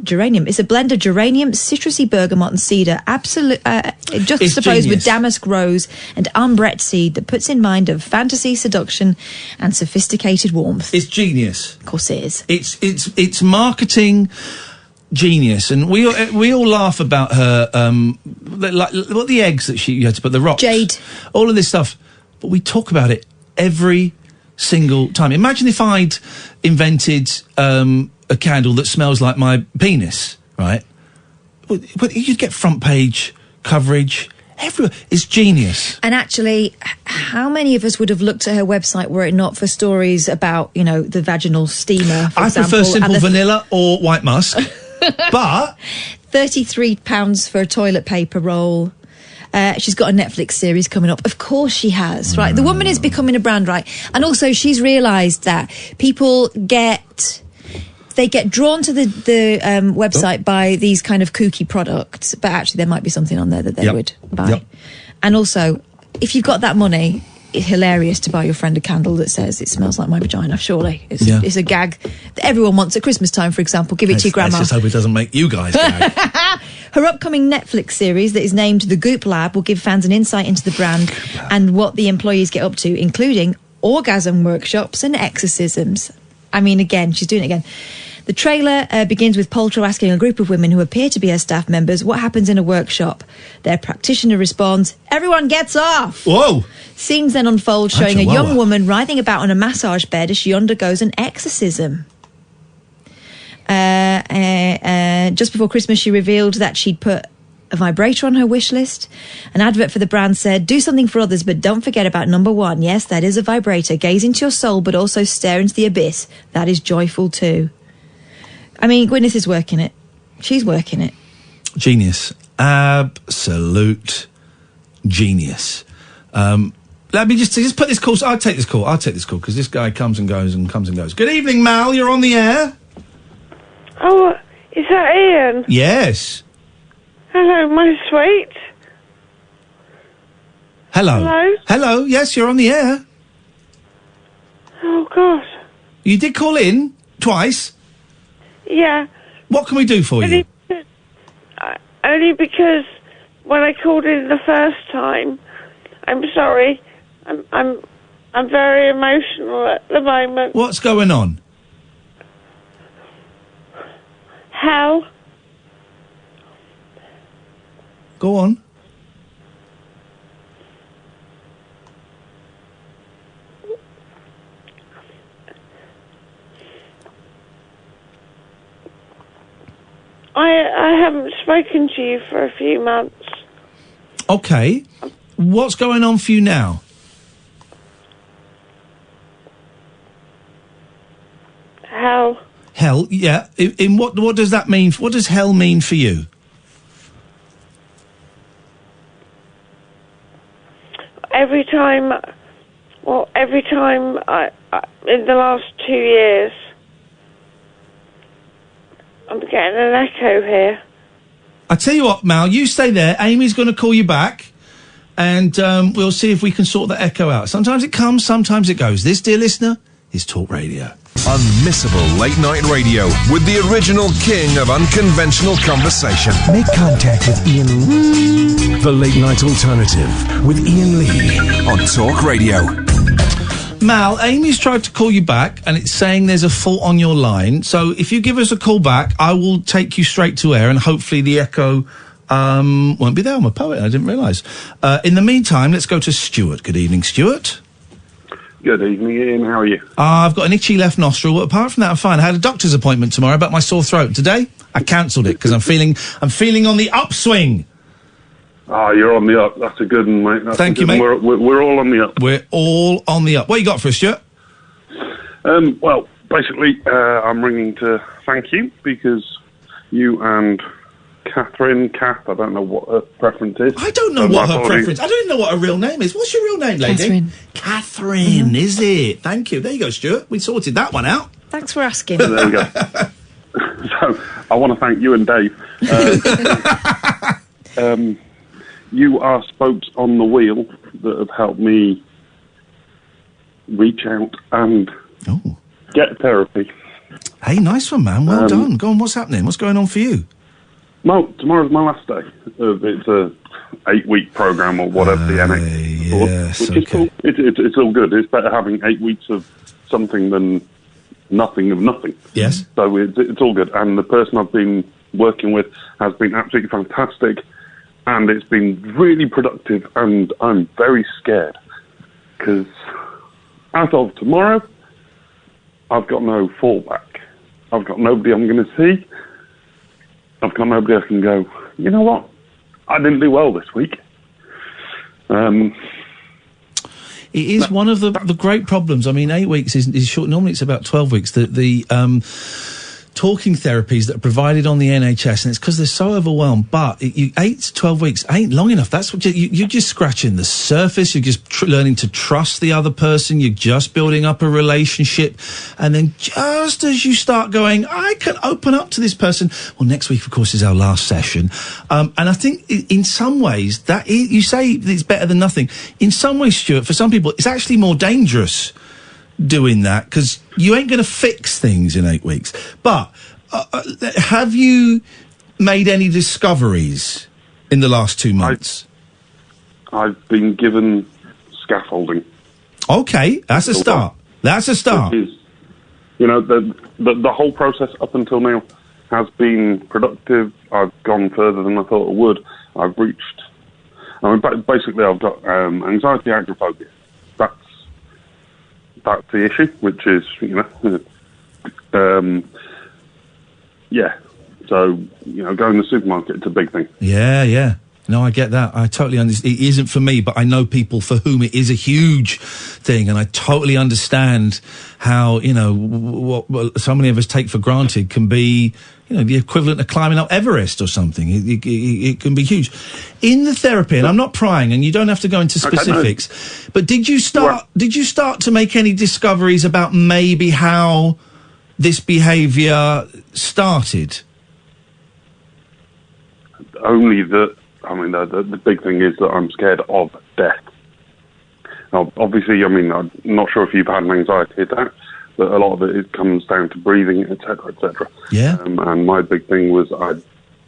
geranium. It's a blend of geranium, citrusy bergamot and cedar, juxtaposed with damask rose and umbrette seed that puts in mind of fantasy, seduction and sophisticated warmth. It's genius. Of course it is. It's marketing... genius, and we all laugh about her, like what the eggs that you had to put, the rocks, jade, all of this stuff, but we talk about it every single time. Imagine if I'd invented a candle that smells like my penis, right? But you'd get front page coverage. Everywhere. It's genius. And actually, how many of us would have looked at her website were it not for stories about, the vaginal steamer, for example, prefer simple vanilla or white musk. But £33 for a toilet paper roll. She's got a Netflix series coming up. Of course she has, right? The woman is becoming a brand, right? And also she's realised that people get drawn to the website by these kind of kooky products, but actually there might be something on there that they would buy. Yep. And also, if you've got that money, it's hilarious to buy your friend a candle that says it smells like my vagina, surely. It's a gag that everyone wants at Christmas time, for example. Give it to your grandma. Let's just hope it doesn't make you guys gag. Her upcoming Netflix series that is named The Goop Lab will give fans an insight into the brand and what the employees get up to, including orgasm workshops and exorcisms. I mean, again, she's doing it again. The trailer begins with Paltrow asking a group of women who appear to be her staff members what happens in a workshop. Their practitioner responds, "Everyone gets off!" Whoa! Scenes then unfold showing a young woman writhing about on a massage bed as she undergoes an exorcism. Just before Christmas, she revealed that she'd put a vibrator on her wish list. An advert for the brand said, "Do something for others, but don't forget about number one. Yes, that is a vibrator. Gaze into your soul, but also stare into the abyss. That is joyful too." I mean, Gwyneth is working it. She's working it. Genius. Absolute genius. Let me just put this call. I'll take this call because this guy comes and goes and comes and goes. Good evening, Mal. You're on the air. Oh, is that Iain? Yes. Hello, my sweet. Hello. Hello? Hello. Yes, you're on the air. Oh, God. You did call in twice. Yeah. What can we do for you? Only because when I called in the first time, I'm sorry, I'm very emotional at the moment. What's going on? Hell. Go on. I haven't spoken to you for a few months. Okay. What's going on for you now? Hell. Hell, yeah. In what does that mean? What does hell mean for you? Every time I in the last 2 years, I'm getting an echo here. I tell you what, Mal, you stay there. Amy's going to call you back, and we'll see if we can sort the echo out. Sometimes it comes, sometimes it goes. This, dear listener, is Talk Radio. Unmissable late night radio with the original king of unconventional conversation. Make contact with Iain. The Late Night Alternative with Iain Lee on Talk Radio. Mal, Amy's tried to call you back, and it's saying there's a fault on your line. So if you give us a call back, I will take you straight to air, and hopefully the echo won't be there. I'm a poet, I didn't realise. In the meantime, let's go to Stuart. Good evening, Stuart. Good evening, Iain. How are you? I've got an itchy left nostril. But apart from that, I'm fine. I had a doctor's appointment tomorrow about my sore throat. Today, I cancelled it because I'm feeling on the upswing. Oh, you're on the up. That's a good one, mate. Thank you, mate. We're all on the up. We're all on the up. What you got for us, Stuart? Well, basically, I'm ringing to thank you because you and Kath, I don't know what her preference is. I don't know what her preference. I don't even know what her real name is. What's your real name, lady? Catherine, is it? Thank you. There you go, Stuart. We sorted that one out. Thanks for asking. There we go. So, I want to thank you and Dave. You are spokes on the wheel that have helped me reach out and get therapy. Hey, nice one, man. Well done. Go on, what's happening? What's going on for you? Well, tomorrow's my last day. It's a 8-week program or whatever the NX yes, which is cool. It's all good. It's better having 8 weeks of something than nothing of nothing. Yes. So it's all good. And the person I've been working with has been absolutely fantastic, and it's been really productive, and I'm very scared because as of tomorrow, I've got no fallback. I've got nobody I'm going to see. I've got nobody I can go, you know what? I didn't do well this week. It is one of the great problems. I mean, 8 weeks is short. Normally it's about 12 weeks. talking therapies that are provided on the NHS, and it's because they're so overwhelmed. But 8 to 12 weeks ain't long enough. That's what you're just scratching the surface. You're just learning to trust the other person. You're just building up a relationship, and then just as you start going, I can open up to this person. Well, next week, of course, is our last session, and I think in some ways you say it's better than nothing. In some ways, Stuart, for some people, it's actually more dangerous doing that, because you ain't going to fix things in 8 weeks. But have you made any discoveries in the last 2 months? I've been given scaffolding. Okay, that's a start. That's a start. Which is, the whole process up until now has been productive. I've gone further than I thought I would. Basically I've got anxiety, agoraphobia. That's the issue, which is, So, going to the supermarket, it's a big thing. Yeah. No, I get that. I totally understand. It isn't for me, but I know people for whom it is a huge thing, and I totally understand how, what so many of us take for granted can be, the equivalent of climbing up Everest or something. It can be huge. In the therapy, and I'm not prying, and you don't have to go into specifics, but did you start to make any discoveries about maybe how this behaviour started? Only that, the big thing is that I'm scared of death. Now, obviously, I'm not sure if you've had an anxiety attack, but a lot of it comes down to breathing, etc., etc. Yeah. And my big thing was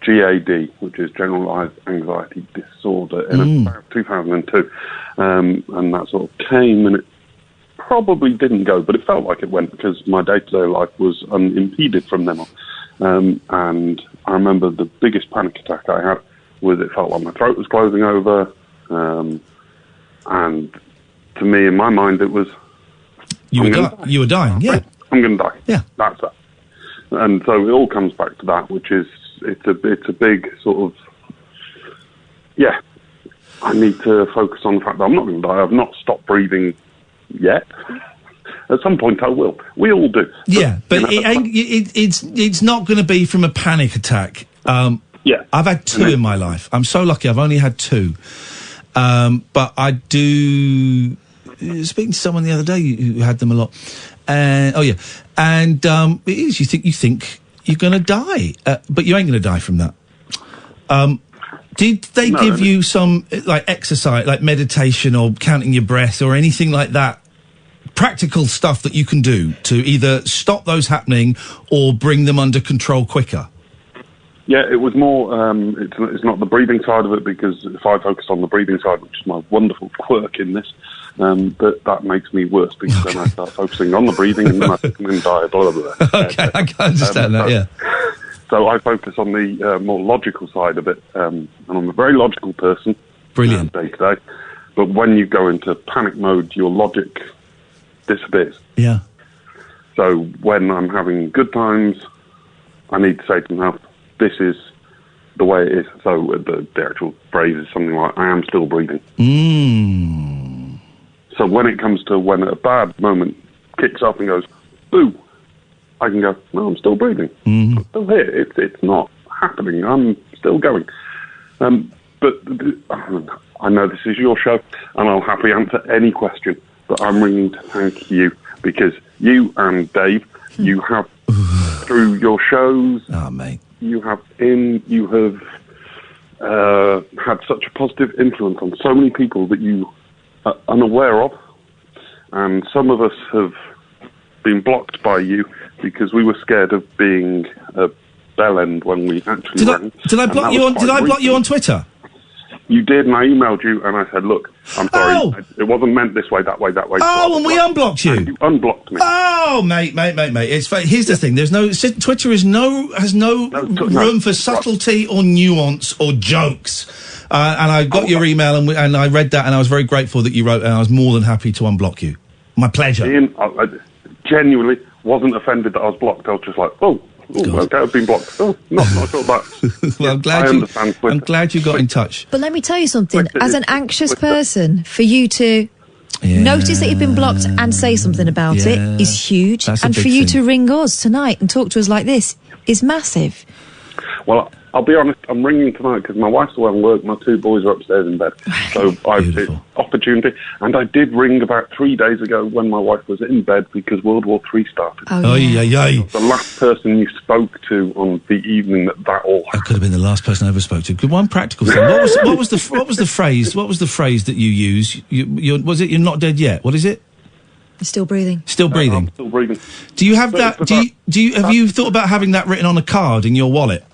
GAD, which is Generalised Anxiety Disorder, in about 2002. And that sort of came, and it probably didn't go, but it felt like it went, because my day-to-day life was unimpeded from then on. And I remember the biggest panic attack I had was it felt like my throat was closing over. And to me, in my mind, it was... You were dying, yeah. I'm going to die. Yeah. That's that. And so it all comes back to that, which is, it's a big sort of, I need to focus on the fact that I'm not going to die. I've not stopped breathing yet. At some point I will. We all do. But it's not going to be from a panic attack. I've had 2 in my life. I'm so lucky. I've only had 2. But I do... Speaking to someone the other day who had them a lot. It is. You think you're going to die, but you ain't going to die from that. Did they give you some exercise, like meditation or counting your breath or anything like that? Practical stuff that you can do to either stop those happening or bring them under control quicker? Yeah, it was more, it's not the breathing side of it, because if I focus on the breathing side, which is my wonderful quirk in this, that makes me worse, because then I start focusing on the breathing and then I think I'm going to die, blah, blah, blah. Okay, I can understand that, yeah. So I focus on the more logical side of it, and I'm a very logical person. Brilliant. Day to day. But when you go into panic mode, your logic disappears. Yeah. So when I'm having good times, I need to say to myself, this is the way it is. So the actual phrase is something like, I am still breathing. So when it comes to when a bad moment kicks up and goes, boo, I can go, no, I'm still breathing. I'm still here. It's not happening. I'm still going. But I know this is your show, and I'll happily answer any question, but I'm ringing to thank you, because you and Dave, you have, through your shows... Oh, mate. You have had such a positive influence on so many people that you are unaware of, and some of us have been blocked by you because we were scared of being a bell end when we actually rang. Did I block you on Twitter? You did, and I emailed you, and I said, look, I'm sorry, it wasn't meant this way, that way. Oh, and we unblocked you. And you unblocked me. Oh, mate. Here's the thing. Twitter has no room for subtlety or nuance or jokes. And I got your email, and I read that, and I was very grateful that you wrote, and I was more than happy to unblock you. My pleasure. Iain, I genuinely wasn't offended that I was blocked. I was just like, okay, I've been blocked. Oh, not sure that. Well, I'm glad you got in touch. But let me tell you something. As an anxious person, for you to Notice that you've been blocked and say something about it is huge. That's a and big for you thing. to ring us tonight and talk to us like this is massive. Well, I'll be honest, I'm ringing tonight because my wife's away on work, my 2 boys are upstairs in bed. So it's opportunity. And I did ring about 3 days ago when my wife was in bed because World War III started. The last person you spoke to on the evening that all happened. I could have been the last person I ever spoke to. Good one practical thing. What was the phrase? What was the phrase that you use? Was it "You're not dead yet"? What is it? Still breathing. Still breathing. I'm still breathing. Do you have that? Have you thought about having that written on a card in your wallet?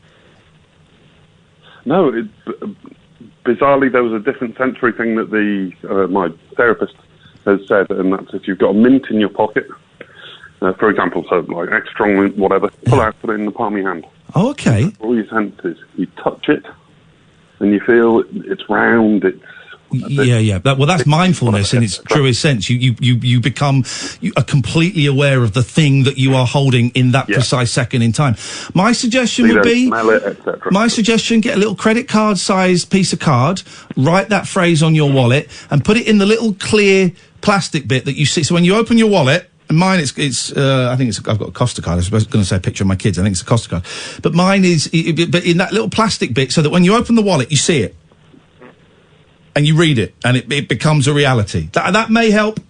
No, bizarrely, there was a different sensory thing that my therapist has said, and that's if you've got a mint in your pocket, for example, so like extra strong mint, whatever, pull out, put it in the palm of your hand. Oh, okay. All your senses. You touch it, and you feel it's round, it's... Yeah. That's mindfulness in its truest sense. You become completely aware of the thing that you are holding in that precise second in time. My suggestion would be, smell it, etc. my suggestion, get a little credit card sized piece of card, write that phrase on your wallet, and put it in the little clear plastic bit that you see. So when you open your wallet, and mine, I think I've got a Costa card. I was going to say a picture of my kids. I think it's a Costa card. But mine is, but in that little plastic bit, so that when you open the wallet, you see it. And you read it, and it becomes a reality. That may help.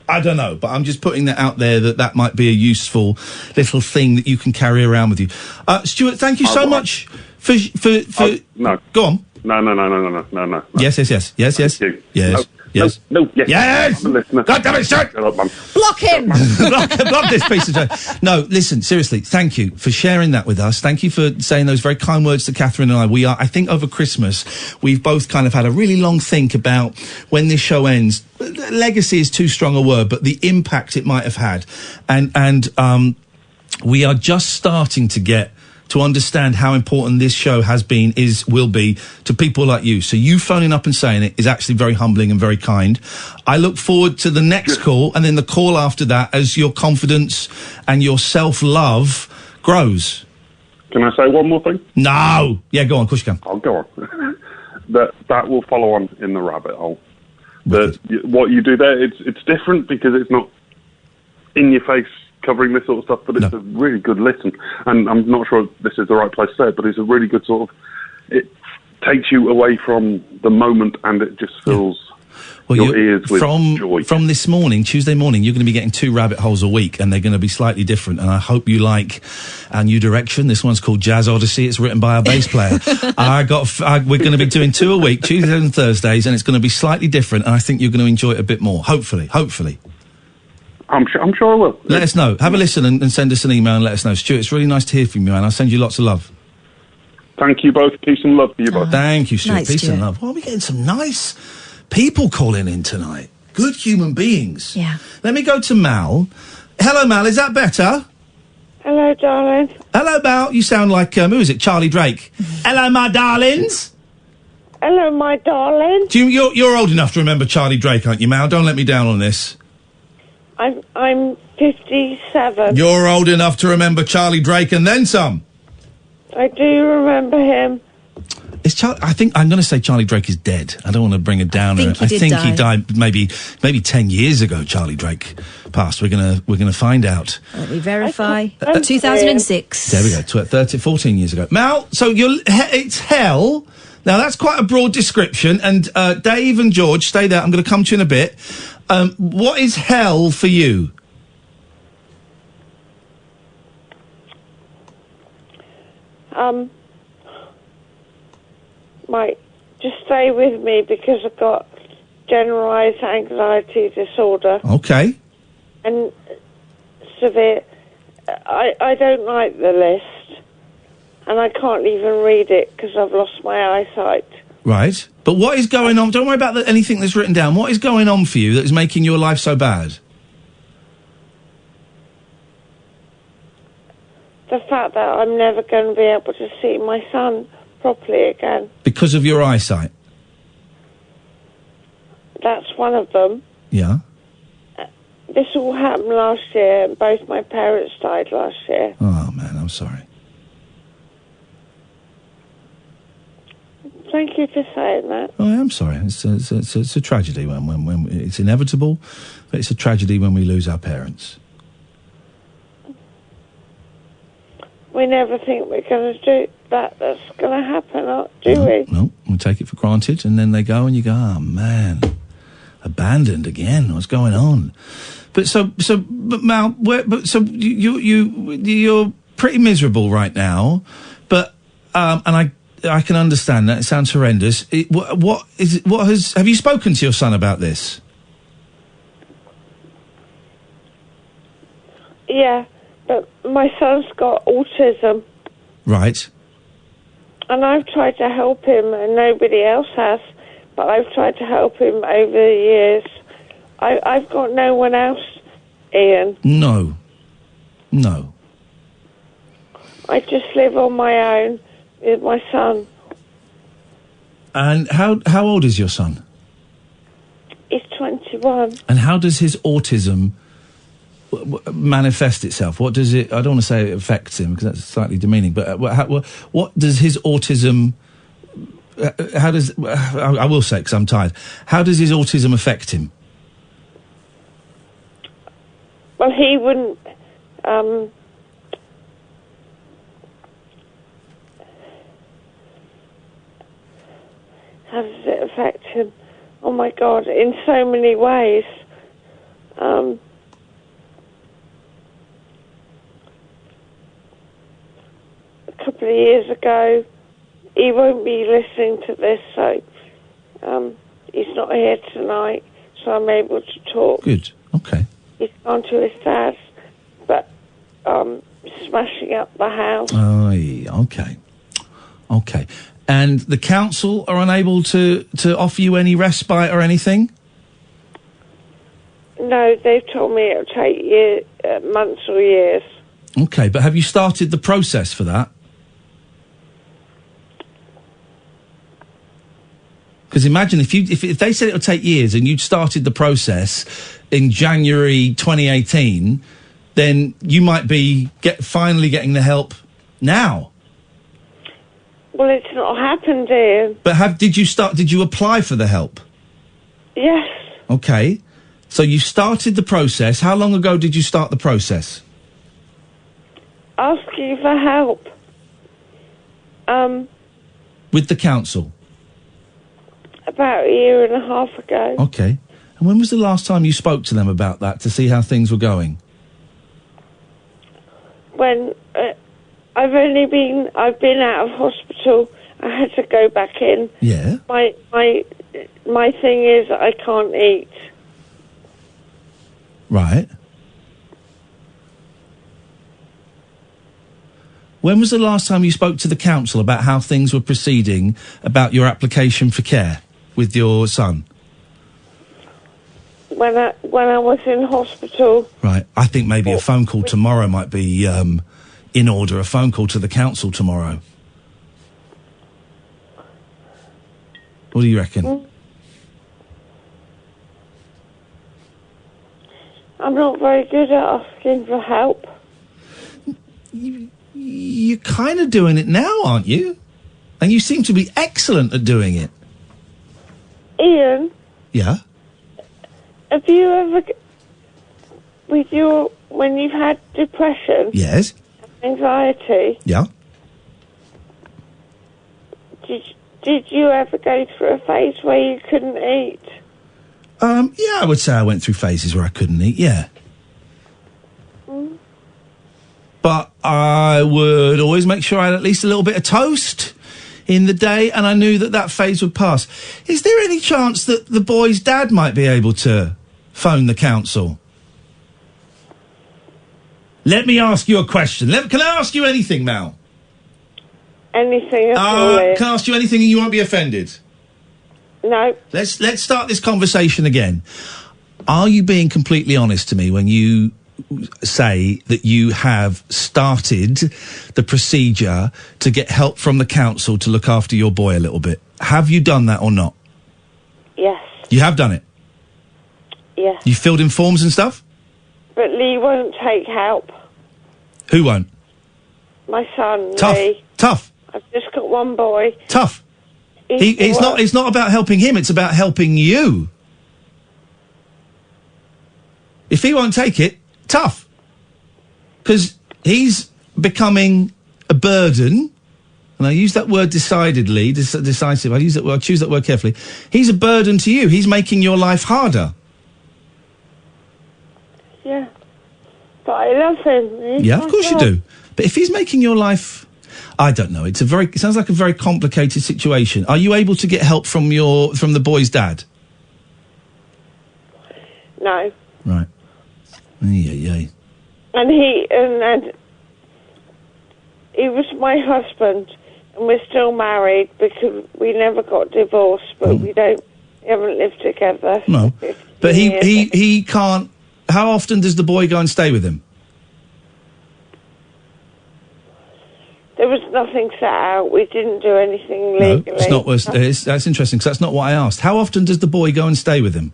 I don't know, but I'm just putting that out there that might be a useful little thing that you can carry around with you. Stuart, thank you so much for. No. Go on. No. Yes. Yes. No. Yes. I'm a listener. God damn it, Stuart! Block him! block this piece of joke. No, listen, seriously, thank you for sharing that with us. Thank you for saying those very kind words to Catherine and I. I think over Christmas, we've both kind of had a really long think about when this show ends. Legacy is too strong a word, but the impact it might have had. And we are just starting to get to understand how important this show will be to people like you. So you phoning up and saying it is actually very humbling and very kind. I look forward to the next call and then the call after that as your confidence and your self-love grows. Can I say one more thing? No! Yeah, go on, of course you can. I'll go on. that will follow on in the rabbit hole. What you do there, it's different because it's not in your face covering this sort of stuff, but it's a really good listen. And I'm not sure this is the right place to say it, but it's a really good sort of... It takes you away from the moment and it just fills your ears with joy. From this morning, Tuesday morning, you're going to be getting 2 rabbit holes a week, and they're going to be slightly different. And I hope you like our new direction. This one's called Jazz Odyssey. It's written by our bass player. We're going to be doing 2 a week, Tuesdays and Thursdays, and it's going to be slightly different. And I think you're going to enjoy it a bit more. Hopefully. I'm sure I will. Let us know. Have a listen and send us an email and let us know. Stuart, it's really nice to hear from you, man. I'll send you lots of love. Thank you both. Peace and love to you both. Thank you, Stuart. Nice, Peace Stuart. and love. Well, we're getting some nice people calling in tonight. Good human beings. Yeah. Let me go to Mal. Hello, Mal. Is that better? Hello, darling. Hello, Mal. You sound like, who is it? Charlie Drake. Hello, my darlings. Hello, my darling. You're old enough to remember Charlie Drake, aren't you, Mal? Don't let me down on this. I'm 57. You're old enough to remember Charlie Drake and then some. I do remember him. I think I'm going to say Charlie Drake is dead. I don't want to bring it down. I think he died maybe 10 years ago. Charlie Drake passed. We're gonna find out. Let me verify. 2006. There we go. 14 years ago. Mal, so it's hell. Now that's quite a broad description. And Dave and George, stay there. I'm going to come to you in a bit. What is hell for you? Just stay with me because I've got generalised anxiety disorder. Okay. And severe... I don't like the list. And I can't even read it because I've lost my eyesight. Right. But what is going on? Don't worry about anything that's written down. What is going on for you that is making your life so bad? The fact that I'm never going to be able to see my son properly again. Because of your eyesight? That's one of them. Yeah. This all happened last year, and both my parents died last year. Oh, man, I'm sorry. thank you for saying that. Oh, I am sorry. It's a tragedy when it's inevitable, but it's a tragedy when we lose our parents. We never think we're going to do that. That's going to happen, do we? No, we take it for granted, and then they go, and you go, oh man, abandoned again. What's going on? But Mal, you're pretty miserable right now, but and I can understand that. It sounds horrendous. Have you spoken to your son about this? Yeah, but my son's got autism. Right. And I've tried to help him, and nobody else has, but I've tried to help him over the years. I've got no one else, Iain. No. I just live on my own with my son. And how old is your son? He's 21. And how does his autism manifest itself? What does it... I don't want to say it affects him, because that's slightly demeaning, but what does his autism... how does... I will say, because I'm tired. How does his autism affect him? Well, he wouldn't... how does it affect him? Oh, my God, in so many ways. A couple of years ago, he won't be listening to this, so he's not here tonight, so I'm able to talk. Good, okay. He's gone to his dad's, but smashing up the house. Oh, yeah, okay. And the council are unable to offer you any respite or anything? No, they've told me it'll take months or years. Okay, but have you started the process for that? Because imagine if they said it'll take years and you'd started the process in January 2018, then you might be finally getting the help now. Well, it's not happened, Iain. But did you apply for the help? Yes. Okay. So you started the process. How long ago did you start the process? Asking for help. With the council? About a year and a half ago. Okay. And when was the last time you spoke to them about that to see how things were going? When I've been out of hospital. I had to go back in. Yeah. My thing is I can't eat. Right. When was the last time you spoke to the council about how things were proceeding about your application for care with your son? When I was in hospital. Right. I think maybe a phone call tomorrow might be in order. A phone call to the council tomorrow. What do you reckon? I'm not very good at asking for help. You're kind of doing it now, aren't you? And you seem to be excellent at doing it. Iain? Yeah? Have you ever... when you've had depression... Yes? Anxiety... Yeah? Did you ever go through a phase where you couldn't eat? Yeah, I would say I went through phases where I couldn't eat, yeah. But I would always make sure I had at least a little bit of toast in the day, and I knew that phase would pass. Is there any chance that the boy's dad might be able to phone the council? Let me ask you a question. Can I ask you anything, Mal? Anything at all. Can I ask you anything and you won't be offended? No. Let's start this conversation again. Are you being completely honest to me when you say that you have started the procedure to get help from the council to look after your boy a little bit? Have you done that or not? Yes. You have done it? Yes. You filled in forms and stuff? But Lee won't take help. Who won't? My son, Tough. Lee. Tough. I've just got one boy. Tough. It's not about helping him. It's about helping you. If he won't take it, tough. Because he's becoming a burden. And I use that word decidedly, decisive. I choose that word carefully. He's a burden to you. He's making your life harder. Yeah. But I love him. Yeah, of course you do. But if he's making your life, I don't know. It sounds like a very complicated situation. Are you able to get help from the boy's dad? No. Right. Yeah. And he was my husband, and we're still married because we never got divorced, but we haven't lived together. No. But he can't. How often does the boy go and stay with him? There was nothing set out. We didn't do anything legally. No, it's not. That's interesting, because that's not what I asked. How often does the boy go and stay with him?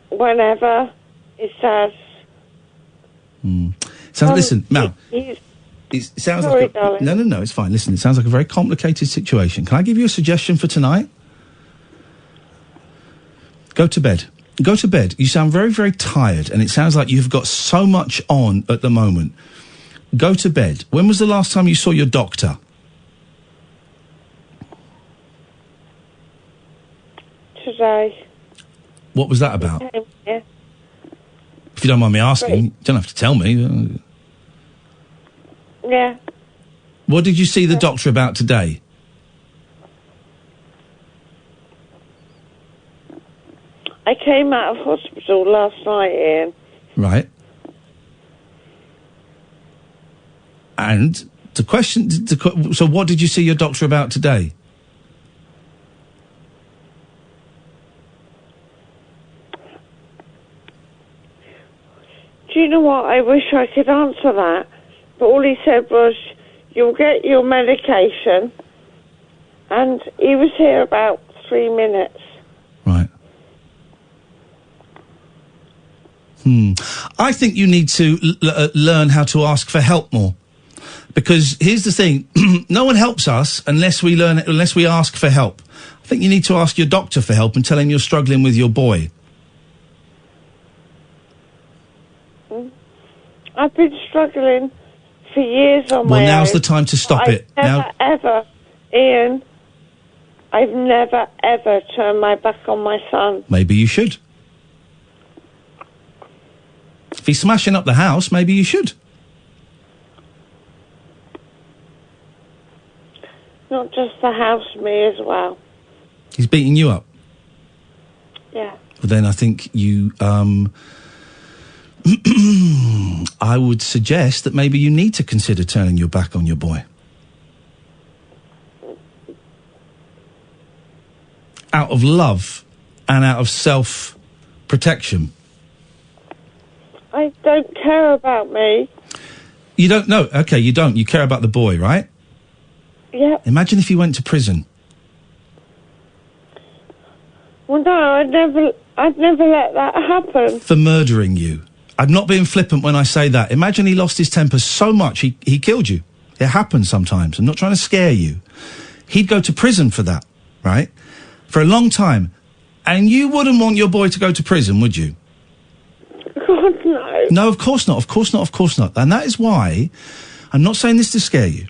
Whenever he says. Listen, Mal. It sounds sorry, like no, it's fine. Listen, it sounds like a very complicated situation. Can I give you a suggestion for tonight? Go to bed. Go to bed. You sound very, very tired, and it sounds like you've got so much on at the moment. Go to bed. When was the last time you saw your doctor? Today. What was that about? Yeah. If you don't mind me asking, you don't have to tell me. Yeah. What did you see the doctor about today? I came out of hospital last night, Ian. Right. And the question... So what did you see your doctor about today? Do you know what? I wish I could answer that. But all he said was, you'll get your medication. And he was here about 3 minutes. Right. I think you need to learn how to ask for help more. Because here's the thing, no one helps us unless we ask for help. I think you need to ask your doctor for help and tell him you're struggling with your boy. I've been struggling for years on my own. Well, now's the time to stop it. Ian, I've never, ever turned my back on my son. Maybe you should. If he's smashing up the house, maybe you should. Not just the house, me as well. He's beating you up? Yeah. Well, then I think you, I would suggest that maybe you need to consider turning your back on your boy. Out of love and out of self-protection. I don't care about me. You don't know? Okay, you don't. You care about the boy, right? Yeah. Imagine if he went to prison. Well, no, I'd never let that happen. For murdering you. I'm not being flippant when I say that. Imagine he lost his temper so much he killed you. It happens sometimes. I'm not trying to scare you. He'd go to prison for that, right? For a long time. And you wouldn't want your boy to go to prison, would you? God, no. No, of course not. Of course not. Of course not. And that is why, I'm not saying this to scare you.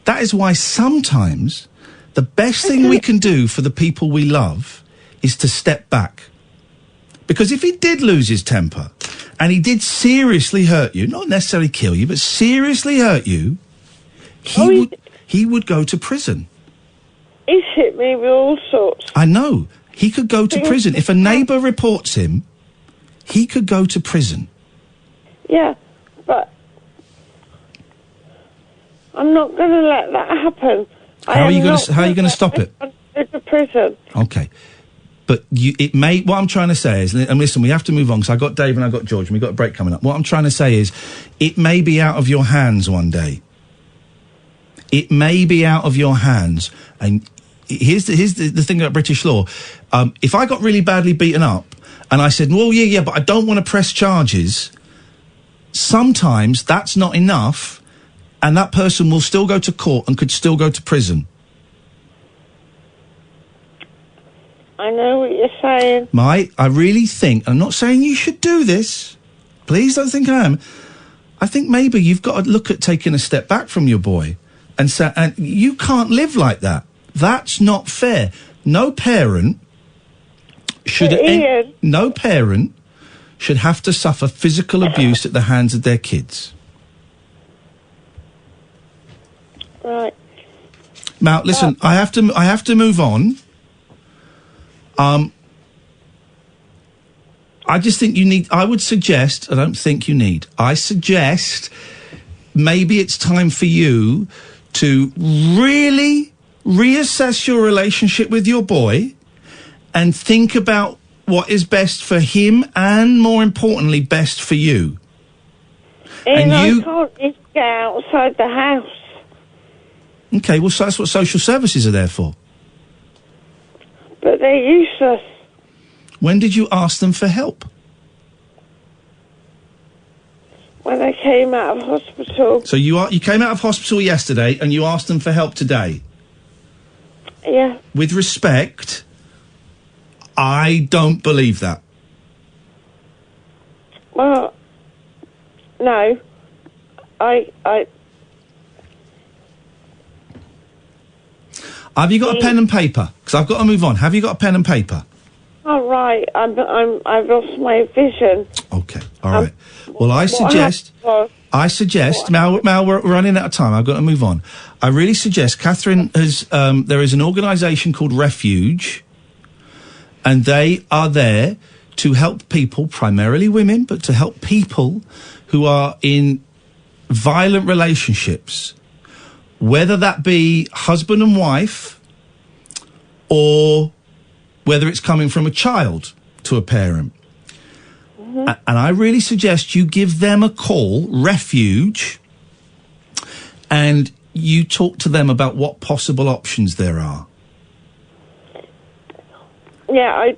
That is why sometimes the best thing we can do for the people we love is to step back. Because if he did lose his temper and he did seriously hurt you, not necessarily kill you, but seriously hurt you, he would go to prison. He's hit me with all sorts. I know. He could go to prison. If a neighbour reports him, he could go to prison. Yeah, but I'm not going to let that happen. How are you going to stop it? Go to prison. Okay. But what I'm trying to say is, and listen, we have to move on because I got Dave and I got George and we've got a break coming up. What I'm trying to say is, it may be out of your hands one day. It may be out of your hands. And here's the thing about British law. If I got really badly beaten up and I said, well, yeah, but I don't want to press charges, sometimes that's not enough and that person will still go to court and could still go to prison. I know what you're saying. I really think, I'm not saying you should do this. Please don't think I am. I think maybe you've got to look at taking a step back from your boy and say, and you can't live like that. That's not fair. No parent should have to suffer physical abuse at the hands of their kids. Right. Now, listen, I have to move on. I just think I suggest maybe it's time for you to really reassess your relationship with your boy and think about what is best for him and, more importantly, best for you. And I can't just get outside the house. Okay, well, so that's what social services are there for. But they're useless. When did you ask them for help? When I came out of hospital. So you came out of hospital yesterday and you asked them for help today? Yeah. With respect, I don't believe that. Well, no. Have you got a pen and paper? Because I've got to move on. Have you got a pen and paper? All right. I've lost my vision. Okay. All right. Well, I suggest, Mal, we're running out of time. I've got to move on. I really suggest, Catherine has, there is an organisation called Refuge, and they are there to help people, primarily women, but to help people who are in violent relationships, whether that be husband and wife, or whether it's coming from a child to a parent. Mm-hmm. And I really suggest you give them a call, Refuge, and you talk to them about what possible options there are. Yeah, I'm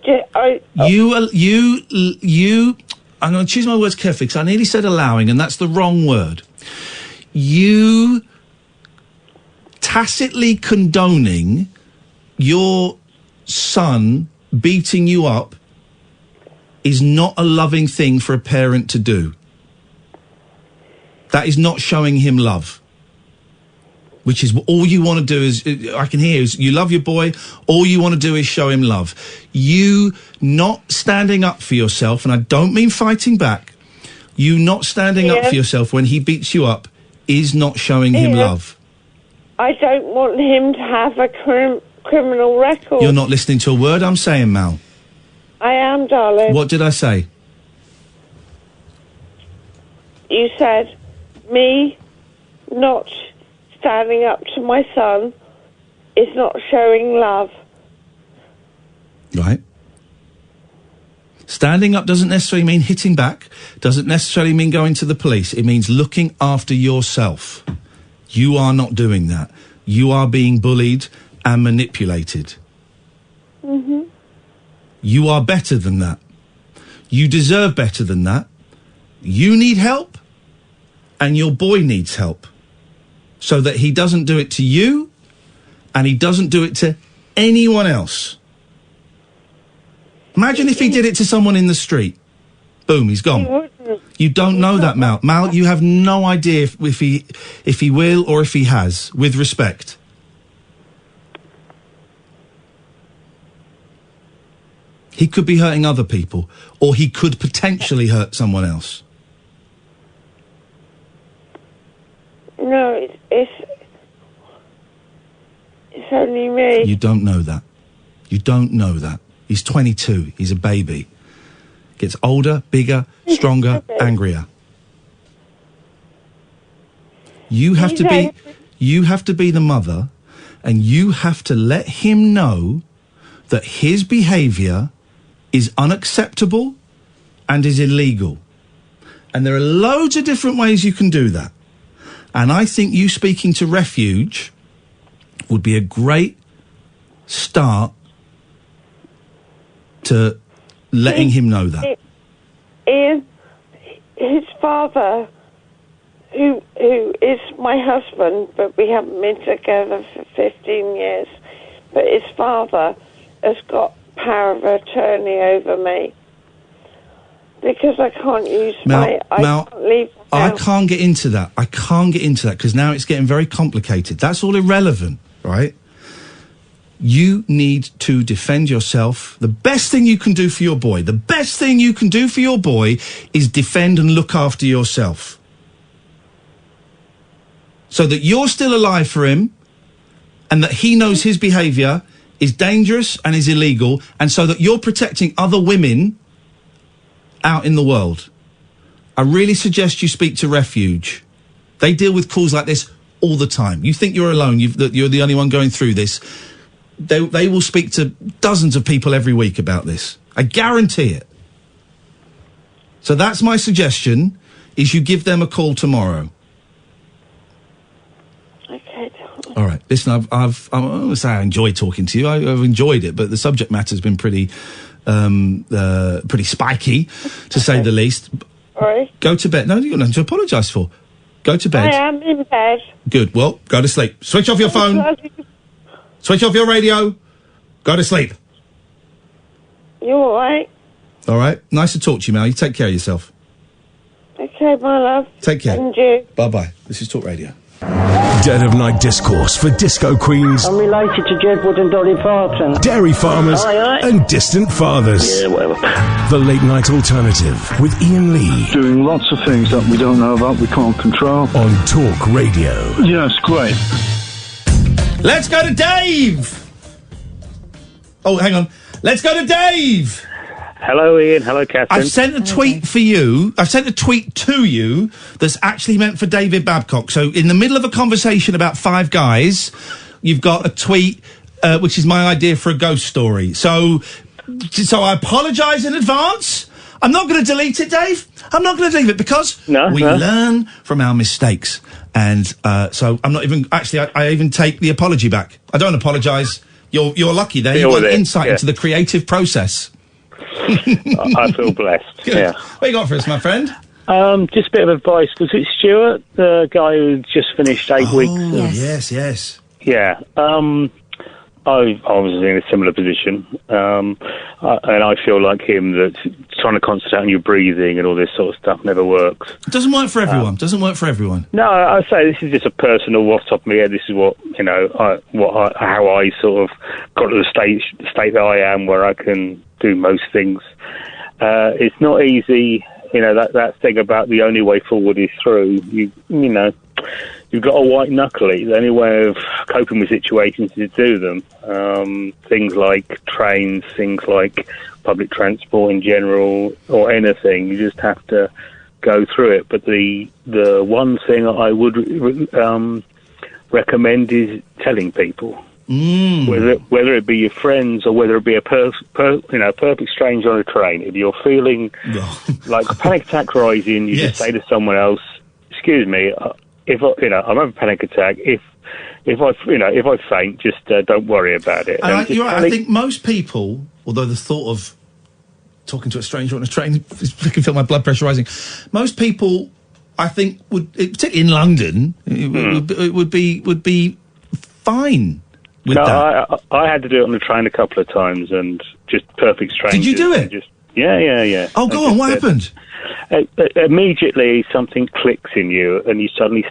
going to choose my words carefully because I nearly said allowing, and that's the wrong word. You tacitly condoning your son beating you up is not a loving thing for a parent to do. That is not showing him love. Which is all you want to do is, I can hear, is you love your boy, all you want to do is show him love. You not standing up for yourself, and I don't mean fighting back, you not standing up for yourself when he beats you up is not showing him love. I don't want him to have a criminal record. You're not listening to a word I'm saying, Mal. I am, darling. What did I say? You said, me not standing up to my son is not showing love. Right. Standing up doesn't necessarily mean hitting back, doesn't necessarily mean going to the police. It means looking after yourself. You are not doing that. You are being bullied and manipulated. Mm-hmm. You are better than that. You deserve better than that. You need help, and your boy needs help, so that he doesn't do it to you, and he doesn't do it to anyone else. Imagine if he did it to someone in the street. Boom, he's gone. You don't know that, Mal. Mal, you have no idea if he will or if he has, with respect. He could be hurting other people, or he could potentially hurt someone else. No, it's only me. You don't know that. You don't know that. He's 22. He's a baby. Gets older, bigger, stronger, angrier. You have to be the mother, and you have to let him know that his behaviour is unacceptable and is illegal. And there are loads of different ways you can do that. And I think you speaking to Refuge would be a great start to letting him know that. Iain, his father who is my husband, but we haven't been together for 15 years. But his father has got power of attorney over me because I can't use I can't leave the I house. can't get into that. I can't get into that because now it's getting very complicated. That's all irrelevant, right? You need to defend yourself. The best thing you can do for your boy, is defend and look after yourself. So that you're still alive for him and that he knows his behaviour is dangerous and is illegal, and so that you're protecting other women out in the world. I really suggest you speak to Refuge. They deal with calls like this all the time. You think you're alone, that you're the only one going through this. They will speak to dozens of people every week about this. I guarantee it. So that's my suggestion, is you give them a call tomorrow. Okay. All right. Listen, I'm going to say I enjoy talking to you. I've enjoyed it, but the subject matter's been pretty spiky, to say the least. Sorry. Go to bed. No, you've got nothing to apologise for. Go to bed. I am in bed. Good. Well, go to sleep. Switch off your phone. Switch off your radio. Go to sleep. You all right? All right. Nice to talk to you, Mal. You take care of yourself. Okay, my love. Take care. And you. Bye-bye. This is Talk Radio. Dead of Night discourse for disco queens, I'm related to Jedwood and Dolly Parton. dairy farmers, Aye. and distant fathers. Yeah, whatever. The Late Night Alternative with Iain Lee. Doing lots of things that we don't know about, we can't control. On Talk Radio. Yeah, it's great. Let's go to Dave! Oh, hang on. Let's go to Dave! Hello, Ian. Hello, Catherine. I've sent a tweet for you. I've sent a tweet to you that's actually meant for David Babcock. So in the middle of a conversation about Five Guys, you've got a tweet, which is my idea for a ghost story. So I apologise in advance. I'm not going to delete it, Dave. I'm not going to delete it because we learn from our mistakes. And so I'm not even... Actually, I even take the apology back. I don't apologise. You're lucky there. You've got insight into the creative process. I feel blessed. Good. Yeah. What you got for us, my friend? Just a bit of advice. Was it Stuart, the guy who just finished 8 weeks? Yes. Yeah. I was in a similar position, and I feel like him, that trying to concentrate on your breathing and all this sort of stuff never works. It doesn't work for everyone. No, I say this is just a personal off the top of my head. This is what how I sort of got to the state that I am, where I can do most things. It's not easy, that thing about the only way forward is through. You've got to white knuckle it. The only way of coping with situations is to do them. Things like trains, things like public transport in general, or anything. You just have to go through it. But the one thing I would recommend is telling people. Whether it be your friends or whether it be a perfect stranger on a train. If you're feeling like a panic attack rising, you just say to someone else, "Excuse me, if I'm having a panic attack. If I faint, just don't worry about it." You're right. I think most people, although the thought of talking to a stranger on a train, I can feel my blood pressure rising. Most people, I think, particularly in London, would be fine. I had to do it on the train a couple of times, and just perfect strangers. Did you do it? Yeah. Oh, go on. What happened? Immediately something clicks in you, and you suddenly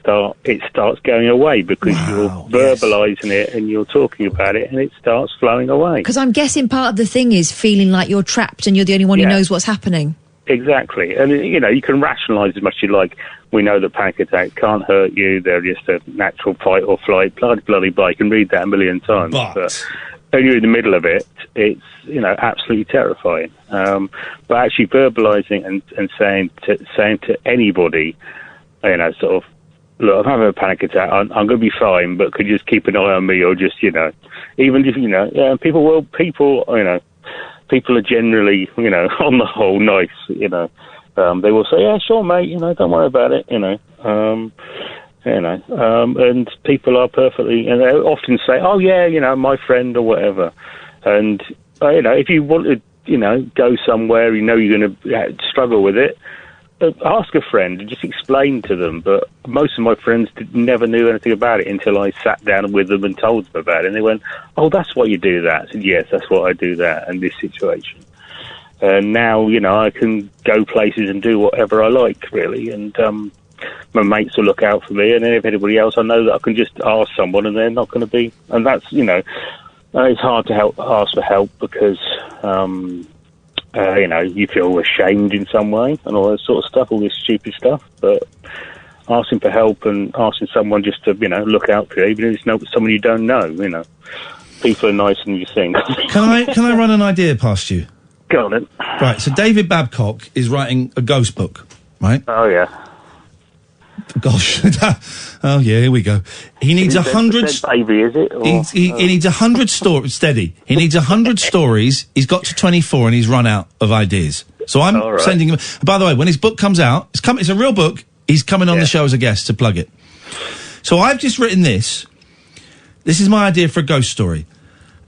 it starts going away because you're verbalising it and you're talking about it, and it starts flowing away. Because I'm guessing part of the thing is feeling like you're trapped and you're the only one who knows what's happening. Exactly. And, you can rationalise as much as you like. We know that panic attacks can't hurt you. They're just a natural fight or flight. Bloody blah. You can read that a million times. But when you're in the middle of it, it's, absolutely terrifying. But actually verbalising and saying to anybody, sort of, look, I'm having a panic attack. I'm going to be fine, but could you just keep an eye on me, or just, even if, people are generally, on the whole, nice, they will say, yeah, sure, mate, don't worry about it, and people are perfectly, and they often say, oh, yeah, my friend or whatever. And, if you want to, go somewhere, you're going to struggle with it, ask a friend and just explain to them. But most of my friends never knew anything about it until I sat down with them and told them about it. And they went, "Oh, that's why you do that." I said, "Yes, that's why I do that in this situation." And now, I can go places and do whatever I like, really. And my mates will look out for me. And then if anybody else, I know that I can just ask someone and they're not going to be... And that's, it's hard to ask for help because... you feel ashamed in some way and all that sort of stuff, all this stupid stuff. But asking for help and asking someone just to, look out for you, even if it's not someone you don't know, people are nicer than you think. Can I run an idea past you? Go on then. Right, so David Babcock is writing a ghost book, right? Oh, yeah. Gosh. Oh, yeah, here we go. He needs 100... baby, is it? Or, he needs 100 stories... Steady. He needs 100 stories. He's got to 24 and he's run out of ideas. So I'm sending him... By the way, when his book comes out, it's a real book. He's coming on the show as a guest to plug it. So I've just written this. This is my idea for a ghost story.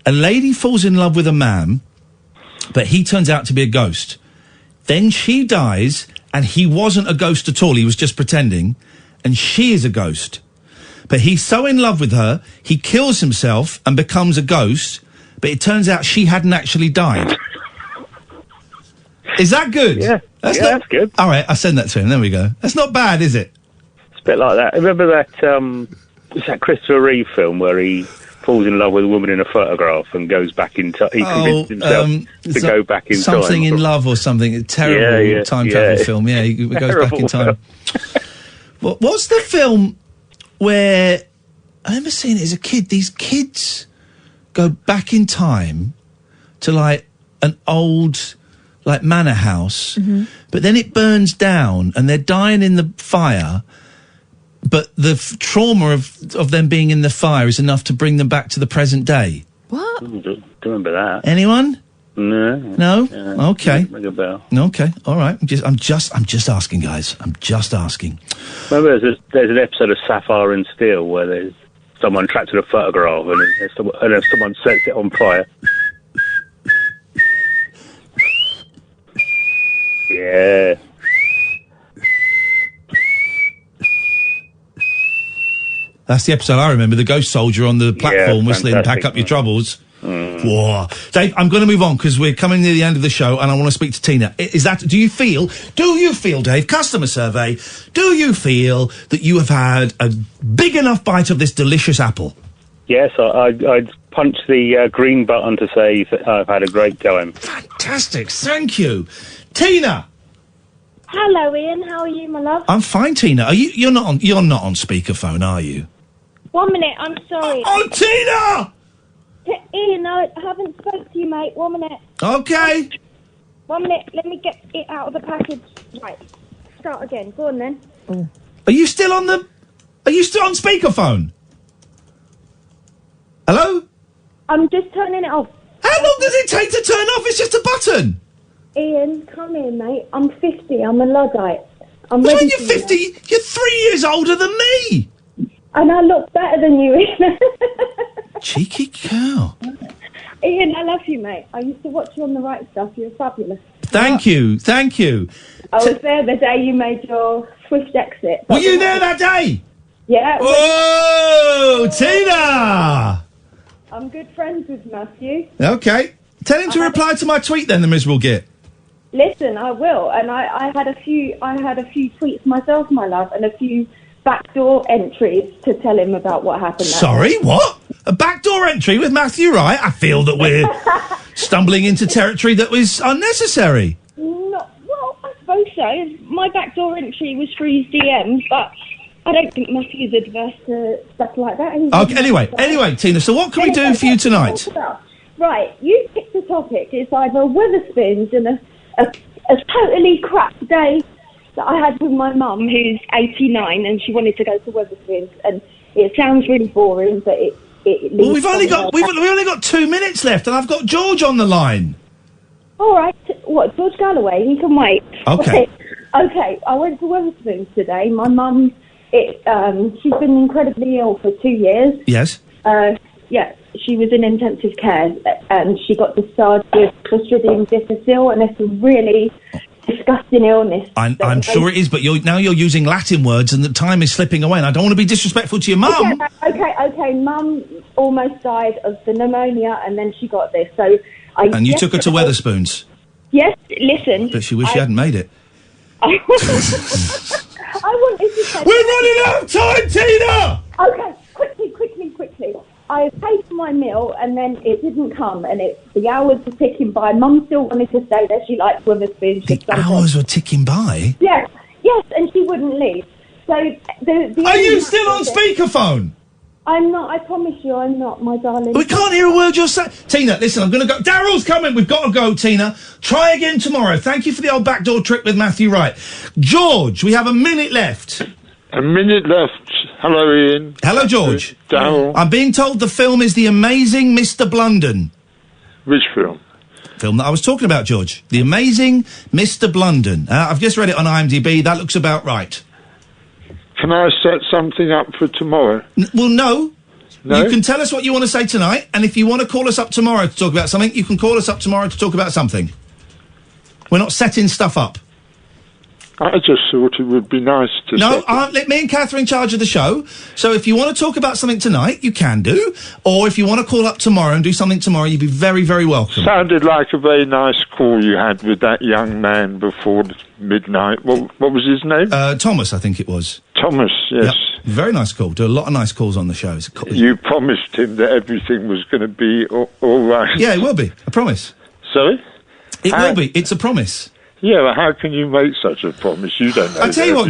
A lady falls in love with a man, but he turns out to be a ghost. Then she dies, and he wasn't a ghost at all. He was just pretending, and she is a ghost. But he's so in love with her, he kills himself and becomes a ghost, but it turns out she hadn't actually died. Is that good? Yeah, that's good. All right, I'll send that to him. There we go. That's not bad, is it? It's a bit like that. Remember that Christopher Reeve film where he falls in love with a woman in a photograph and goes back in time? He convinced himself to go back in time. Something in Love or something. A terrible time travel film. Yeah, he goes back in time. What's the film where... I remember seeing it as a kid. These kids go back in time to, an old... manor house, but then it burns down and they're dying in the fire, but the trauma of them being in the fire is enough to bring them back to the present day. What? Don't remember that. Anyone? No. Okay. Ring a bell. Okay. All right. I'm just asking, guys. I'm just asking. Remember, there's an episode of Sapphire and Steel where there's someone trapped in a photograph and someone sets it on fire. Yeah. That's the episode I remember. The ghost soldier on the platform whistling, "Pack Up Your Troubles." Whoa. Dave, I'm going to move on because we're coming near the end of the show and I want to speak to Tina. Do you feel, Dave, customer survey, do you feel that you have had a big enough bite of this delicious apple? Yes, I'd punch the green button to say that I've had a great time. Fantastic. Thank you. Tina! Hello, Ian. How are you, my love? I'm fine, Tina. You're not on speakerphone, are you? 1 minute. I'm sorry. Oh, Tina! Ian, no, I haven't spoke to you, mate. 1 minute. Okay. 1 minute. Let me get it out of the package. Right. Start again. Go on, then. Are you still on speakerphone? Hello? I'm just turning it off. How long does it take to turn off? It's just a button. Ian, come here, mate. I'm 50. I'm a Luddite. What do you mean you're 50? You're 3 years older than me. And I look better than you, Ian. Cheeky cow. Ian, I love you, mate. I used to watch you on The Right Stuff. You're fabulous. Thank you. I was there the day you made your swift exit. Were you there that day? Yeah. Oh, Tina! I'm good friends with Matthew. Okay. Tell him to reply to my tweet then, the miserable git. Listen, I will. And I had a few tweets myself, my love, and a few backdoor entries to tell him about what happened. Sorry, what? A backdoor entry with Matthew Wright? I feel that we're stumbling into territory that was unnecessary. Well, I suppose so. My backdoor entry was through his DMs, but I don't think Matthew's adverse to stuff like that. Okay, anyway, Tina, so what can we do for you tonight? Right, you picked a topic. It's either Wetherspoons and a totally crap day that I had with my mum, who's 89, and she wanted to go to Wetherspoons, and it sounds really boring, but it well, we've only got 2 minutes left, and I've got George on the line. All right, what, George Galloway? He can wait. Okay. Okay, I went to Wetherspoons today. My mum, she's been incredibly ill for 2 years. Yes. Yeah, she was in intensive care, and she got discharged with Clostridium difficile, and it's a really disgusting illness. I'm sure it is, but you're using Latin words and the time is slipping away, and I don't want to be disrespectful to your mum. Okay, Mum almost died of the pneumonia, and then she got this. So And you took her to Wetherspoons. Yes, listen. But she wished she hadn't made it. I wanted to say... We're running out of time, Tina! Okay, quickly. I paid for my meal, and then it didn't come, and the hours were ticking by. Mum still wanted to stay there. She liked Wetherspoons. The hours were ticking by? Yes, and she wouldn't leave. So Are you still on speakerphone? I'm not, I promise you I'm not, my darling. We can't hear a word you're saying. Tina, listen, I'm going to go. Daryl's coming. We've got to go, Tina. Try again tomorrow. Thank you for the old backdoor trick with Matthew Wright. George, we have a minute left. A minute left. Hello, Ian. Hello, George. Daryl. I'm being told the film is The Amazing Mr. Blunden. Which film? Film that I was talking about, George. The Amazing Mr. Blunden. I've just read it on IMDb. That looks about right. Can I set something up for tomorrow? Well, no. No? You can tell us what you want to say tonight, and if you want to call us up tomorrow to talk about something, you can call us up tomorrow to talk about something. We're not setting stuff up. I just thought it would be nice to... let me and Catherine in charge of the show. So if you want to talk about something tonight, you can do. Or if you want to call up tomorrow and do something tomorrow, you'd be very, very welcome. Sounded like a very nice call you had with that young man before midnight. What was his name? Thomas, I think it was. Thomas, yes. Yep. Very nice call. Do a lot of nice calls on the show. You promised him that everything was going to be all right. Yeah, it will be. I promise. Sorry? It will be. It's a promise. Yeah, well, how can you make such a promise? You don't know. I tell you what,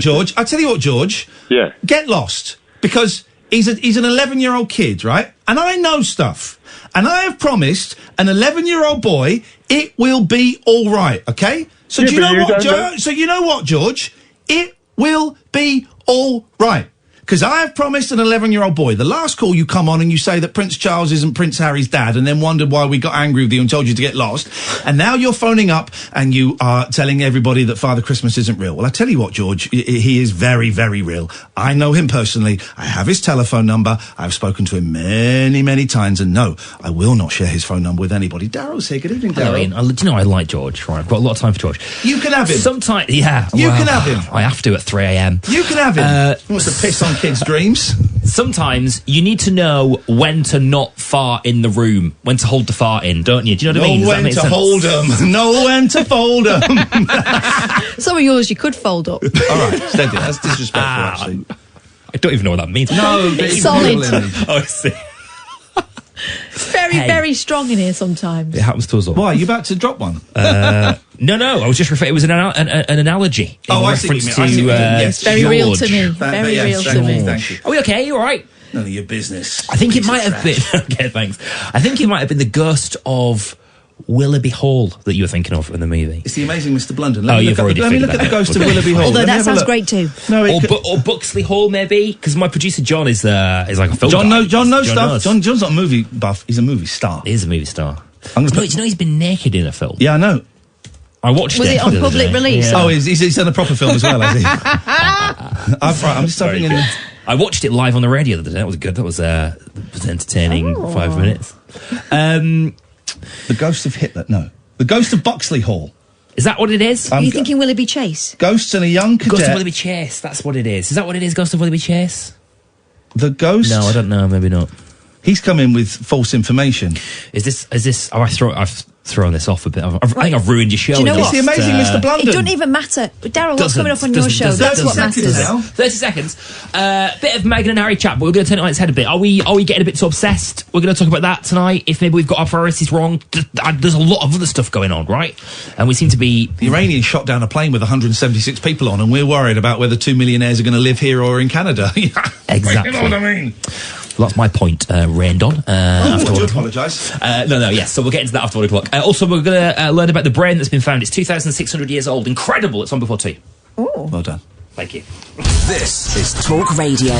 George. Yeah. Get lost. Because he's an 11-year-old kid, right? And I know stuff. And I have promised an 11-year-old boy it will be all right, okay? So Yeah, do you but know you what, don't know- So you know what, George? It will be all right. Because I have promised an 11-year-old boy. The last call you come on and you say that Prince Charles isn't Prince Harry's dad and then wondered why we got angry with you and told you to get lost. And now you're phoning up and you are telling everybody that Father Christmas isn't real. Well, I tell you what, George, he is very, very real. I know him personally. I have his telephone number. I've spoken to him many, many times. And no, I will not share his phone number with anybody. Daryl's here. Good evening, Hello, Daryl. Ian. Do you know I like George? Right, I've got a lot of time for George. You can have him. Sometimes, yeah. You can have him. I have to at 3 a.m. You can have him. He wants to piss on kids' dreams. Sometimes you need to know when to not fart in the room, when to hold the fart in, don't you? Do you know what I mean? Know when to hold them. Know when to fold them. Some of yours you could fold up. All right, steady. That's disrespectful, actually. I don't even know what that means. No, but It's solid. Oh, I see. Very, very strong in here sometimes. It happens to us all. Why, are you about to drop one? No, I was just referring. It was an analogy. In I see what you reference mean. I see to what you mean. Yes. Very real to George. me. Very real to me. Thank you. Are we okay? You all right? None of your business. I think it might have been. Okay, thanks. I think it might have been the ghost of Willoughby Hall that you were thinking of in the movie. It's The Amazing Mr. Blunden. Let me look at the ghost of Willoughby Hall. Although Let me that have a sounds look. great too. No, or Buxley Hall, maybe, because my producer John is like a film guy. John knows stuff. knows. John's not a movie buff. He's a movie star. He is a movie star. I'm gonna Do you know he's been naked in a film? Yeah, I know. I watched Was it on the other public day. release? Yeah. Oh, he's done a proper film as well, has he? I'm just typing in. I watched it live on the radio the other day. That was good. That was entertaining. 5 minutes. The Ghost of Hitler. No, the Ghost of Buxley Hall. Is that what it is? Are you thinking Willoughby Chase? Ghosts and a young cadet. Ghost of Willoughby Chase. That's what it is. Is that what it is? Ghost of Willoughby Chase? The ghost. No, I don't know. Maybe not. He's come in with false information. Is this? Oh, I've thrown this off a bit. I think I've ruined your show. Do you know It's what? The Amazing Mr. Blunden. It doesn't even matter. Daryl, what's coming up on your show? Doesn't- That's what doesn't- matters. 30 seconds. Bit of Meghan and Harry chat, but we're going to turn it on its head a bit. Are we getting a bit too obsessed? We're going to talk about that tonight. If maybe we've got our priorities wrong. There's a lot of other stuff going on, right? And we seem to be. The Iranians shot down a plane with 176 people on, and we're worried about whether 2 millionaires are going to live here or in Canada. Exactly. You know what I mean? Well, that's my point, rained on. I do apologise. Yes, so we'll get into that after 1 o'clock. Also, we're going to learn about the brain that's been found. It's 2,600 years old. Incredible. It's on before 2. Oh. Well done. Thank you. This is Talk Radio.